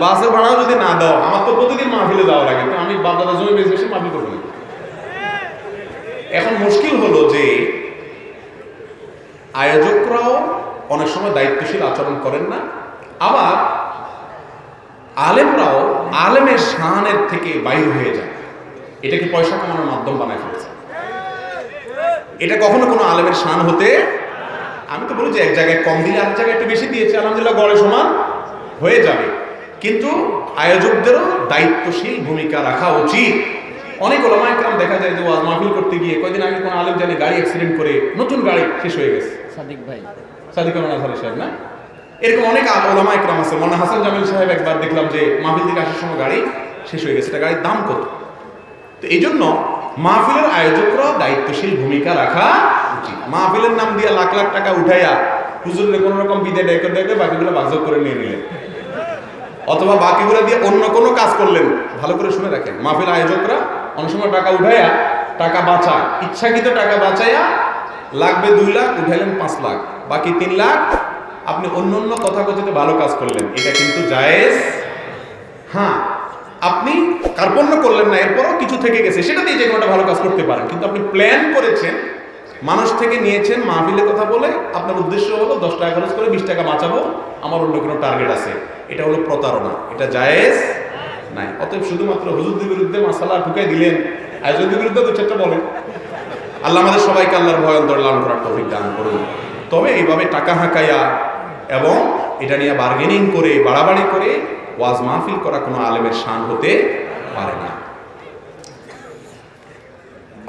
বাসের ভাড়াও যদি না দাও, আমার তো প্রতিদিন মাহফিলে যাওয়া লাগে, তো আমি বাপদাদা জমি বেশি এসে মাহফিল করবো না। এখন মুশকিল হলো যে আয়োজকরাও অনেক সময় দায়িত্বশীল আচরণ করেন না, আবার আলেমরাও আলেমের শানের থেকে বাইরে হয়ে যায়। এটাকে পয়সা কামানোর মাধ্যম বানায় ফেলেছে। এটা কখনো কোনো আলেমের শান হতে, আমি তো বলি যে এক জায়গায় কম দিলে আরেক জায়গায় একটু বেশি দিয়েছে, আলহামদুলিল্লাহ গড়ে সমান হয়ে যাবে। কিন্তু আয়োজকদেরও দায়িত্বশীল ভূমিকা রাখা উচিত। অনেক ওলামা একরাম দেখা যায় যে ওয়াজ মাহফিল করতে গিয়ে কয়েকদিন আগে কোনো আলেম জানে গাড়ি অ্যাক্সিডেন্ট করে, নতুন গাড়ি শেষ হয়ে গেছে, সাদিক সাহেব না, এরকম অনেক ওলামা একরাম আছে। মনে হাসান জামিল সাহেব একবার দেখলাম যে মাহফিল থেকে আসার সময় গাড়ি শেষ হয়ে গেছে, এটা গাড়ির দাম কত? তো এই জন্য মাহফিলের আয়োজকরা দায়িত্বশীল ভূমিকা রাখা উচিত। মাহফিলের নাম দিয়ে লাখ লাখ টাকা উঠাইয়া হুজুরের কোনো রকম বিদায় ডেকে বাকিগুলো বাজব করে নিয়ে নিলেন, অথবা বাকিগুলো দিয়ে অন্য কোনো কাজ করলেন। ভালো করে শুনে রাখেন, মাহফিল আয়োজকরা অনেক সময় টাকা উঠাইয়া, টাকা বাঁচায়, ইচ্ছাকৃত টাকা বাঁচাইয়া, লাগবে 2 লাখ উঠাইলেন 5 লাখ, বাকি 3 লাখ আপনি অন্য অন্য কথাকথিতে ভালো কাজ করলেন, এটা কিন্তু জায়েজ। হ্যাঁ, আপনি কার্পণ্য করলেন না, এরপরও কিছু থেকে গেছে, সেটা দিয়ে যে কোনো একটা ভালো কাজ করতে পারেন, কিন্তু আপনি প্ল্যান করেছেন, মানুষ থেকে নিয়েছেন, মাহফিলের কথা বলে আপনার উদ্দেশ্য হলো 10 টাকা খরচ করে 20 টাকা বাঁচাবো, আমার অন্য কোনো টার্গেট আছে, এটা হলো প্রতারণা, এটা জায়েজ নাই। অতএব শুধুমাত্র হুজুরদের বিরুদ্ধে মাসালা ঢুকাই দিলেন, আয়োজকদের বিরুদ্ধে তো চেষ্টা বলেন। আল্লাহ আমাদের সবাইকে আল্লাহর ভয় অন্তর লালন করার তৌফিক দান করুন। তবে এইভাবে টাকা হাঁকাইয়া এবং এটা নিয়ে বার্গেনিং করে, বাড়াবাড়ি করে ওয়াজ মাহফিল করা কোনো আলেমের শান হতে পারে না।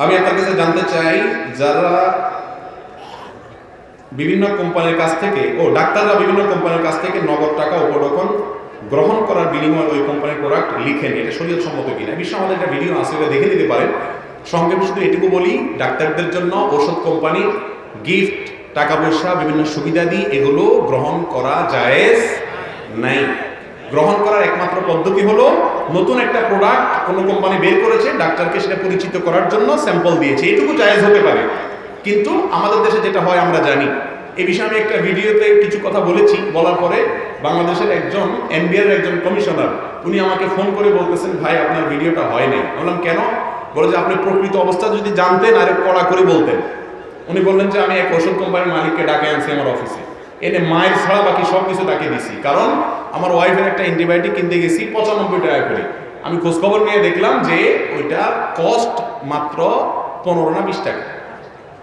আমি আপনার কাছে জানতে চাই, যারা বিভিন্ন কোম্পানির কাছ থেকে, ডাক্তাররা বিভিন্ন কোম্পানির কাছ থেকে নগদ টাকা উপঢৌকন গ্রহণ করার বিনিময়ে ওই কোম্পানির প্রোডাক্ট লিখেন, এটা শরীয়ত সম্মত কিনা। এই বিষয়ে আমাদের একটা ভিডিও আছে, এটা দেখে নিতে পারেন। সংক্ষেপে শুধু এটুকু বলি, ডাক্তারদের জন্য ওষুধ কোম্পানি গিফট, টাকা পয়সা, বিভিন্ন সুবিধাদি এগুলো গ্রহণ করা জায়েজ নাই। গ্রহণ করার একমাত্র পদ্ধতি হলো নতুন একটা প্রোডাক্ট কোনো কোম্পানি বের করেছে, ডাক্তারকে সেটা পরিচিত করার জন্য স্যাম্পল দিয়েছে, এটুকু জায়েজ হতে পারে। কিন্তু আমাদের দেশে যেটা হয় আমরা জানি। এই বিষয়ে আমি একটা ভিডিওতে কিছু কথা বলেছি, বলার পরে বাংলাদেশের একজন এনবিআর একজন কমিশনার উনি আমাকে ফোন করে বলতেছেন, ভাই আপনার ভিডিওটা হয় নাই। বললাম কেন? বলে যে আপনি প্রকৃত অবস্থা যদি জানতেন আরে কড়া করে বলতেন। উনি বললেন যে আমি এক ওষুধ কোম্পানির মালিককে ডাকে আনছি আমার অফিসে, এনে মায়ের ছাড়া বাকি সব কিছু তাকে দিছি, কারণ আমার ওয়াইফের একটা অ্যান্টিবায়োটিক কিনতে গেছি 95 টাকা করে। আমি খোঁজখবর নিয়ে দেখলাম যে ওইটার কস্ট মাত্র 15 না 20 টাকা,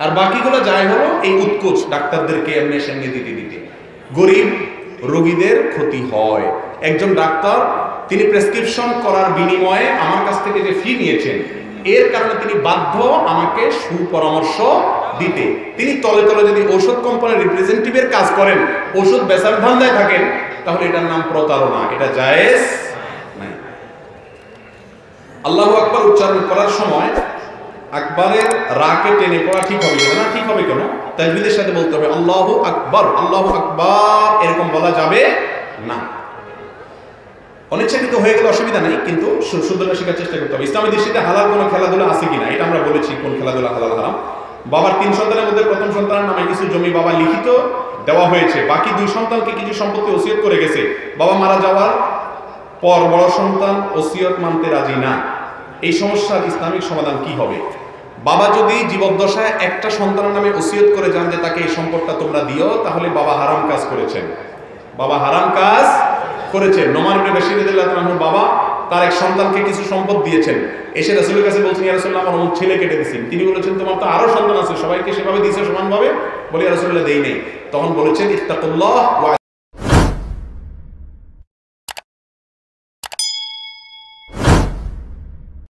আর বাকিগুলো যাই হলো এই উৎকোচ ডাক্তারদেরকে এমনি সেমনি দিতে দিতে গরিব রোগীদের ক্ষতি হয়। একজন ডাক্তার তিনি প্রেসক্রিপশন করার বিনিময়ে আমার কাছ থেকে যে ফি নিয়েছেন, এর কারণে তিনি বাধ্য আমাকে সুপরামর্শ দিতে। তিনি তলে তলে যদি ওষুধ কোম্পানির রিপ্রেজেন্টেটিভের কাজ করেন, ওষুধ বেচার ধান্দায় থাকেন, তাহলে এটার নাম প্রতারণা, এটা জায়েজ নাই। আল্লাহু আকবার উচ্চারণ করার সময় আকবরের রাকে টেনে পড়া ঠিক হবে না? ঠিক হবে কেন? তাজবিদের সাথে বলতে হবে আল্লাহু আকবার, আল্লাহু আকবার, এরকম বলা যাবে না। অনিচ্ছাকৃত হয়ে গেলে অসুবিধা নেই, কিন্তু শুদ্ধতা শেখার চেষ্টা করতে হবে। ইসলামের দৃষ্টিতে হালাল কোনো খেলাধুলা আছে কিনা এটা আমরা বলেছি, কোন খেলাধুলা হালাল হারাম। বাবার 3 সন্তানের মধ্যে প্রথম সন্তানের নামে কিছু জমি বাবা লিখিত দেওয়া হয়েছে, বাকি 2 সন্তানকে কিছু সম্পত্তি ওসিয়ত করে গেছে। বাবা মারা যাওয়ার পর বড় সন্তান ওসিয়ত মানতে রাজি না। এই সমস্যার ইসলামিক সমাধান কি হবে? বাবা যদি জীবদ্দশায় একটা সন্তানের নামে ওসিয়ত করে যান যে তাকে এই সম্পদটা তোমরা দিও, তাহলে বাবা হারাম কাজ করেছেন, বাবা হারাম কাজ করেছেন। নোমান ইবনে বাশীর রাদিয়াল্লাহু আনহু বাবা তার এক সন্তানকে কিছু সম্পদ দিয়েছেন, এসে রাসূলের কাছে বলছেন, ইয়া রাসূলুল্লাহ আমার অমুক ছেলে কেটে দিয়েছেন। তিনি বলেছেন তোমার তো আরো সন্তান আছে, সবাইকে সেভাবে দিয়েছে সমানভাবে? বলি ইয়া রাসূলুল্লাহ দেই নেই। তখন বলেছেন ইত্তাকুল্লাহ ওয়া